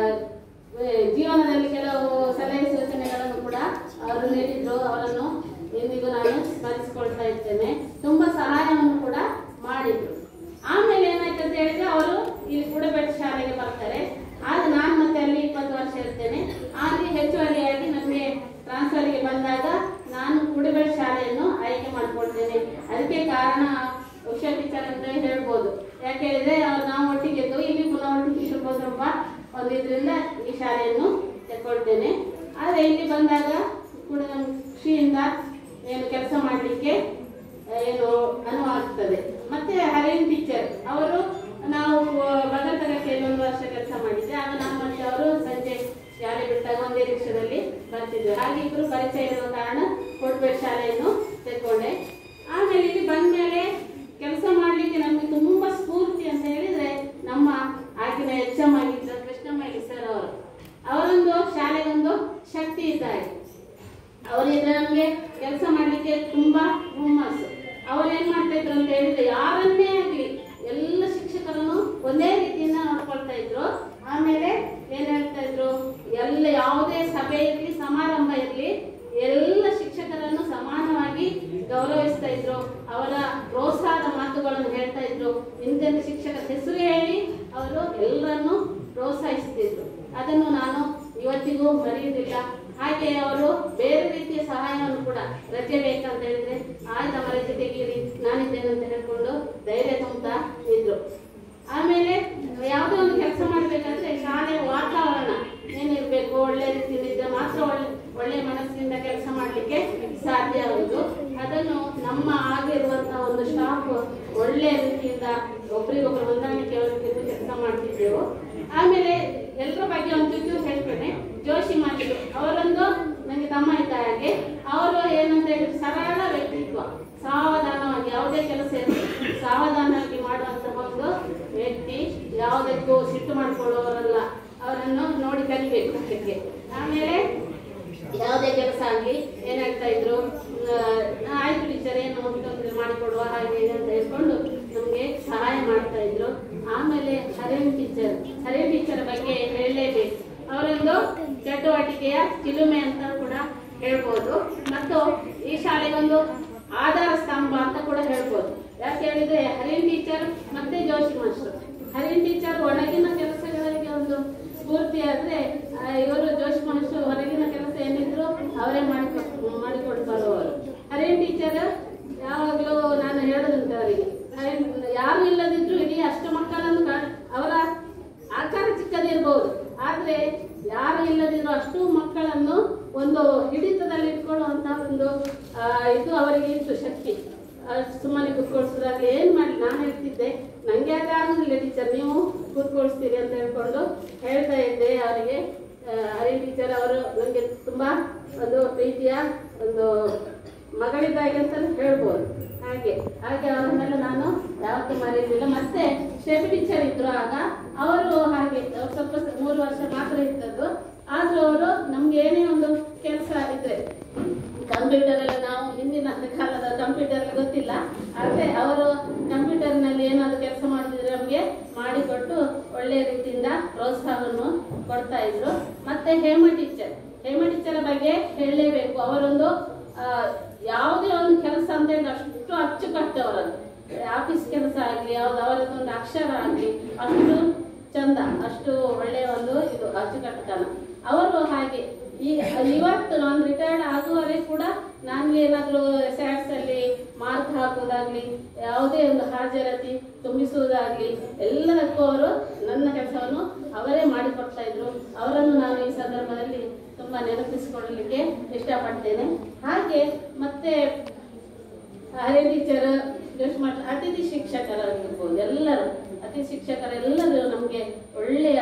ಜೀವನದಲ್ಲಿ ಕೆಲವು ಸಲಹೆ ಸೂಚನೆಗಳನ್ನು ಕೂಡ ಅವರು ನೀಡಿದ್ರು. ಅವರನ್ನು ಇಂದಿಗೂ ನಾನು ಸ್ಮರಿಸಿಕೊಳ್ತಾ ಇದ್ದೇನೆ. ತುಂಬಾ ಸಹಾಯವನ್ನು ಕೂಡ ಮಾಡಿದ್ರು. ಆಮೇಲೆ ಏನಾಯ್ತು ಅಂತ ಹೇಳಿದ್ರೆ ಅವರು ಇಲ್ಲಿ ಕೂಡಬೆಟ್ಟ ಶಾಲೆಗೆ ಬರ್ತಾರೆ. ಆಗ ನಾನು ಮತ್ತೆ ಅಲ್ಲಿ 20 ವರ್ಷ ಇರ್ತೇನೆ. ಆದ್ರೆ ಹೆಚ್ಚುವರಿಯಾಗಿ ನಮಗೆ ಟ್ರಾನ್ಸ್ಫರ್ಗೆ ಬಂದಾಗ ನಾನು ಕೂಡಬೆಟ್ಟ ಶಾಲೆಯನ್ನು ಆಯ್ಕೆ ಮಾಡ್ಕೊಳ್ತೇನೆ. ಅದಕ್ಕೆ ಕಾರಣ ಉಷಾ ಟೀಚರ್ ಅಂತ ಹೇಳ್ಬೋದು. ಯಾಕೆ ಹೇಳಿದ್ರೆ ನಾವು ಒಟ್ಟಿಗೆ ಇದ್ದು ಇಲ್ಲಿ ಪುನಃ ಒಟ್ಟಿಗೆ ಇರ್ಬೋದಪ್ಪ ಒಂದು ಇದರಿಂದ ಈ ಶಾಲೆಯನ್ನು ತೆಕ್ಕೊಳ್ತೇನೆ. ಆದರೆ ಇಲ್ಲಿ ಬಂದಾಗ ಕೂಡ ನಮ್ಮ ಖುಷಿಯಿಂದ ಏನು ಕೆಲಸ ಮಾಡಲಿಕ್ಕೆ ಏನು ಅನುವಾಗ್ತದೆ. ಮತ್ತೆ ಹರೇನ್ ಟೀಚರ್ ಅವರು ನಾವು ಬಗಲ್ ತರಗತಿಯಲ್ಲಿ 1 ವರ್ಷ ಕೆಲಸ ಮಾಡಿದ್ದೆ. ಆಗ ನಮ್ಮ ಮತ್ತೆ ಅವರು ಸಂಜೆ ಶಾಲೆ ಬಿಟ್ಟಾಗ ಒಂದೇ ರಿಕ್ಷಾದಲ್ಲಿ ಬರ್ತಿದ್ರು. ಹಾಗೆ ಇಬ್ಬರು ಪರಿಚಯ ಇರುವ ಕಾರಣ ಕೊಟ್ಬೇಟ್ ಶಾಲೆಯನ್ನು ತೆಕ್ಕೊಂಡೆ. ಆಮೇಲೆ ಇಲ್ಲಿ ಬಂದ್ಮೇಲೆ ಕೆಲಸ ಮಾಡ್ಲಿಕ್ಕೆ ನಮ್ಗೆ ತುಂಬಾ ಸ್ಫೂರ್ತಿ ಅಂತ ಹೇಳಿದ್ರೆ ನಮ್ಮ ಆಗಿನ HM ಆಗಿದ್ದ ಕೃಷ್ಣಮೈಲಿ ಸರ್ ಅವರೊಂದು ಶಾಲೆಗೊಂದು ಶಕ್ತಿ ಇದ್ದಾರೆ. ಅವರಿದ್ರೆ ನಮ್ಗೆ ಕೆಲಸ ಮಾಡ್ಲಿಕ್ಕೆ ತುಂಬಾ ಹುಮ್ಮಸ್ಸು. ಅವ್ರು ಏನ್ ಮಾಡ್ತಾ ಇದ್ರು ಅಂತ ಹೇಳಿದ್ರೆ ಯಾರನ್ನೇ ಆಗ್ಲಿ ಎಲ್ಲ ಶಿಕ್ಷಕರನ್ನು ಒಂದೇ ರೀತಿಯಿಂದ ನೋಡ್ಕೊಳ್ತಾ ಇದ್ರು. ಆಮೇಲೆ ಏನ್ ಹೇಳ್ತಾ ಇದ್ರು, ಯಾವುದೇ ಸಭೆ ಇರ್ಲಿ ಸಮಾರಂಭ ಇರ್ಲಿ ಎಲ್ಲ ಶಿಕ್ಷಕರನ್ನು ಸಮಾನವಾಗಿ ಗೌರವಿಸ್ತಾ ಇದ್ರು. ಅವರ ಪ್ರೋತ್ಸಾಹದ ಮಾತುಗಳನ್ನು ಹೇಳ್ತಾ ಇದ್ರು. ಇಂತೆಂತ ಶಿಕ್ಷಕರ ಹೆಸರು ಹೇಳಿ ಅವರು ಎಲ್ಲರನ್ನು ಪ್ರೋತ್ಸಾಹಿಸ್ತಿದ್ರು. ಅದನ್ನು ನಾನು ಇವತ್ತಿಗೂ ಮರೆಯುವುದಿಲ್ಲ. ಹಾಗೆ ಅವರು ಬೇರೆ ರೀತಿಯ ಸಹಾಯವನ್ನು ಕೂಡ ರಜೆ ಬೇಕಂತ ಹೇಳಿದ್ರೆ ಆಯ್ತು ಅವರ ಜೊತೆಗೆ ನಾನಿದ್ದೇನೆ ಅಂತ ಹೇಳ್ಕೊಂಡು ಧೈರ್ಯ ತುಂಬುತ್ತಾ ಇದ್ರು. ಆಮೇಲೆ ಯಾವುದೋ ಒಂದು ಕೆಲಸ ಮಾಡ್ಬೇಕಂದ್ರೆ ಶಾಲೆಯ ವಾತಾವರಣ ಏನಿರ್ಬೇಕು, ಒಳ್ಳೆ ರೀತಿಯಿಂದ ಮಾತ್ರ ಒಳ್ಳೆ ಮನಸ್ಸಿನಿಂದ ಕೆಲಸ ಮಾಡ್ಲಿಕ್ಕೆ ಸಾಧ್ಯ ಆಗುದು. ಅದನ್ನು ನಮ್ಮ ಆಗಿರುವಂತಹ ಒಂದು ಸ್ಟಾಫ್ ಒಳ್ಳೆ ರೀತಿಯಿಂದ ಒಬ್ರಿಗೊಬ್ರು ಹೊಂದಾಣಿಕೆ ಕೆಲಸ ಮಾಡ್ತಿದ್ದೆವು. ಆಮೇಲೆ ಎಲ್ಲರ ಬಗ್ಗೆ ಒಂದು ಚೂರು ಹೇಳ್ತೇನೆ. ಜೋಶಿ ಮಾಡಿದ್ರು ಅವರೊಂದು ನನಗೆ ತಮ್ಮ ಇದ್ದ ಹಾಗೆ. ಅವರು ಏನಂತ ಹೇಳಿದ್ರು, ಸರಳ ವ್ಯಕ್ತಿತ್ವ, ಸಾವಧಾನವಾಗಿ ಯಾವುದೇ ಕೆಲಸ ಇರಲಿ ಸಾವಧಾನವಾಗಿ ಮಾಡುವಂತಹ ಒಂದು ವ್ಯಕ್ತಿ, ಯಾವುದಕ್ಕೂ ಸಿಟ್ಟು ಮಾಡ್ಕೊಳ್ಳೋರಲ್ಲ. ಅವರನ್ನು ನೋಡಿ ಕಲಿಬೇಕು ಅದಕ್ಕೆ. ಆಮೇಲೆ ಯಾವುದೇ ಕೆಲಸ ಆಗಲಿ ಏನಾಗ್ತಾ ಇದ್ರು, ಆಯ್ತು ಟೀಚರ್ ಏನು ತೊಂದರೆ ಮಾಡಿಕೊಡುವ ಹಾಗೆ ಅಂತ ಹೇಳ್ಕೊಂಡು ನಮಗೆ ಸಹಾಯ ಮಾಡ್ತಾ ಇದ್ರು. ಆಮೇಲೆ ಹರೇನ್ ಟೀಚರ್ ಬಗ್ಗೆ ಹೇಳಲೇಬೇಕು. ಅವರೊಂದು ಚಟುವಟಿಕೆಯ ಚಿಲುಮೆ ಅಂತ ಕೂಡ ಹೇಳ್ಬೋದು. ಮತ್ತು ಈ ಶಾಲೆಗೊಂದು ಆಧಾರ ಸ್ತಂಭ ಅಂತ ಕೂಡ ಹೇಳ್ಬೋದು. ಯಾಕೆ ಹೇಳಿದ್ರೆ ಹರೇನ್ ಟೀಚರ್ ಮತ್ತೆ ಜೋಶಿ ಮಾಸ್ಟರ್. ಹರೇನ್ ಟೀಚರ್ ಒಳಗಿನ ಕೆಲಸಗಳಿಗೆ ಒಂದು ಸ್ಫೂರ್ತಿ ಆದ್ರೆ ಇವರು ಜೋಶಿ ಮಾಸ್ಟರ್ ಹೊರಗಿನ ಕೆಲಸ ಏನಿದ್ರು ಅವರೇ ಮಾಡಿಕೊಡ್ತಾರೋ ಅವರು. ಹರೇನ್ ಟೀಚರ್ ಯಾವಾಗಲೂ ನಾನು ಹೇಳೋದಂತ ಅವರಿಗೆ, ಯಾರು ಇಲ್ಲದಿದ್ರು ಇಡೀ ಅಷ್ಟು ಮಕ್ಕಳನ್ನು ಅವರ ಆಕಾರ ಚಿಕ್ಕದಿರ್ಬೋದು, ಆದ್ರೆ ಯಾರು ಇಲ್ಲದಿದ್ರು ಅಷ್ಟು ಮಕ್ಕಳನ್ನು ಒಂದು ಹಿಡಿತದಲ್ಲಿ ಇಟ್ಕೊಳ್ಳುವಂತ ಒಂದು ಇದು ಅವರಿಗೆ ಇತ್ತು ಶಕ್ತಿ. ಸುಮ್ಮನೆ ಕೂತ್ಕೊಳ್ಸಿದಾಗಲಿ ಏನ್ ಮಾಡಿ ನಾನು ಹೇಳ್ತಿದ್ದೆ, ನಂಗೆ ಯಾಕೆ ಆಗುದಿಲ್ಲ ಟೀಚರ್, ನೀವು ಕೂತ್ಕೊಳ್ಸ್ತೀರಿ ಅಂತ ಹೇಳ್ಕೊಂಡು ಹೇಳ್ತಾ ಇದ್ದೆ ಅವರಿಗೆ. ಹರೇನ್ ಟೀಚರ್ ಅವರು ನನಗೆ ತುಂಬಾ ಒಂದು ಪ್ರೀತಿಯ ಒಂದು ಮಗಳಿದ್ದಾಗೆ ಅಂತ ಹೇಳ್ಬೋದು. ಹಾಗೆ ಅವರ ಮೇಲೆ ನಾನು ಯಾವತ್ತೂ ಮರೆಯುವುದಿಲ್ಲ. ಮತ್ತೆ ಶೆಫಿ ಟೀಚರ್ ಇದ್ರು ಆಗ ಅವರು ಹಾಗೆ ಸ್ವಲ್ಪ 3 ವರ್ಷ ಮಾತ್ರ ಇದ್ದದ್ದು. ಆದ್ರೂ ಅವರು ನಮ್ಗೆ ಏನೇ ಒಂದು ಕೆಲಸ ಇದ್ರೆ, ಕಂಪ್ಯೂಟರ್ ಎಲ್ಲ ನಾವು ಹಿಂದಿನ ಕಾಲದ ಕಂಪ್ಯೂಟರ್ ಗೊತ್ತಿಲ್ಲ, ಆದ್ರೆ ಅವರು ಕಂಪ್ಯೂಟರ್ ಮಾಡಿಕೊಟ್ಟು ಒಳ್ಳೆಯ ರೀತಿಯಿಂದ ಪ್ರೋತ್ಸಾಹವನ್ನು ಕೊಡ್ತಾ ಇದ್ರು. ಮತ್ತೆ ಹೇಮ ಟೀಚರ್ ಬಗ್ಗೆ ಹೇಳಲೇಬೇಕು. ಅವರೊಂದು ಯಾವುದೇ ಒಂದು ಕೆಲಸ ಅಂತ ಹೇಳಿದ್ರೆ ಅಷ್ಟು ಅಚ್ಚುಕಟ್ಟವರದ್ದು. ಆಫೀಸ್ ಕೆಲಸ ಆಗಲಿ, ಯಾವ್ದು ಅವರದ್ದೊಂದು ಅಕ್ಷರ ಆಗಲಿ ಅಷ್ಟು ಚಂದ, ಅಷ್ಟು ಒಳ್ಳೆಯ ಒಂದು ಇದು ಅಚ್ಚುಕಟ್ಟುತನ ಅವರು. ಹಾಗೆ ಇವತ್ತು ನಾನು ರಿಟೈರ್ಡ್ ಆಗುವವರೆಗೆ ಕೂಡ ನನಗೆ ಏನಾದರೂ ಸ್ಯಾಟ್ಸ್ ಅಲ್ಲಿ ಮಾರ್ಕ್ ಹಾಕುವುದಾಗ್ಲಿ, ಯಾವುದೇ ಒಂದು ಹಾಜರಾತಿ ತುಂಬಿಸುವುದಾಗ್ಲಿ ಎಲ್ಲದಕ್ಕೂ ಅವರು ನನ್ನ ಕೆಲಸವನ್ನು ಅವರೇ ಮಾಡಿಕೊಡ್ತಾ ಇದ್ರು. ಅವರನ್ನು ನಾನು ಈ ಸಂದರ್ಭದಲ್ಲಿ ತುಂಬಾ ನೆನಪಿಸಿಕೊಳ್ಳಲಿಕ್ಕೆ ಇಷ್ಟಪಡ್ತೇನೆ. ಹಾಗೆ ಮತ್ತೆ ಹಳೆ ಟೀಚರ್, ಅತಿಥಿ ಶಿಕ್ಷಕರಾಗಿರ್ಬೋದು, ಎಲ್ಲರೂ ಅತಿಥಿ ಶಿಕ್ಷಕರೆಲ್ಲರೂ ನಮಗೆ ಒಳ್ಳೆಯ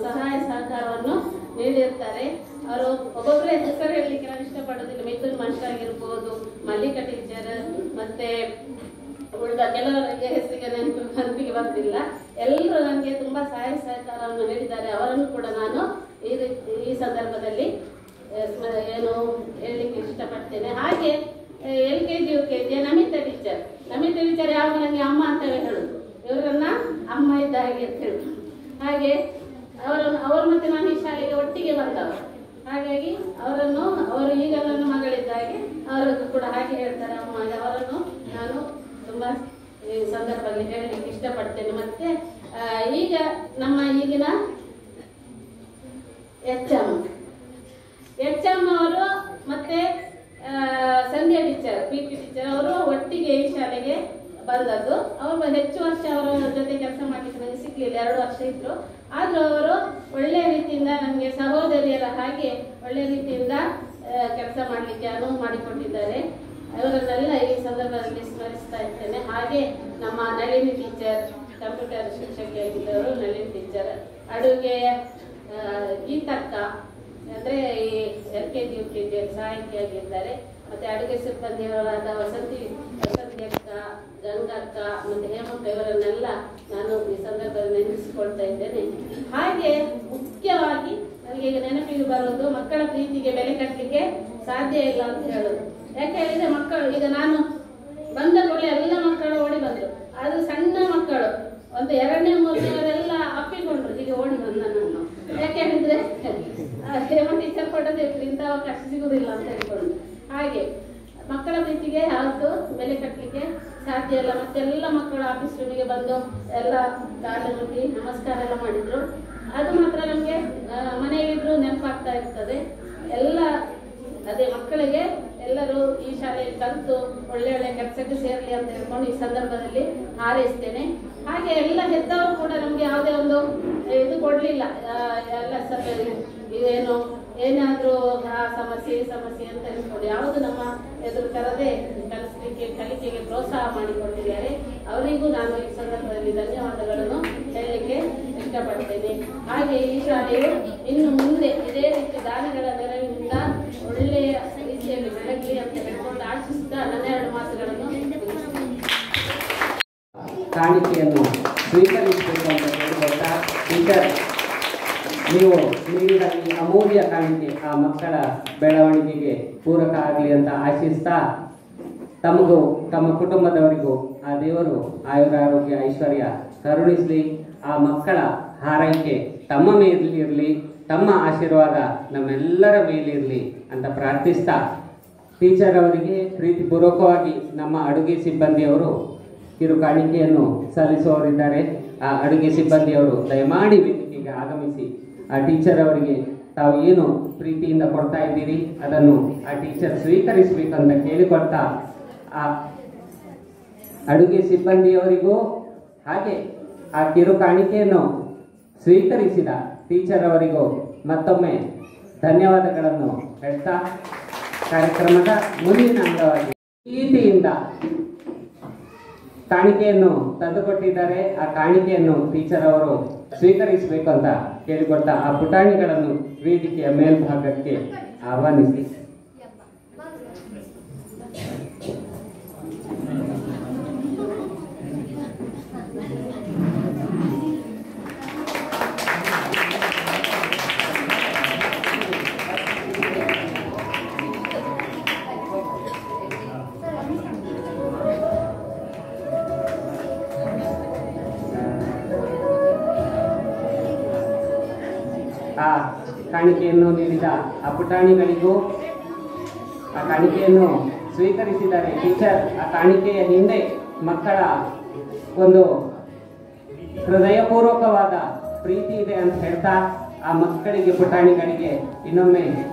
ಸಹಾಯ ಸಹಕಾರವನ್ನು ನೀಡಿರ್ತಾರೆ. ಅವರು ಒಬ್ಬೊಬ್ಬರೇ ಹೆಸರು ಹೇಳಲಿಕ್ಕೆ ನಾನು ಇಷ್ಟಪಡೋದಿಲ್ಲ. ಮಿಥುನ್ ಮಾಸ್ಟರ್ ಆಗಿರ್ಬೋದು, ಮಲ್ಲಿಕಾ ಟೀಚರ್, ಮತ್ತೆ ಉಳಿದ ಕೆಲವರಿಗೆ ಹೆಸರಿಗೆ ನೆನಪಿಗೆ ಬರ್ತಿಲ್ಲ. ಎಲ್ಲರೂ ನನಗೆ ತುಂಬಾ ಸಹಾಯ ಸಹಕಾರವನ್ನು ನೀಡಿದ್ದಾರೆ. ಅವರನ್ನು ಕೂಡ ನಾನು ಈ ಸಂದರ್ಭದಲ್ಲಿ ಏನು ಹೇಳಲಿಕ್ಕೆ ಇಷ್ಟಪಡ್ತೇನೆ. ಹಾಗೆ LKG UKG ನಮಿತಾ ಟೀಚರ್ ಯಾವ ನನಗೆ ಅಮ್ಮ ಅಂತಲೇ ಹೇಳುದು, ಇವರನ್ನ ಅಮ್ಮ ಇದ್ದ ಹಾಗೆ ಅಂತ ಹೇಳುದು. ಹಾಗೆ ಅವರು ಮತ್ತೆ ನಾನು ಈ ಶಾಲೆಗೆ ಒಟ್ಟಿಗೆ ಬಂದವರು. ಹಾಗಾಗಿ ಅವರು ಈಗ ನನ್ನ ಮಗಳಿದ್ದಾಗೆ ಅವರದ್ದು ಕೂಡ ಹಾಗೆ ಹೇಳ್ತಾರೆ ಅಮ್ಮ. ಅವರನ್ನು ನಾನು ತುಂಬಾ ಈ ಸಂದರ್ಭದಲ್ಲಿ ಹೇಳಲಿಕ್ಕೆ ಇಷ್ಟಪಡ್ತೇನೆ. ಮತ್ತೆ ಈಗ ನಮ್ಮ ಈಗಿನ ಎಚ್.ಎಂ ಅವರು ಮತ್ತೆ ಸಂಧ್ಯಾ ಟೀಚರ್, PT ಟೀಚರ್ ಅವರು ಒಟ್ಟಿಗೆ ಈ ಶಾಲೆಗೆ ಬಂದದ್ದು. ಅವರು ಹೆಚ್ಚು ವರ್ಷ ಅವರ ಜೊತೆ ಕೆಲಸ ಮಾಡ್ಲಿಕ್ಕೆ ನನಗೆ ಸಿಗ್ಲಿಲ್ಲ, 2 ವರ್ಷ ಇದ್ರು. ಆದ್ರೂ ಅವರು ಒಳ್ಳೆಯ ರೀತಿಯಿಂದ ನಮಗೆ ಸಹೋದರಿಯರ ಹಾಗೆ ಒಳ್ಳೆಯ ರೀತಿಯಿಂದ ಕೆಲಸ ಮಾಡ್ಲಿಕ್ಕೆ ಅನುವು ಮಾಡಿಕೊಟ್ಟಿದ್ದಾರೆ. ಅವರನ್ನೆಲ್ಲ ಈ ಸಂದರ್ಭದಲ್ಲಿ ಸ್ಮರಿಸ್ತಾ ಇರ್ತೇನೆ. ಹಾಗೆ ನಮ್ಮ ನಳಿನಿ ಟೀಚರ್, ಕಂಪ್ಯೂಟರ್ ಶಿಕ್ಷಕಿಯಾಗಿದ್ದವರು ನಳಿನಿ ಟೀಚರ್, ಅಡುಗೆಯ ಗೀತಕ್ಕ ಅಂದ್ರೆ ಈ LKG UKG ಸಹಾಯಕಿಯಾಗಿದ್ದಾರೆ. ಮತ್ತೆ ಅಡುಗೆ ಸಿಬ್ಬಂದಿಯವರಾದ ವಸಂತಿ ಅಕ್ಕ, ಗಂಗಕ್ಕ ಮತ್ತೆ ಹೇಮಕ್ಕ ಇವರನ್ನೆಲ್ಲ ನಾನು ಈ ಸಂದರ್ಭದಲ್ಲಿ ನೆನಪಿಸಿಕೊಳ್ತಾ ಇದ್ದೇನೆ. ಹಾಗೆ ಮುಖ್ಯವಾಗಿ ನನಗೆ ಈಗ ನೆನಪಿಗೆ ಬರುವುದು, ಮಕ್ಕಳ ಪ್ರೀತಿಗೆ ಬೆಲೆ ಕಟ್ಟಲಿಕ್ಕೆ ಸಾಧ್ಯ ಇಲ್ಲ ಅಂತ ಹೇಳೋದು. ಯಾಕೆ ಹೇಳಿದ್ರೆ ಮಕ್ಕಳು ಈಗ ನಾನು ಬಂದ ಕೂಡಲೇ ಎಲ್ಲ ಮಕ್ಕಳು ಓಡಿ ಬಂದ್ರು. ಅದು ಸಣ್ಣ ಮಕ್ಕಳು ಒಂದು 2ನೇ 3ನೇವರೆಲ್ಲ ಅಪ್ಪಿಕೊಂಡ್ರು, ಈಗ ಓಡಿ ಬಂದ ನಾನು. ಯಾಕೆ ಹೇಳಿದ್ರೆ ಹೇಮ ಟೀಚರ್ ಕೊಡೋದು ಇಂಥ ಅವಕಾಶ ಸಿಗುದಿಲ್ಲ ಅಂತ ಹೇಳ್ಕೊಂಡು. ಹಾಗೆ ಮಕ್ಕಳ ಪ್ರೀತಿಗೆ ಯಾವತ್ತು ಬೆಲೆ ಕಟ್ಟಲಿಕ್ಕೆ ಸಾಧ್ಯ ಇಲ್ಲ. ಮತ್ತೆಲ್ಲ ಮಕ್ಕಳು ಆಫೀಸ್ ರೂಮಿಗೆ ಬಂದು ಎಲ್ಲ ಕಾಲು ಮುಟ್ಟಿ ನಮಸ್ಕಾರ ಎಲ್ಲ ಮಾಡಿದ್ರು. ಅದು ಮಾತ್ರ ನಮ್ಗೆ ಮನೆಯಲ್ಲಿದ್ರು ನೆನಪಾಗ್ತಾ ಇರ್ತದೆ. ಎಲ್ಲ ಅದೇ ಮಕ್ಕಳಿಗೆ ಎಲ್ಲರೂ ಈ ಶಾಲೆಯಲ್ಲಿ ಕಲಿತು ಒಳ್ಳೆ ಒಳ್ಳೆ ಕೆಲಸಕ್ಕೆ ಸೇರಲಿ ಅಂತ ಹೇಳ್ಕೊಂಡು ಈ ಸಂದರ್ಭದಲ್ಲಿ ಹಾರೈಸ್ತೇನೆ. ಹಾಗೆ ಎಲ್ಲ ಹೆತ್ತವರು ಕೂಡ ನಮ್ಗೆ ಯಾವುದೇ ಒಂದು ಇದು ಕೊಡ್ಲಿಲ್ಲ. ಎಲ್ಲ ಇವೇನು ಏನಾದ್ರೂ ಆ ಸಮಸ್ಯೆ ಅಂತ ಹೇಳ್ಕೊಂಡು ಯಾವುದು ನಮ್ಮ ಎದುರು ತರದೆ ಕಲಿಕೆಗೆ ಪ್ರೋತ್ಸಾಹ ಮಾಡಿಕೊಟ್ಟಿದ್ದಾರೆ. ಅವರಿಗೂ ನಾನು ಈ ಸಂದರ್ಭದಲ್ಲಿ ಧನ್ಯವಾದಗಳನ್ನು ಹೇಳಲಿಕ್ಕೆ ಇಷ್ಟಪಡ್ತೇನೆ. ಹಾಗೆ ಈ ಶಾಲೆಯು ಇನ್ನು ಮುಂದೆ ಇದೇ ರೀತಿ ದಾನಿಗಳ ನೆರವಿನಿಂದ ಒಳ್ಳೆಯ ರೀತಿಯಲ್ಲಿ ಬೆಳಗಲಿ ಅಂತ ಹೇಳ್ಕೊಂಡು ಆಶಿಸುತ್ತಾ ನನ್ನ 2 ಮಾತುಗಳನ್ನು ಕಾಣಿಕೆಯನ್ನು ಸ್ವೀಕರಿಸಬೇಕು ಅಂತ ಹೇಳಿಕೊಟ್ಟ ಟೀಚರ್, ನೀವು ನೀಡಿದ ಈ ಅಮೂಲ್ಯ ಕಾಣಿಕೆ ಆ ಮಕ್ಕಳ ಬೆಳವಣಿಗೆಗೆ ಪೂರಕ ಆಗಲಿ ಅಂತ ಆಶಿಸ್ತಾ, ತಮಗೂ ತಮ್ಮ ಕುಟುಂಬದವರಿಗೂ ಆ ದೇವರು ಆಯುರಾರೋಗ್ಯ ಐಶ್ವರ್ಯ ಕರುಣಿಸಲಿ. ಆ ಮಕ್ಕಳ ಹಾರೈಕೆ ತಮ್ಮ ಮೇಲಿರಲಿ, ತಮ್ಮ ಆಶೀರ್ವಾದ ನಮ್ಮೆಲ್ಲರ ಮೇಲಿರಲಿ ಅಂತ ಪ್ರಾರ್ಥಿಸ್ತಾ, ಟೀಚರ್ ಅವರಿಗೆ ಪ್ರೀತಿಪೂರ್ವಕವಾಗಿ ನಮ್ಮ ಅಡುಗೆ ಸಿಬ್ಬಂದಿಯವರು ಕಿರು ಕಾಣಿಕೆಯನ್ನು ಸಲ್ಲಿಸುವವರಿದ್ದಾರೆ. ಆ ಅಡುಗೆ ಸಿಬ್ಬಂದಿಯವರು ದಯಮಾಡಿ ವೇದಿಕೆಗೆ ಆಗಮಿಸಿ ಆ ಟೀಚರ್ ಅವರಿಗೆ ತಾವು ಏನು ಪ್ರೀತಿಯಿಂದ ಕೊಡ್ತಾ ಇದ್ದೀರಿ ಅದನ್ನು ಆ ಟೀಚರ್ ಸ್ವೀಕರಿಸಬೇಕಂತ ಕೇಳಿಕೊಡ್ತಾ, ಆ ಅಡುಗೆ ಸಿಬ್ಬಂದಿಯವರಿಗೂ ಹಾಗೆ ಆ ಕಿರು ಕಾಣಿಕೆಯನ್ನು ಸ್ವೀಕರಿಸಿದ ಟೀಚರ್ ಅವರಿಗೂ ಮತ್ತೊಮ್ಮೆ ಧನ್ಯವಾದಗಳನ್ನು ಹೇಳ್ತಾ, ಕಾರ್ಯಕ್ರಮದ ಮುಂದಿನ ಅಂಗವಾಗಿ ಪ್ರೀತಿಯಿಂದ ಕಾಣಿಕೆಯನ್ನು ತಂದುಕೊಟ್ಟಿದ್ದಾರೆ. ಆ ಕಾಣಿಕೆಯನ್ನು ಟೀಚರ್ ಅವರು ಸ್ವೀಕರಿಸಬೇಕು ಅಂತ ಕೇಳಿಕೊಟ್ಟ ಆ ಪುಟಾಣಿಗಳನ್ನು ವೇದಿಕೆಯ ಮೇಲ್ಭಾಗಕ್ಕೆ ಆಹ್ವಾನಿಸಿ. ಆ ಕಾಣಿಕೆಯನ್ನು ನೀಡಿದ ಆ ಪುಟಾಣಿಗಳಿಗೂ ಆ ಕಾಣಿಕೆಯನ್ನು ಸ್ವೀಕರಿಸಿದ್ದಾರೆ ಟೀಚರ್. ಆ ಕಾಣಿಕೆಯ ಹಿಂದೆ ಮಕ್ಕಳ ಒಂದು ಹೃದಯಪೂರ್ವಕವಾದ ಪ್ರೀತಿ ಇದೆ ಅಂತ ಹೇಳ್ತಾ ಆ ಮಕ್ಕಳಿಗೆ ಪುಟಾಣಿಗಳಿಗೆ ಇನ್ನೊಮ್ಮೆ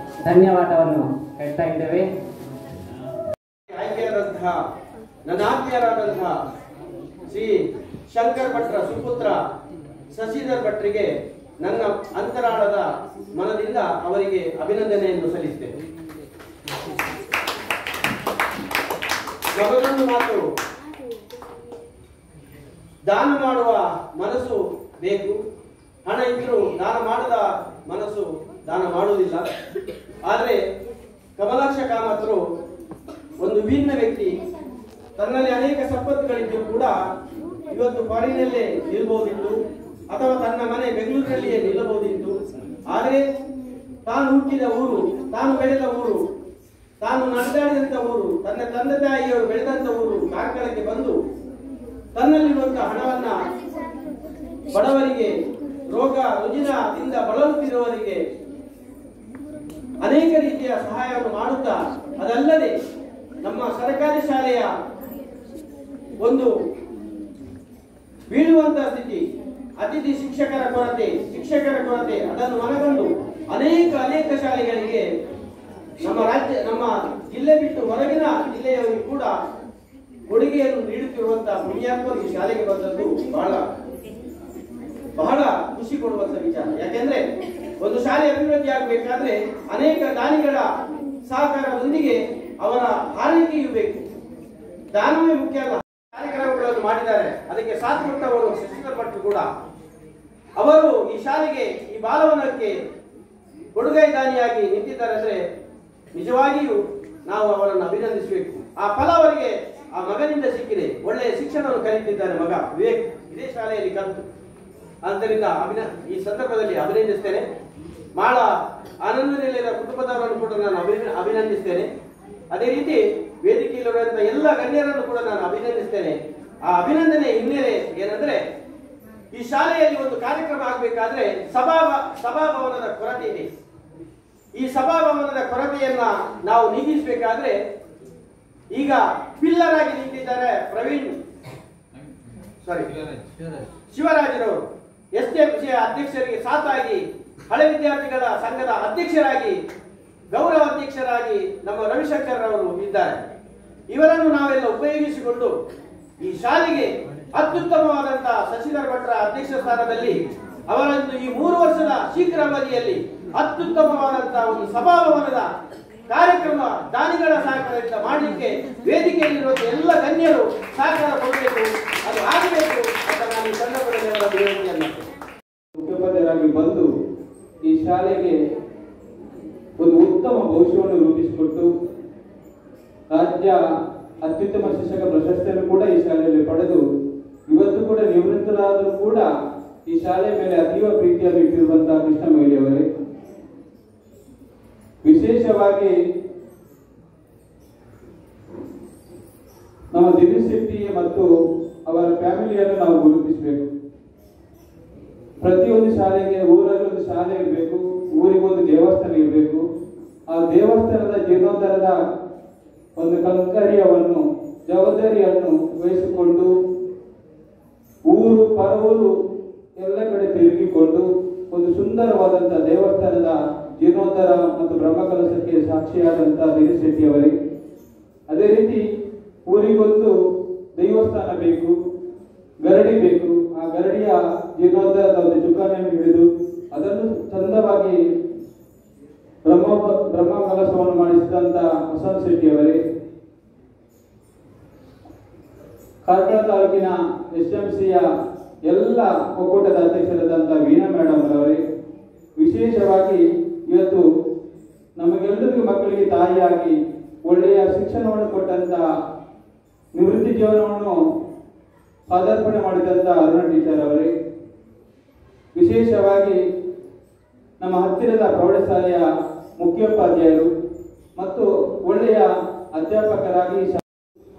ಧನ್ಯವಾದವನ್ನು ಹೇಳ್ತಾ ಇದ್ದೇವೆ. ಆಯ್ಕೆಯಾದಂತಹ ನನಾತ್ಮೀಯರಾದಂತಹ ಶ್ರೀ ಶಂಕರ್ ಭಟ್ರ ಸುಪುತ್ರ ಶಶಿಧರ್ ಭಟ್ರಿಗೆ ನನ್ನ ಅಂತರಾಳದ ಮನದಿಂದ ಅವರಿಗೆ ಅಭಿನಂದನೆಯನ್ನು ಸಲ್ಲಿಸುತ್ತೇನೆ. ಮಗದೊಂದು ಮಾತು, ದಾನ ಮಾಡುವ ಮನಸ್ಸು ಬೇಕು, ಹಣ ಇದ್ರೂ ದಾನ ಮಾಡದ ಮನಸ್ಸು ದಾನ ಮಾಡುವುದಿಲ್ಲ. ಆದರೆ ಕಮಲಾಕ್ಷ ಕಾಮತ್ರು ಒಂದು ವಿಭಿನ್ನ ವ್ಯಕ್ತಿ. ತನ್ನಲ್ಲಿ ಅನೇಕ ಸಂಪತ್ತುಗಳಿದ್ದು ಕೂಡ ಇವತ್ತು ಫಾರಿನಲ್ಲೇ ನಿಲ್ಲಬಹುದಿತ್ತು ಅಥವಾ ತನ್ನ ಮನೆ ಬೆಂಗಳೂರಿನಲ್ಲಿಯೇ ನಿಲ್ಲಬಹುದಿತ್ತು. ಆದರೆ ತಾನು ಹುಟ್ಟಿದ ಊರು, ತಾನು ಬೆಳೆದ ಊರು, ತಾನು ನಡೆದಾಡಿದಂತ ಊರು, ತನ್ನ ತಂದೆ ತಾಯಿಯವರು ಬೆಳೆದಂತ ಊರು ಕಾರ್ಕಳಕ್ಕೆ ಬಂದು ತನ್ನಲ್ಲಿರುವಂತಹ ಹಣವನ್ನ ಬಡವರಿಗೆ, ರೋಗ ರುಜಿನದಿಂದ ಬಳಲುತ್ತಿರುವವರಿಗೆ ಅನೇಕ ರೀತಿಯ ಸಹಾಯವನ್ನು ಮಾಡುತ್ತಾ, ಅದಲ್ಲದೆ ನಮ್ಮ ಸರ್ಕಾರಿ ಶಾಲೆಯ ಒಂದು ಬೀಳುವಂತಹ ಸ್ಥಿತಿ, ಅತಿಥಿ ಶಿಕ್ಷಕರ ಕೊರತೆ ಅದನ್ನು ಮನಗಂಡು ಅನೇಕ ಶಾಲೆಗಳಿಗೆ ನಮ್ಮ ಜಿಲ್ಲೆ ಬಿಟ್ಟು ಹೊರಗಿನ ಜಿಲ್ಲೆಯವರಿಗೆ ಕೂಡ ಕೊಡುಗೆಯನ್ನು ನೀಡುತ್ತಿರುವಂತಹ ಪುಣ್ಯಾತ್ಮರು ಈ ಶಾಲೆಗೆ ಬಂದದ್ದು ಬಹಳ ಖುಷಿ ಕೊಡುವಂತ ವಿಚಾರ. ಯಾಕೆಂದ್ರೆ ಒಂದು ಶಾಲೆ ಅಭಿವೃದ್ಧಿ ಆಗಬೇಕಾದ್ರೆ ಅನೇಕ ದಾನಿಗಳ ಸಹಕಾರದೊಂದಿಗೆ ಅವರ ಹಾರೈಕೆಯೂ ಬೇಕು. ದಾನವೇ ಮುಖ್ಯ ಅಲ್ಲ. ಕಾರ್ಯಕ್ರಮಗಳನ್ನು ಮಾಡಿದ್ದಾರೆ, ಅದಕ್ಕೆ ಸಾಥ್ ಕೊಟ್ಟವರು ಶಶಿಧರ್ ಭಟ್ರು ಕೂಡ. ಅವರು ಈ ಶಾಲೆಗೆ, ಈ ಬಾಲವನಕ್ಕೆ ಕೊಡುಗೈ ದಾನಿಯಾಗಿ ನಿಂತಿದ್ದಾರೆ ಅಂದ್ರೆ ನಿಜವಾಗಿಯೂ ನಾವು ಅವರನ್ನು ಅಭಿನಂದಿಸಬೇಕು. ಆ ಫಲ ಅವರಿಗೆ ಆ ಮಗನಿಂದ ಸಿಕ್ಕಿದೆ. ಒಳ್ಳೆಯ ಶಿಕ್ಷಣವನ್ನು ಕಲಿತಿದ್ದಾರೆ ಮಗ ವಿವೇಕ್, ಇದೇ ಶಾಲೆಯಲ್ಲಿ ಕಲಿತು. ಆದ್ದರಿಂದ ಈ ಸಂದರ್ಭದಲ್ಲಿ ಅಭಿನಂದಿಸ್ತೇನೆ. ಮಾಳ ಆನಂದ ನಿಲಯದ ಕುಟುಂಬದವರನ್ನು ಕೂಡ ನಾನು ಅಭಿನಂದಿಸ್ತೇನೆ. ಅದೇ ರೀತಿ ವೇದಿಕೆಯಲ್ಲಿರುವಂತಹ ಎಲ್ಲ ಗಣ್ಯರನ್ನು ಕೂಡ ನಾನು ಅಭಿನಂದಿಸ್ತೇನೆ. ಆ ಅಭಿನಂದನೆ ಹಿನ್ನೆಲೆ ಏನಂದ್ರೆ, ಈ ಶಾಲೆಯಲ್ಲಿ ಒಂದು ಕಾರ್ಯಕ್ರಮ ಆಗಬೇಕಾದ್ರೆ ಸಭಾಭವನದ ಕೊರತೆ ಇದೆ. ಈ ಸಭಾಭವನದ ಕೊರತೆಯನ್ನ ನಾವು ನೀಗಿಸಬೇಕಾದ್ರೆ ಈಗ ಪಿಲ್ಲರ್ ಆಗಿ ನಿಂತಿದ್ದಾರೆ ಶಿವರಾಜರವರು. SDMC ಅಧ್ಯಕ್ಷರಿಗೆ ಸಾಥಾಗಿ, ಹಳೆ ವಿದ್ಯಾರ್ಥಿಗಳ ಸಂಘದ ಅಧ್ಯಕ್ಷರಾಗಿ, ಗೌರವ ಅಧ್ಯಕ್ಷರಾಗಿ ನಮ್ಮ ರವಿಶಂಕರ್ ಅವರು ಇದ್ದಾರೆ. ಇವರನ್ನು ನಾವೆಲ್ಲ ಉಪಯೋಗಿಸಿಕೊಂಡು ಈ ಶಾಲೆಗೆ ಅತ್ಯುತ್ತಮವಾದಂತಹ ಶಶಿಧರ್ ಭಟ್ರ ಅಧ್ಯಕ್ಷ ಸ್ಥಾನದಲ್ಲಿ ಅವರನ್ನು ಈ 3 ವರ್ಷದ ಶೀಘ್ರ ಅವಧಿಯಲ್ಲಿ ಅತ್ಯುತ್ತಮವಾದಂತಹ ಒಂದು ಸಭಾಭವನದ ಕಾರ್ಯಕ್ರಮ ದಾನಿಗಳ ಸಹಕಾರದಿಂದ ಮಾಡಲಿಕ್ಕೆ ವೇದಿಕೆಯಲ್ಲಿರುವ ಎಲ್ಲ ಗಣ್ಯರು ಸಹಕಾರ ಕೊಡಬೇಕು. ಅದು ಆಗಬೇಕು ಅಂತ ನಾನು ಈ ಸಂದರ್ಭದಲ್ಲಿ ಅವರ ವಿನಂತಿಯನ್ನು ಮುಖ್ಯೋಪಾಧ್ಯಾಯರಾಗಿ ಬಂದು ಈ ಶಾಲೆಗೆ ಒಂದು ಉತ್ತಮ ಭವಿಷ್ಯವನ್ನು ರೂಪಿಸಿಕೊಟ್ಟು ರಾಜ್ಯ ಅತ್ಯುತ್ತಮ ಶಿಕ್ಷಕ ಪ್ರಶಸ್ತಿಯನ್ನು ಕೂಡ ಈ ಶಾಲೆಯಲ್ಲಿ ಪಡೆದು ಇವತ್ತು ಕೂಡ ನಿವೃತ್ತರಾದರೂ ಕೂಡ ಈ ಶಾಲೆಯ ಮೇಲೆ ಅತೀವ ಪ್ರೀತಿಯನ್ನು ಇಟ್ಟಿರುವಂತಹ ಕೃಷ್ಣ ಮೊಯ್ಲಿಯವರೇ, ವಿಶೇಷವಾಗಿ ನಮ್ಮ ದಿನೇಶ್ ಶೆಟ್ಟಿ ಮತ್ತು ಅವರ ಫ್ಯಾಮಿಲಿಯನ್ನು ನಾವು ಗುರುತಿಸಬೇಕು. ಪ್ರತಿಯೊಂದು ಶಾಲೆಗೆ ಊರಲ್ಲಿ ಒಂದು ಶಾಲೆ ಇರಬೇಕು, ಊರಿಗೆ ಒಂದು ದೇವಸ್ಥಾನ ಇರಬೇಕು. ಆ ದೇವಸ್ಥಾನದ ಜೀರ್ಣೋದ್ಧಾರದ ಒಂದು ಕೈಂಕರ್ಯವನ್ನು, ಜವಾಬ್ದಾರಿಯನ್ನು ವಹಿಸಿಕೊಂಡು ಊರು ಪರವೂರು ಎಲ್ಲ ಕಡೆ ತಿರುಗಿಕೊಂಡು ಒಂದು ಸುಂದರವಾದಂತಹ ದೇವಸ್ಥಾನದ ಜೀರ್ಣೋದ್ಧಾರ ಮತ್ತು ಬ್ರಹ್ಮಕಲಶಕ್ಕೆ ಸಾಕ್ಷಿಯಾದಂತಹ ದಿನೇಶ್ ಶೆಟ್ಟಿ ಅವರೇ, ಅದೇ ರೀತಿ ಊರಿಗೊಂದು ದೇವಸ್ಥಾನ ಬೇಕು, ಗರಡಿ ಬೇಕು. ಆ ಗರಡಿಯ ಜೀರ್ಣೋದ್ಧಾರದ ಒಂದು ಚುಕ್ಕಾಣಿಯನ್ನು ಹಿಡಿದು ಅದನ್ನು ಚಂದವಾಗಿ ಬ್ರಹ್ಮಕಲಶವನ್ನು ಮಾಡಿಸಿದಂತ ವಸಂತ್ ಶೆಟ್ಟಿ ಅವರೇ, ಕಾರ್ಕಳ ತಾಲೂಕಿನ SMCಯ ಎಲ್ಲ ಒಕ್ಕೂಟದ ಅಧ್ಯಕ್ಷರಾದಂಥ ವೀಣಾ ಮೇಡಮ್ ಅವರೇ, ವಿಶೇಷವಾಗಿ ಇವತ್ತು ನಮಗೆಲ್ಲರಿಗೂ ಮಕ್ಕಳಿಗೆ ತಾಯಿಯಾಗಿ ಒಳ್ಳೆಯ ಶಿಕ್ಷಣವನ್ನು ಕೊಟ್ಟಂತ ನಿವೃತ್ತಿ ಜೀವನವನ್ನು ಪಾದಾರ್ಪಣೆ ಮಾಡಿದಂತ ಅರುಣ ಟೀಚರ್ ಅವರೇ, ವಿಶೇಷವಾಗಿ ನಮ್ಮ ಹತ್ತಿರದ ಪ್ರೌಢಶಾಲೆಯ ಮುಖ್ಯೋಪಾಧ್ಯಾಯರು ಮತ್ತು ಒಳ್ಳೆಯ ಅಧ್ಯಾಪಕರಾಗಿ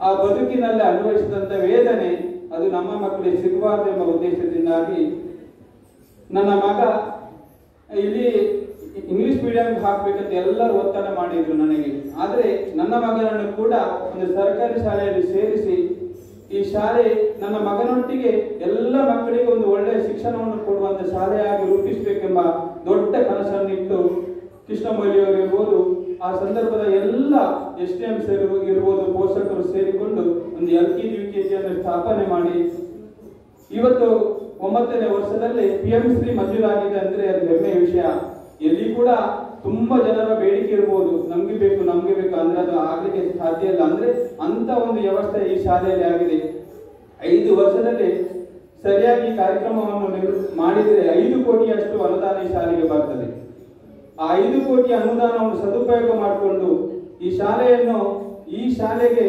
ಆ ಬದುಕಿನಲ್ಲಿ ಅನ್ವಯಿಸಿದಂತ ವೇದನೆ ಅದು ನಮ್ಮ ಮಕ್ಕಳಿಗೆ ಸಿಗಬಾರದು ಎಂಬ ಉದ್ದೇಶದಿಂದಾಗಿ ನನ್ನ ಮಗ ಇಲ್ಲಿ ಇಂಗ್ಲಿಷ್ ಮೀಡಿಯಂಗೆ ಹಾಕ್ಬೇಕಂತ ಎಲ್ಲರೂ ಒತ್ತಡ ಮಾಡಿದ್ರು ನನಗೆ. ಆದರೆ ನನ್ನ ಮಗನನ್ನು ಕೂಡ ಒಂದು ಸರ್ಕಾರಿ ಶಾಲೆಯಲ್ಲಿ ಸೇರಿಸಿ ಈ ಶಾಲೆ ನನ್ನ ಮಗನೊಟ್ಟಿಗೆ ಎಲ್ಲ ಮಕ್ಕಳಿಗೆ ಒಂದು ಒಳ್ಳೆಯ ಶಿಕ್ಷಣವನ್ನು ಕೊಡುವಂತ ಶಾಲೆಯಾಗಿ ರೂಪಿಸಬೇಕೆಂಬ ದೊಡ್ಡ ಕನಸನ್ನಿಟ್ಟು ಕೃಷ್ಣ ಮೊಯ್ಲಿಯವರು ಇರ್ಬೋದು, ಆ ಸಂದರ್ಭದ ಎಲ್ಲ STM ಇರ್ಬೋದು, ಪೋಷಕರು ಸೇರಿಕೊಂಡು ಒಂದು LKG UKG ಅನ್ನು ಸ್ಥಾಪನೆ ಮಾಡಿ ಇವತ್ತು 9ನೇ ವರ್ಷದಲ್ಲಿ PM3 ಮಂಜೂರಾಗಿದೆ ಅಂದ್ರೆ ಅದು ಹೆಮ್ಮೆಯ ವಿಷಯ. ಎಲ್ಲಿ ಕೂಡ ತುಂಬಾ ಜನರ ಬೇಡಿಕೆ ಇರ್ಬೋದು, ನಮ್ಗೆ ಬೇಕು ಅಂದ್ರೆ ಅದು ಆಗ್ಲಿಕ್ಕೆ ಸಾಧ್ಯ ಇಲ್ಲ. ಅಂದ್ರೆ ಅಂತ ಒಂದು ವ್ಯವಸ್ಥೆ ಈ ಶಾಲೆಯಲ್ಲಿ ಆಗಿದೆ. 5 ವರ್ಷದಲ್ಲಿ ಸರಿಯಾಗಿ ಕಾರ್ಯಕ್ರಮವನ್ನು ಮಾಡಿದ್ರೆ 5 ಕೋಟಿಯಷ್ಟು ಅನುದಾನ ಈ ಶಾಲೆಗೆ ಬರ್ತದೆ. ಆ 5 ಕೋಟಿ ಅನುದಾನವನ್ನು ಸದುಪಯೋಗ ಮಾಡಿಕೊಂಡು ಈ ಶಾಲೆಗೆ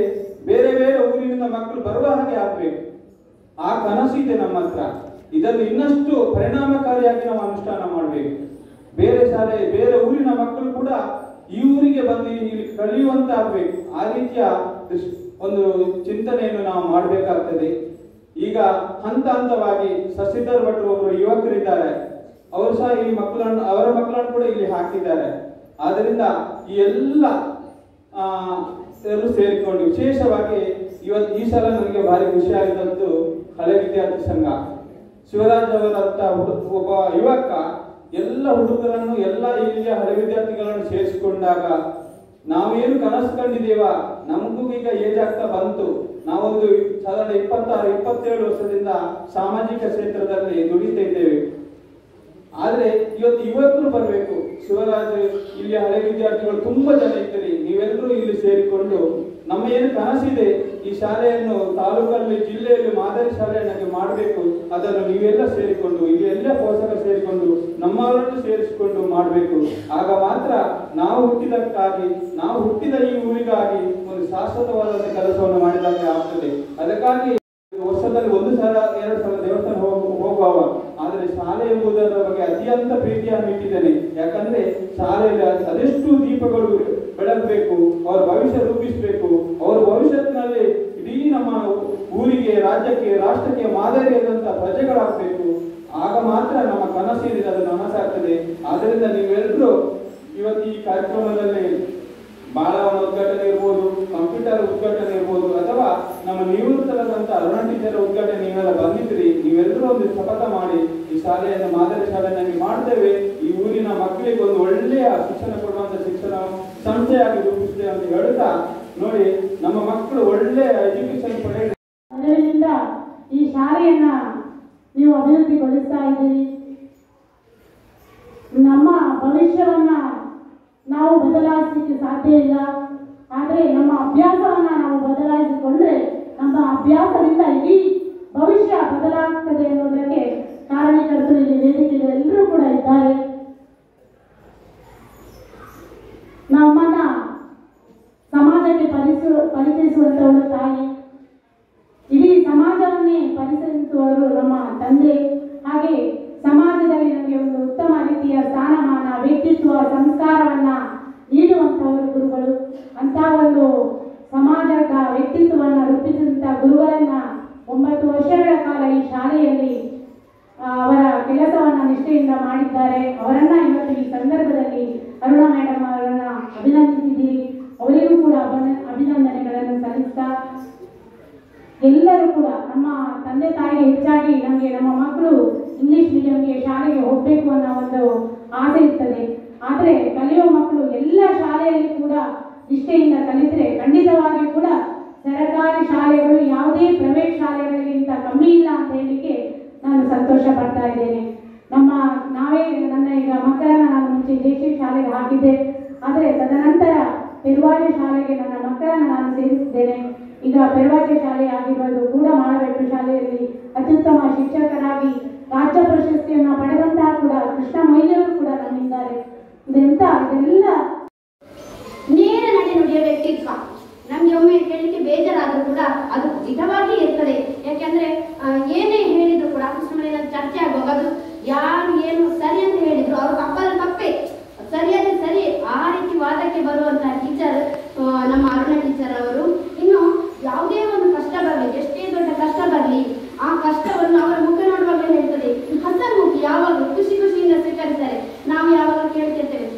ಬೇರೆ ಬೇರೆ ಊರಿನಿಂದ ಮಕ್ಕಳು ಬರುವ ಹಾಗೆ ಆಗ್ಬೇಕು. ಆ ಕನಸು ಇದೆ ನಮ್ಮ ಹತ್ರ. ಇದನ್ನು ಇನ್ನಷ್ಟು ಪರಿಣಾಮಕಾರಿಯಾಗಿ ನಾವು ಅನುಷ್ಠಾನ ಮಾಡಬೇಕು. ಬೇರೆ ಊರಿನ ಮಕ್ಕಳು ಕೂಡ ಈ ಊರಿಗೆ ಬಂದು ಇಲ್ಲಿ ಕಲಿಯುವಂತ ಆಗ್ಬೇಕು. ಆ ರೀತಿಯ ಒಂದು ಚಿಂತನೆಯನ್ನು ನಾವು ಮಾಡಬೇಕಾಗ್ತದೆ. ಈಗ ಹಂತವಾಗಿ ಶಶಿಧರ್ ಭಟ್ರು ಒಬ್ಬರು ಯುವಕರಿದ್ದಾರೆ, ಅವರು ಸಹ ಈ ಅವರ ಮಕ್ಕಳನ್ನು ಕೂಡ ಇಲ್ಲಿ ಹಾಕಿದ್ದಾರೆ. ಆದ್ದರಿಂದ ಈ ಎಲ್ಲ ಸೇರಿಕೊಂಡು ವಿಶೇಷವಾಗಿ ಈ ಸಲ ನನಗೆ ಭಾರಿ ಖುಷಿ ಆಗಿದ್ದು ಹಳೆ ವಿದ್ಯಾರ್ಥಿ ಸಂಘ ಶಿವರಾಜ್ ಅವರಂತ ಒಬ್ಬ ಯುವಕ ಎಲ್ಲ ಹುಡುಗರನ್ನು ಎಲ್ಲ ಇಲ್ಲಿಯ ಹಳೆ ವಿದ್ಯಾರ್ಥಿಗಳನ್ನು ಸೇರಿಸಿಕೊಂಡಾಗ ನಾವೇನು ಕನಸು ಕಂಡಿದ್ದೇವ, ನಮಗೂ ಈಗ ಏಜ್ ಆಗ್ತಾ ಬಂತು. ನಾವೊಂದು ಸಾಧಾರಣ 26-27 ವರ್ಷದಿಂದ ಸಾಮಾಜಿಕ ಕ್ಷೇತ್ರದಲ್ಲಿ ದುಡಿತಾ ಇದ್ದೇವೆ. ಆದ್ರೆ ಇವತ್ತು ಯುವಕರು ಬರಬೇಕು. ಶಿವರಾಜ್ ಇಲ್ಲಿ ಹಳೆ ವಿದ್ಯಾರ್ಥಿಗಳು ತುಂಬಾ ಜನ ಇದ್ದೀರಿ, ನೀವೆಲ್ಲರೂ ಇಲ್ಲಿ ಸೇರಿಕೊಂಡು ನಮ್ಮ ಏನು ಕನಸಿದೆ ಈ ಶಾಲೆಯನ್ನು ತಾಲೂಕಲ್ಲಿ ಜಿಲ್ಲೆಯಲ್ಲಿ ಮಾದರಿ ಶಾಲೆಯನ್ನಾಗಿ ಮಾಡಬೇಕು, ಅದನ್ನು ನೀವೆಲ್ಲ ಸೇರಿಕೊಂಡು ಇಲ್ಲಿ ಎಲ್ಲ ಪೋಷಕರು ಸೇರಿಕೊಂಡು ನಮ್ಮವರನ್ನು ಸೇರಿಸಿಕೊಂಡು ಮಾಡಬೇಕು. ಆಗ ಮಾತ್ರ ನಾವು ಹುಟ್ಟಿದ ಈ ಊರಿಗಾಗಿ ಒಂದು ಶಾಶ್ವತವಾದ ಕೆಲಸವನ್ನು ಮಾಡಿದಾಗ ಆಗ್ತದೆ. ಅದಕ್ಕಾಗಿ ವರ್ಷದಲ್ಲಿ 1 ಸಲ 2 ಸಲ ದೇವಸ್ಥಾನ ಹೋಗುವ, ಆದರೆ ಶಾಲೆ ಎಂಬುದರ ಬಗ್ಗೆ ಅತ್ಯಂತ ಪ್ರೀತಿಯನ್ನು ಇಟ್ಟಿದ್ದೇನೆ. ಯಾಕಂದ್ರೆ ಶಾಲೆಯಲ್ಲಿ ಅದೆಷ್ಟು ದೀಪಗಳು ಬೆಳಗಬೇಕು, ಅವರ ಭವಿಷ್ಯ ರೂಪಿಸಬೇಕು. ಅವರ ಭವಿಷ್ಯತ್ತಿನಲ್ಲಿ ಇಡೀ ನಮ್ಮ ಊರಿಗೆ, ರಾಜ್ಯಕ್ಕೆ, ರಾಷ್ಟ್ರಕ್ಕೆ ಮಾದರಿಯಾದಂತಹ ಪ್ರಜೆಗಳಾಗಬೇಕು. ಆಗ ಮಾತ್ರ ನಮ್ಮ ಕನಸಿನಿದೆ ಅದು ನನಸಾಗ್ತದೆ. ಆದ್ದರಿಂದ ನೀವೆಲ್ಲರೂ ಇವತ್ತು ಈ ಕಾರ್ಯಕ್ರಮದಲ್ಲಿ ಬಾಲವನ ಉದ್ಘಾಟನೆ ಇರ್ಬೋದು, ಕಂಪ್ಯೂಟರ್ ಉದ್ಘಾಟನೆ ಇರ್ಬೋದು, ಅಥವಾ ನಮ್ಮ ನಿವೃತ್ತರಾದಂತ ಅರುಣ ಟೀಚರ್ ಉದ್ಘಾಟನೆ ನೀವೆಲ್ಲ ಬಂದಿದ್ರಿ. ನೀವೆಲ್ಲರೂ ಒಂದು ಶಪಥ ಮಾಡಿ ಈ ಶಾಲೆಯನ್ನು ಮಾದರಿ ಶಾಲೆಯನ್ನಾಗಿ ಮಾಡ್ತೇವೆ, ಈ ಊರಿನ ಮಕ್ಕಳಿಗೆ ಒಂದು ಒಳ್ಳೆಯ ಶಿಕ್ಷಣ ಕೊಡುವಂತ ಶಿಕ್ಷಣ ಸಂಸ್ಥೆಯಾಗಿ ರೂಪಿಸ್ತೇವೆ ಅಂತ ಹೇಳ್ತಾ, ನೋಡಿ ನಮ್ಮ ಮಕ್ಕಳು ಒಳ್ಳೆಯ ಎಜುಕೇಶನ್ ಪಡೆಯ ಅದರಿಂದ ಈ ಶಾಲೆಯನ್ನ ನೀವು ಅಭಿವೃದ್ಧಿಗೊಳಿಸ್ತಾ ಇದ್ದೀರಿ. ನಮ್ಮ ಭವಿಷ್ಯವನ್ನ ನಾವು ಬದಲಾಯಿಸಲಿಕ್ಕೆ ಸಾಧ್ಯ ಇಲ್ಲ. ಆದರೆ ನಮ್ಮ ಅಭ್ಯಾಸವನ್ನ ನಾವು ಬದಲಾಯಿಸಿಕೊಂಡ್ರೆ ನಮ್ಮ ಅಭ್ಯಾಸದಿಂದ ಇಡೀ ಭವಿಷ್ಯ ಬದಲಾಗ್ತದೆ ಅನ್ನೋದಕ್ಕೆ ಕಾರಣಕರ್ತರು ಇಲ್ಲಿ ವೇದಿಕೆಯಲ್ಲಿ ಎಲ್ಲರೂ ಕೂಡ ಇದ್ದಾರೆ. ನಮ್ಮನ್ನ ಸಮಾಜಕ್ಕೆ ಪರಿಚಯಿಸುವಂತವಳು ತಾಯಿ, ಇಡೀ ಸಮಾಜವನ್ನೇ ಪರಿಚಯಿಸುವವರು ನಮ್ಮ ತಂದೆ. ಹಾಗೆ ಸಮಾಜದಲ್ಲಿ ನಮಗೆ ಒಂದು ಉತ್ತಮ ರೀತಿಯ ಸ್ಥಾನಮಾನ, ವ್ಯಕ್ತಿತ್ವ, ಸಂಸ್ಕಾರವನ್ನ ನೀಡುವಂತವರು ಗುರುಗಳು. ಅಂತ ಒಂದು ಸಮಾಜದ ವ್ಯಕ್ತಿತ್ವವನ್ನು ರೂಪಿಸಿದಂತ ಗುರುಗಳನ್ನ 9 ವರ್ಷಗಳ ಕಾಲ ಈ ಶಾಲೆಯಲ್ಲಿ ಅವರ ಕೆಲಸವನ್ನ ನಿಷ್ಠೆಯಿಂದ ಮಾಡಿದ್ದಾರೆ. ಅವರನ್ನ ಇವತ್ತು ಈ ಸಂದರ್ಭದಲ್ಲಿ ಅರುಣಾ ಮೇಡಮ್ ಅವರನ್ನ ಅಭಿನಂದಿಸಿದ್ದೀರಿ. ಅವರಿಗೂ ಕೂಡ ಅಭಿನಂದನೆಗಳನ್ನು ಸಲ್ಲಿಸ್ತಾ, ಎಲ್ಲರೂ ಕೂಡ ನಮ್ಮ ತಂದೆ ತಾಯಿಗೆ ಹೆಚ್ಚಾಗಿ ನಮಗೆ ನಮ್ಮ ಮಕ್ಕಳು ಇಂಗ್ಲಿಷ್ ಮೀಡಿಯಂಗೆ ಶಾಲೆಗೆ ಹೋಗ್ಬೇಕು ಅನ್ನೋ ಒಂದು ಆಸೆ ಇರ್ತದೆ. ಆದರೆ ಕಲಿಯುವ ಮಕ್ಕಳು ಎಲ್ಲ ಶಾಲೆಯಲ್ಲಿ ಕೂಡ ನಿಷ್ಠೆಯಿಂದ ಕಲಿತರೆ ಖಂಡಿತವಾಗಿ ಕೂಡ ಸರ್ಕಾರಿ ಶಾಲೆಗಳು ಯಾವುದೇ ಪ್ರೈವೇಟ್ ಶಾಲೆಗಳಿಗಿಂತ ಕಮ್ಮಿ ಇಲ್ಲ ಅಂತ ಹೇಳಲಿಕ್ಕೆ ನಾನು ಸಂತೋಷ ಪಡ್ತಾ ಇದ್ದೇನೆ. ನನ್ನ ಈಗ ಮಕ್ಕಳನ್ನ ನಾನು ಮುಂಚೆ ದೇಶಿ ಶಾಲೆಗೆ ಹಾಕಿದ್ದೆ, ಆದರೆ ತದನಂತರ ಪೆರ್ವಾಜೆ ಶಾಲೆಗೆ ನನ್ನ ಮಕ್ಕಳನ್ನು ನಾನು ಸೇರಿಸಿದ್ದೇನೆ. ಈಗ ಪೆರ್ವಾಜೆ ಶಾಲೆ ಆಗಿರೋದು ಕೂಡ ಮಾಡಬೇಕು ಶಾಲೆಯಲ್ಲಿ ಅತ್ಯುತ್ತಮ ಶಿಕ್ಷಕರಾಗಿ ರಾಜ್ಯ ಪ್ರಶಸ್ತಿಯನ್ನು ಪಡೆದಂತಹ ಕೂಡ ಕೃಷ್ಣ ಮೊಯ್ಲಿಯವರು ಕೂಡ ನಮ್ಮಿದ್ದಾರೆ. ಇದೆಲ್ಲ ನೇರ ನಡೆ ನುಡಿಯ ವ್ಯಕ್ತಿತ್ವ. ನಮ್ಗೆ ಒಮ್ಮೆ ಕೇಳಲಿಕ್ಕೆ ಬೇಜಾರಾದ್ರೂ ಕೂಡ ಅದು ಹಿತವಾಗಿ ಇರ್ತದೆ. ಯಾಕೆಂದ್ರೆ ಏನೇ ಹೇಳಿದ್ರು ಕೂಡ ಕೃಷ್ಣ ಚರ್ಚೆ ಆಗುವಾಗ ಅದು ಯಾರು ಏನು ಸರಿ ಅಂತ ಹೇಳಿದ್ರು ಅವ್ರ ತಪ್ಪೇ ಸರಿಯಾದ ಸರಿ ಆ ರೀತಿ ವಾದಕ್ಕೆ ಬರುವಂತಹ ಟೀಚರ್ ನಮ್ಮ ಅರುಣ ಟೀಚರ್ ಅವರು. ಇನ್ನು ಯಾವುದೇ ಒಂದು ಕಷ್ಟ ಬರಲಿ, ಎಷ್ಟೇ ದೊಡ್ಡ ಕಷ್ಟ ಬರಲಿ, ಆ ಕಷ್ಟವನ್ನು ಅವರ ಮುಖ ನೋಡುವಾಗ ಹೇಳ್ತದೆ ಹಸನ್ಮುಖಿ, ಯಾವಾಗ ಖುಷಿಯಿಂದ ಸ್ವೀಕರಿಸ್ತಾರೆ.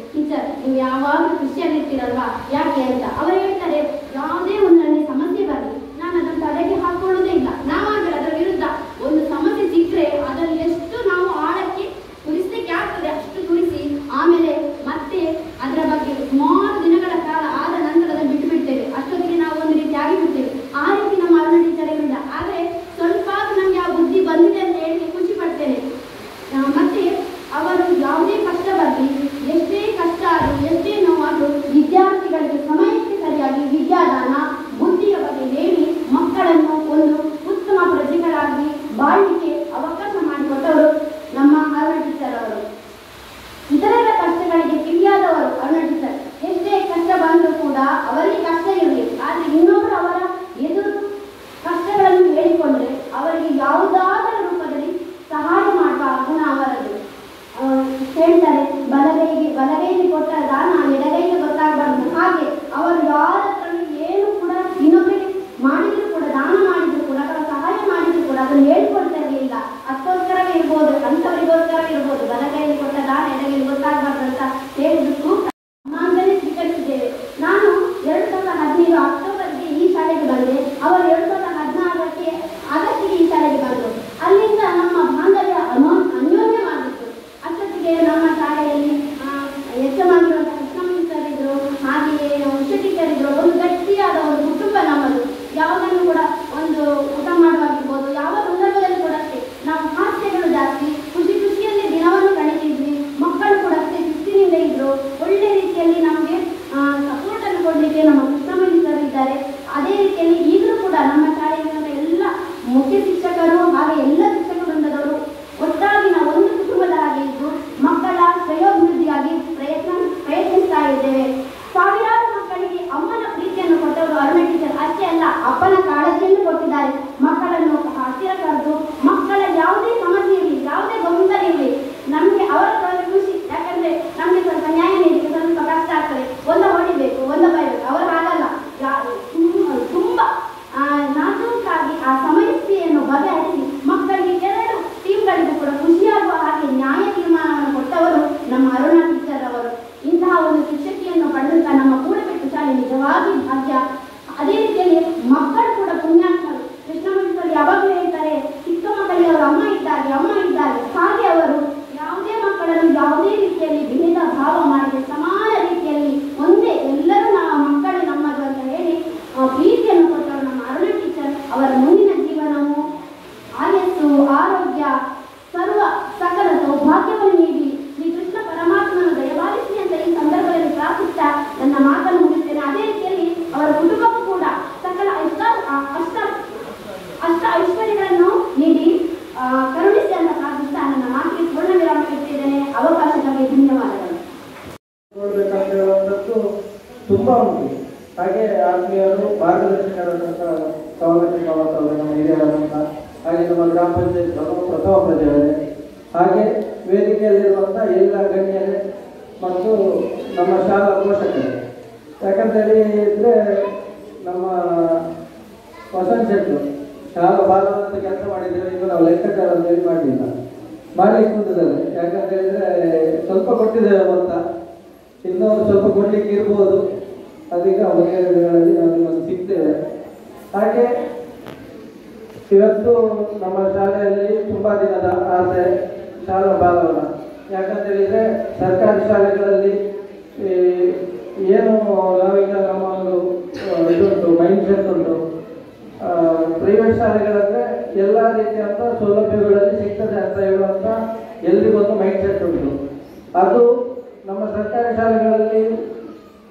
ಖುಷಿಯಲ್ಲಿರ್ತೀರಲ್ವಾ ಯಾಕೆ ಅಂತ ಅವರು ಹೇಳ್ತಾರೆ, ಯಾವುದೇ ಒಂದು ನನಗೆ ಸಮಸ್ಯೆ ಬರಲಿ ನಾನು ಅದನ್ನು ತಲೆಗೆ ಹಾಕೊಳ್ಳೋದೇ ಇಲ್ಲ. ನಾವಾಗಲ್ಲ ಅದರ ವಿರುದ್ಧ ಒಂದು ಸಮಸ್ಯೆ ಸಿಕ್ಕರೆ ಅದರಲ್ಲಿ ಎಷ್ಟು ನಾವು ಆಳಕ್ಕೆ ತುರಿಸಲಿಕ್ಕೆ ಆಗ್ತದೆ ಅಷ್ಟು ತುರಿಸಿ ಆಮೇಲೆ ಮತ್ತೆ ಅದರ ಬಗ್ಗೆ ಸುಮಾರು ದಿನಗಳ ಕಾಲ ಆದ ನಂತರ ಅದನ್ನು ಬಿಟ್ಟು ಬಿಡ್ತೇವೆ. ಅಷ್ಟೊತ್ತಿಗೆ ನಾವು ಒಂದು ರೀತಿ ಆಗಿಬಿಡ್ತೇವೆ. ಆ ರೀತಿ ನಮ್ಮ ಅರುಣ ಟೀಚರ್ ಇಲ್ಲ. ಆದರೆ ಸ್ವಲ್ಪ ನಮಗೆ ಆ ಬುದ್ಧಿ ಬಂದಿದೆ ಅಂತ ಹೇಳಿ ಖುಷಿ ಪಡ್ತೇನೆ. ಮತ್ತೆ ಅವರು ಯಾವುದೇ ಕಷ್ಟ ಬರಲಿ, ಎಷ್ಟೇ ಕಷ್ಟ ಆದರೂ ಎಷ್ಟೇ ನೋವಾದರೂ ವಿದ್ಯಾರ್ಥಿಗಳಿಗೆ ಸಮಯಕ್ಕೆ ಸರಿಯಾಗಿ ವಿದ್ಯಾದಾನ ಬುದ್ಧಿಯ ಬಗ್ಗೆ ಹೇಳಿ ಮಕ್ಕಳನ್ನು ಒಂದು ಉತ್ತಮ ಪ್ರಜೆಗಳಾಗಿ ಬಾಳಲಿಕ್ಕೆ ಅವಕಾಶ ಮಾಡಿಕೊಟ್ಟವರು ನಮ್ಮ ಅರುಣ ಟೀಚರ್ ಅವರು. ಇತರರ ಕಷ್ಟಗಳಿಗೆ ಕಿವಿಯಾದವರು ಅರುಣ ಟೀಚರ್. ಎಷ್ಟೇ ಕಷ್ಟ ಬಂದರೂ ಕೂಡ ಅವರಿಗೆ ಕಷ್ಟ ಇರಲಿ, ಆದರೆ ಇನ್ನೊಬ್ಬರು ಅವರ ಎದುರು ಕಷ್ಟಗಳನ್ನು ಹೇಳಿಕೊಂಡ್ರೆ ಅವರಿಗೆ ಯಾವುದಾದರೂ ರೂಪದಲ್ಲಿ ಸಹಾಯ ಮಾಡುವ ಗುಣ ಅವರದ್ದು. ಹೇಳ್ತಾರೆ, ಬಲಗೈಗೆ ಕೊಟ್ಟ ದಾನ ಎಡಗೈಗೆ ಗೊತ್ತಾಗಬಾರ್ದು. ಹಾಗೆ ಅವರು ಯಾರ ಹತ್ರನೂ ಏನು ಕೂಡ ಇನ್ನೊಬ್ಬರಿಗೆ ಮಾಡಿದ್ರು ಕೂಡ, ದಾನ ಮಾಡಿದ್ರು ಕೂಡ, ಅಥವಾ ಸಹಾಯ ಮಾಡಿದ್ರು ಕೂಡ ಅದನ್ನು ಹೇಳ್ಕೊಡ್ತಾ ಇರಲಿಲ್ಲ. ಅದಕ್ಕೋಸ್ಕರವೇ ಇರ್ಬೋದು, ಅಂಥವರಿಗೋಸ್ಕರವೇ ಇರ್ಬೋದು ಬಲಗೈಗೆ ಕೊಟ್ಟ ದಾನ ಎಡಗೈಗೆ ಗೊತ್ತಾಗಬಾರ್ದು ಅಂತ ಹೇಳಿದ್ರು ನಾನೇ ಸ್ವೀಕರಿಸಿದ್ದೇವೆ. ನಾನು 2015 ಅಕ್ಟೋಬರ್ಗೆ ಈ ಶಾಲೆಗೆ ಬಂದೆ. ಅವರು 2016 ಆಗಸ್ಟಿಗೆ ಈ ಶಾಲೆಗೆ ಬಂದರು. ಅಲ್ಲಿಂದ ನಮ್ಮ ಬಾಂಧವ್ಯ ಅನ್ಯೋನ್ಯವಾಗಿತ್ತು. ಅಷ್ಟೊತ್ತಿಗೆ ನಮ್ಮ ಶಾಲೆಯಲ್ಲಿ ಹೆಚ್ಚಮಾಗಿರುವಂತಹ ಕೃಷ್ಣಮಣಿ ಸರ್ ಇದ್ರು, ಹಾಗೆಯೇ ಉಷಾ ಟೀಚರ್ ಇದ್ರು. ಒಂದು ಗಟ್ಟಿಯಾದ ಒಂದು ಕುಟುಂಬ ನಮ್ಮದು. ಯಾವುದನ್ನು ಕೂಡ ಒಂದು ಊಟ ಮಾಡುವಾಗಿರ್ಬೋದು, ಯಾವ ಸಂದರ್ಭದಲ್ಲಿ ಕೂಡ ಅಷ್ಟೇ ನಾವು ಹಾಸ್ಯಗಳು ಜಾಸ್ತಿ, ಖುಷಿಯಲ್ಲಿ ದಿನವನ್ನು ಕಳೀತಿದ್ವಿ. ಮಕ್ಕಳು ಕೂಡ ಅಷ್ಟೇ ಶಿಸ್ತಿನಿಂದ ಇದ್ರು. ಒಳ್ಳೆ ರೀತಿಯಲ್ಲಿ ನಮಗೆ ಸಪೋರ್ಟ್ ಅನ್ನು ಕೊಡಲಿಕ್ಕೆ ನಮ್ಮ ಕೃಷ್ಣಮಣಿ ಸರ್ ಇದ್ದಾರೆ. ಅದೇ ರೀತಿಯಲ್ಲಿ ಈಗಲೂ ಕೂಡ ನಮ್ಮ ಶಾಲೆಯಲ್ಲಿರುವ ಎಲ್ಲ ಮುಖ್ಯ ಶಿಕ್ಷಕರು ಹಾಗೆ ಎಲ್ಲ ಶಿಕ್ಷಕ ವೃಂದದವರು ಒಟ್ಟಾಗಿ ನಾವು ಒಂದು ಕುಟುಂಬದ ಹಾಗೆ ಇದ್ದು ಮಕ್ಕಳ ಶ್ರೇಯೋಭಿವೃದ್ಧಿಗಾಗಿ ಪ್ರಯತ್ನಿಸ್ತಾ ಇದ್ದೇವೆ. ಸಾವಿರಾರು ಮಕ್ಕಳಿಗೆ ಅಮ್ಮನ ಪ್ರೀತಿಯನ್ನು ಕೊಟ್ಟವರು ಅರುಣ ಟೀಚರ್. ಅಷ್ಟೇ ಅಲ್ಲ, ಅಪ್ಪನ ಕಾಳಜಿಯನ್ನು ಕೊಟ್ಟಿದ್ದಾರೆ. ಮಕ್ಕಳನ್ನು ಹತ್ತಿರ ಕರೆದು ಮಕ್ಕಳ ಯಾವುದೇ ಸಮಸ್ಯೆ ಇರಲಿ, ಯಾವುದೇ ಗೊಂದಲ ಇರಲಿ, ನಮಗೆ ಅವರ ಖುಷಿ. ಯಾಕಂದ್ರೆ ನಮಗೆ ಸ್ವಲ್ಪ ನ್ಯಾಯ ನೀಡಲಿಕ್ಕೆ ಸ್ವಲ್ಪ ಕಷ್ಟ ಆಗ್ತದೆ. ಒಂದು ಹೊಡಿಬೇಕು, ಒಂದು ಬರಬೇಕು. ಅವರು ಹಾಗಲ್ಲ, ತುಂಬಾ ನಾಜೂಕಾಗಿ ಆ ಸಮಸ್ಯೆಯನ್ನು ಬಗೆಹರಿಸಿ ಮಕ್ಕಳಿಗೆ ಎರಡು ಟೀಮ್ಗಳಿಗೂ ಕೂಡ ಖುಷಿಯಾಗುವ ಹಾಗೆ ನ್ಯಾಯ ತೀರ್ಮಾನವನ್ನು ಕೊಟ್ಟವರು ನಮ್ಮ ಅರುಣ ಟೀಚರ್ ಅವರು. ಇಂತಹ ಒಂದು ಶಿಕ್ಷಕಿಯನ್ನು ಪಡೆದಂತಹ ನಮ್ಮ ಕೂಡಬೆಟ್ಟು ಶಾಲೆ ನಿಜವಾಗಿ ಭಾಗ್ಯ. ಅದೇ ರೀತಿಯಲ್ಲಿ ಮಕ್ಕಳು ಕೂಡ ಪುಣ್ಯಾತ್ಮರು. ಕೃಷ್ಣಮಣಿ ಸರ್ ಯಾವಾಗಲೂ ಹೇಳ್ತಾರೆ, ಚಿಕ್ಕ ಮಕ್ಕಳಿಗೆ ಅವರು ಅಮ್ಮ ಇದ್ದಾರೆ. ಹಾಗೆ ಅವರು ಯಾವುದೇ ಮಕ್ಕಳನ್ನು ಯಾವುದೇ ರೀತಿಯಲ್ಲಿ ಭೇದ ಭಾವ ಮಾಡದೆ ಸಮಾನ ರೀತಿಯಲ್ಲಿ ಒಂದೇ ಎಲ್ಲರೂ ನಾವು ಮಕ್ಕಳು ನಮ್ಮದು ಅಂತ ಹೇಳಿ ಪ್ರೀತಿಯನ್ನು ಕೊಟ್ಟವರು ನಮ್ಮ ಅರುಣ ಟೀಚರ್. ಅವರ ಮುಂದಿನ ಜೀವನವು ಆಯಸ್ಸು, ಆರೋಗ್ಯ, ಸರ್ವ ಸಕಲ ಸೌಭಾಗ್ಯವನ್ನು ನೀಡಿ ಶ್ರೀ ಕೃಷ್ಣ ಪರಮಾತ್ಮನ ದಯಪಾಲಿಸಿ ಅಂತ ಈ ಸಂದರ್ಭದಲ್ಲಿ ಪ್ರಾರ್ಥಿಸ್ತಾ ನನ್ನ ಮಾತನ್ನು ಮುಗಿಸ್ತೇನೆ. ಅದೇ ರೀತಿಯಲ್ಲಿ ಅವರ ಕುಟುಂಬಕ್ಕೂ ಕೂಡ ಸಕಲ ಅಷ್ಟ ಐಶ್ವರ್ಯಗಳನ್ನು ನೀಡಿ ಕರುಣಿಸಿ ಅಂತ ಪ್ರಾರ್ಥಿಸ್ತಾ ನನ್ನ ಮಾತಿಗೆ ಪೂರ್ಣ ವಿರಾಮ ಇಟ್ಟಿದ್ದೇನೆ. ಅವಕಾಶಕ್ಕಾಗಿ ಧನ್ಯವಾದಗಳು. ನೋಡ್ಬೇಕಂತ ಹೇಳುವಂಥದ್ದು ತುಂಬಾ ಉಂಟು. ಹಾಗೆ ಆತ್ಮೀಯರು ಮಾರ್ಗದರ್ಶಕರಾದಂಥ ಸೌಲಭ್ಯ ನಮ್ಮ ಹಿರಿಯರಾದಂಥ ಹಾಗೆ ನಮ್ಮ ಗ್ರಾಮ ಪಂಚಾಯತ್ ಪ್ರಥಮ ಪ್ರಜೆಗಳೇ, ಹಾಗೆ ವೇದಿಕೆಯಲ್ಲಿರುವಂಥ ಎಲ್ಲ ಗಣ್ಯರೇ ಮತ್ತು ನಮ್ಮ ಶಾಲಾ ಪೋಷಕರೇ. ಯಾಕಂತ ಹೇಳಿದ್ರೆ ನಮ್ಮ ವಸಂತ ಶೆಟ್ರು ಶಾಲಾ ಬಾಲವಂತ ಕೆಲಸ ಮಾಡಿದ್ದೇವೆ. ಈಗ ನಾವು ಲೆಕ್ಕಾಚಾರ ಹೇಳಿ ಮಾಡಲಿಲ್ಲ, ಮಾಡಲಿಕ್ಕೆ ಮುಂದದಲ್ಲಿ. ಯಾಕಂತ ಹೇಳಿದ್ರೆ ಸ್ವಲ್ಪ ಕೊಟ್ಟಿದ್ದೇವೆ ಅಂತ, ಇನ್ನೂ ಸ್ವಲ್ಪ ಕೊಡ್ಲಿಕ್ಕೆ ಇರ್ಬೋದು. ಅದೀಗ ಮುಂದಿನ ದಿನಗಳಲ್ಲಿ ನಾವು ನಿಮ್ಮನ್ನು ಸಿಗ್ತೇವೆ. ಹಾಗೆ ಇವತ್ತು ನಮ್ಮ ಶಾಲೆಯಲ್ಲಿ ತುಂಬಾ ದಿನದ ಆಸೆ ಶಾಲಾ ಬಾಲವನ. ಯಾಕಂತ ಹೇಳಿದ್ರೆ ಸರ್ಕಾರಿ ಶಾಲೆಗಳಲ್ಲಿ ಏನು ನಾವೀಗ ನಮ್ಮ ಒಂದು ಇದುಂಟು ಮೈಂಡ್ ಸೆಟ್ ಉಂಟು. ಪ್ರೈವೇಟ್ ಶಾಲೆಗಳಂದ್ರೆ ಎಲ್ಲ ರೀತಿಯಂತ ಸೌಲಭ್ಯಗಳಲ್ಲಿ ಸಿಗ್ತದೆ ಅಂತ ಹೇಳುವಂತ ಎಲ್ರಿಗೊಂದು ಮೈಂಡ್ ಸೆಟ್ ಉಂಟು. ಅದು ನಮ್ಮ ಸರ್ಕಾರಿ ಶಾಲೆಗಳಲ್ಲಿ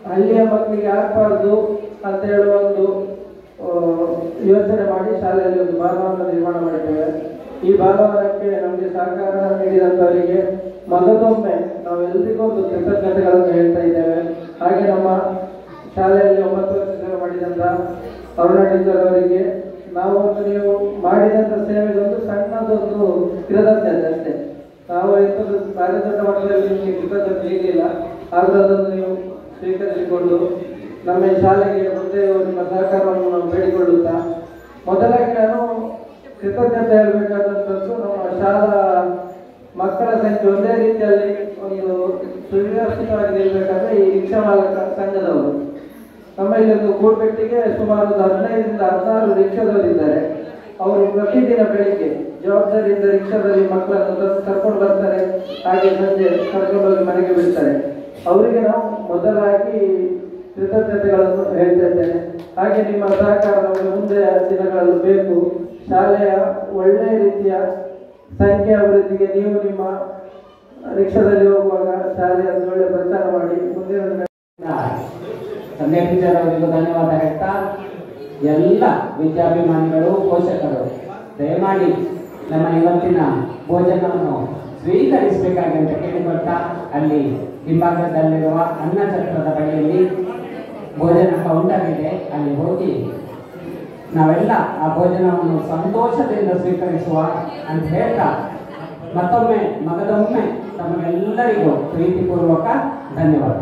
ಹಳ್ಳಿಯ ಮಕ್ಕಳಿಗೆ ಆಗಬಾರ್ದು ಅಂತ ಹೇಳುವ ಒಂದು ಯೋಚನೆ ಮಾಡಿ ಶಾಲೆಯಲ್ಲಿ ಒಂದು ಬಾಲವನ ನಿರ್ಮಾಣ ಮಾಡಿದ್ದೇವೆ. ಈ ಬಾಲವನಕ್ಕೆ ನಮಗೆ ಸಹಕಾರ ನೀಡಿದಂಥವರಿಗೆ ಮಗದೊಮ್ಮೆ ನಾವು ಎಲ್ರಿಗೂ ಒಂದು ಕೃತಜ್ಞತೆಗಳನ್ನು ಹೇಳ್ತಾ ಇದ್ದೇವೆ. ಹಾಗೆ ನಮ್ಮ ಶಾಲೆಯಲ್ಲಿ 9 ವರ್ಷ ಸೇವೆ ಮಾಡಿದಂಥ ಅರುಣ ಟೀಚರ್ ಅವರಿಗೆ ನಾವು ಒಂದು ನೀವು ಮಾಡಿದಂಥ ಸೇವೆಗೊಂದು ಸಣ್ಣದೊಂದು ಕೃತಜ್ಞತೆ ಅಷ್ಟೇ. ನಾವು ಎಂಥದ್ದು ಭಾರಿ ದೊಡ್ಡ ಮಟ್ಟದಲ್ಲಿ ನಿಮಗೆ ಕೃತಜ್ಞತೆ ನೀಡಲಿಲ್ಲ, ಆದರೂ ಅದನ್ನು ನೀವು ಸ್ವೀಕರಿಸಿಕೊಂಡು ನಮ್ಮ ಈ ಶಾಲೆಗೆ ಮುಂದೆ ನಿಮ್ಮ ಸಹಕಾರವನ್ನು ನಾವು ಬೇಡಿಕೊಳ್ಳುತ್ತಾ, ಮೊದಲಾಗಿ ನಾನು ಕೃತಜ್ಞತೆ ಹೇಳಬೇಕಾದಂಥದ್ದು ನಮ್ಮ ಶಾಲಾ ಮಕ್ಕಳ ಸಂಖ್ಯೆ ಒಂದೇ ರೀತಿಯಲ್ಲಿ ಒಂದು ಸುವ್ಯವಸ್ಥಿತವಾಗಿ ನಿಲ್ಲಬೇಕಾದ್ರೆ ಈ ರಿಕ್ಷಾ ಮಾಲಕ ಸಂಘದವರು ನಮ್ಮಲ್ಲಿ ಒಂದು ಕೂಡ್ಬೆಟ್ಟಿಗೆ ಸುಮಾರು 15ರಿಂದ 16 ರಿಕ್ಷಾದವರಿದ್ದಾರೆ. ಅವರು ಪ್ರತಿದಿನ ಬೆಳಿಗ್ಗೆ ಜವಾಬ್ದಾರಿಯಿಂದ ರಿಕ್ಷಾದಲ್ಲಿ ಮಕ್ಕಳನ್ನು ಕರ್ಕೊಂಡು ಬರ್ತಾರೆ, ಹಾಗೆ ಸಂಜೆ ಕರ್ಕೊಂಡೋಗಿ ಮನೆಗೆ ಬಿಡ್ತಾರೆ. ಅವರಿಗೆ ನಾವು ಮೊದಲಾಗಿ ಕೃತಜ್ಞತೆಗಳನ್ನು ಹೇಳ್ತಾ ಇದ್ದೇನೆ. ಹಾಗೆ ನಿಮ್ಮ ಸಹಕಾರ ನಮಗೆ ಮುಂದೆ ದಿನಗಳಲ್ಲಿ ಬೇಕು. ಶಾಲೆಯ ಒಳ್ಳೆಯ ರೀತಿಯ ಸಂಖ್ಯೆ ಅಭಿವೃದ್ಧಿಗೆ ನೀವು ನಿಮ್ಮ ರಿಕ್ಷಾದಲ್ಲಿ ಹೋಗುವಾಗ ಶಾಲೆಯ ಒಳ್ಳೆ ಪ್ರಚಾರ ಮಾಡಿ ಮುಂದಿನ ಸಂಧ್ಯಾ ಟೀಚರ್ ಅವರಿಗೂ ಧನ್ಯವಾದ ಹೇಳ್ತಾ, ಎಲ್ಲ ವಿದ್ಯಾಭಿಮಾನಿಗಳು, ಪೋಷಕರು ದಯಮಾಡಿ ನಮ್ಮ ಇವತ್ತಿನ ಭೋಜನವನ್ನು ಸ್ವೀಕರಿಸಬೇಕಾಗಿ ಅಂತ ಕೇಳಿಕೊಳ್ತಾ, ಅಲ್ಲಿ ಹಿಂಭಾಗದಲ್ಲಿರುವ ಅನ್ನಛತ್ರದ ಬಳಿಯಲ್ಲಿ ಭೋಜನ ಕೌಂಟರ್ ಇದೆ, ಅಲ್ಲಿ ಹೋಗಿ ನಾವೆಲ್ಲ ಆ ಭೋಜನವನ್ನು ಸಂತೋಷದಿಂದ ಸ್ವೀಕರಿಸುವ ಅಂತ ಹೇಳ್ತಾ, ಮತ್ತೊಮ್ಮೆ ಮಗದೊಮ್ಮೆ ತಮಗೆಲ್ಲರಿಗೂ ಪ್ರೀತಿಪೂರ್ವಕ ಧನ್ಯವಾದ.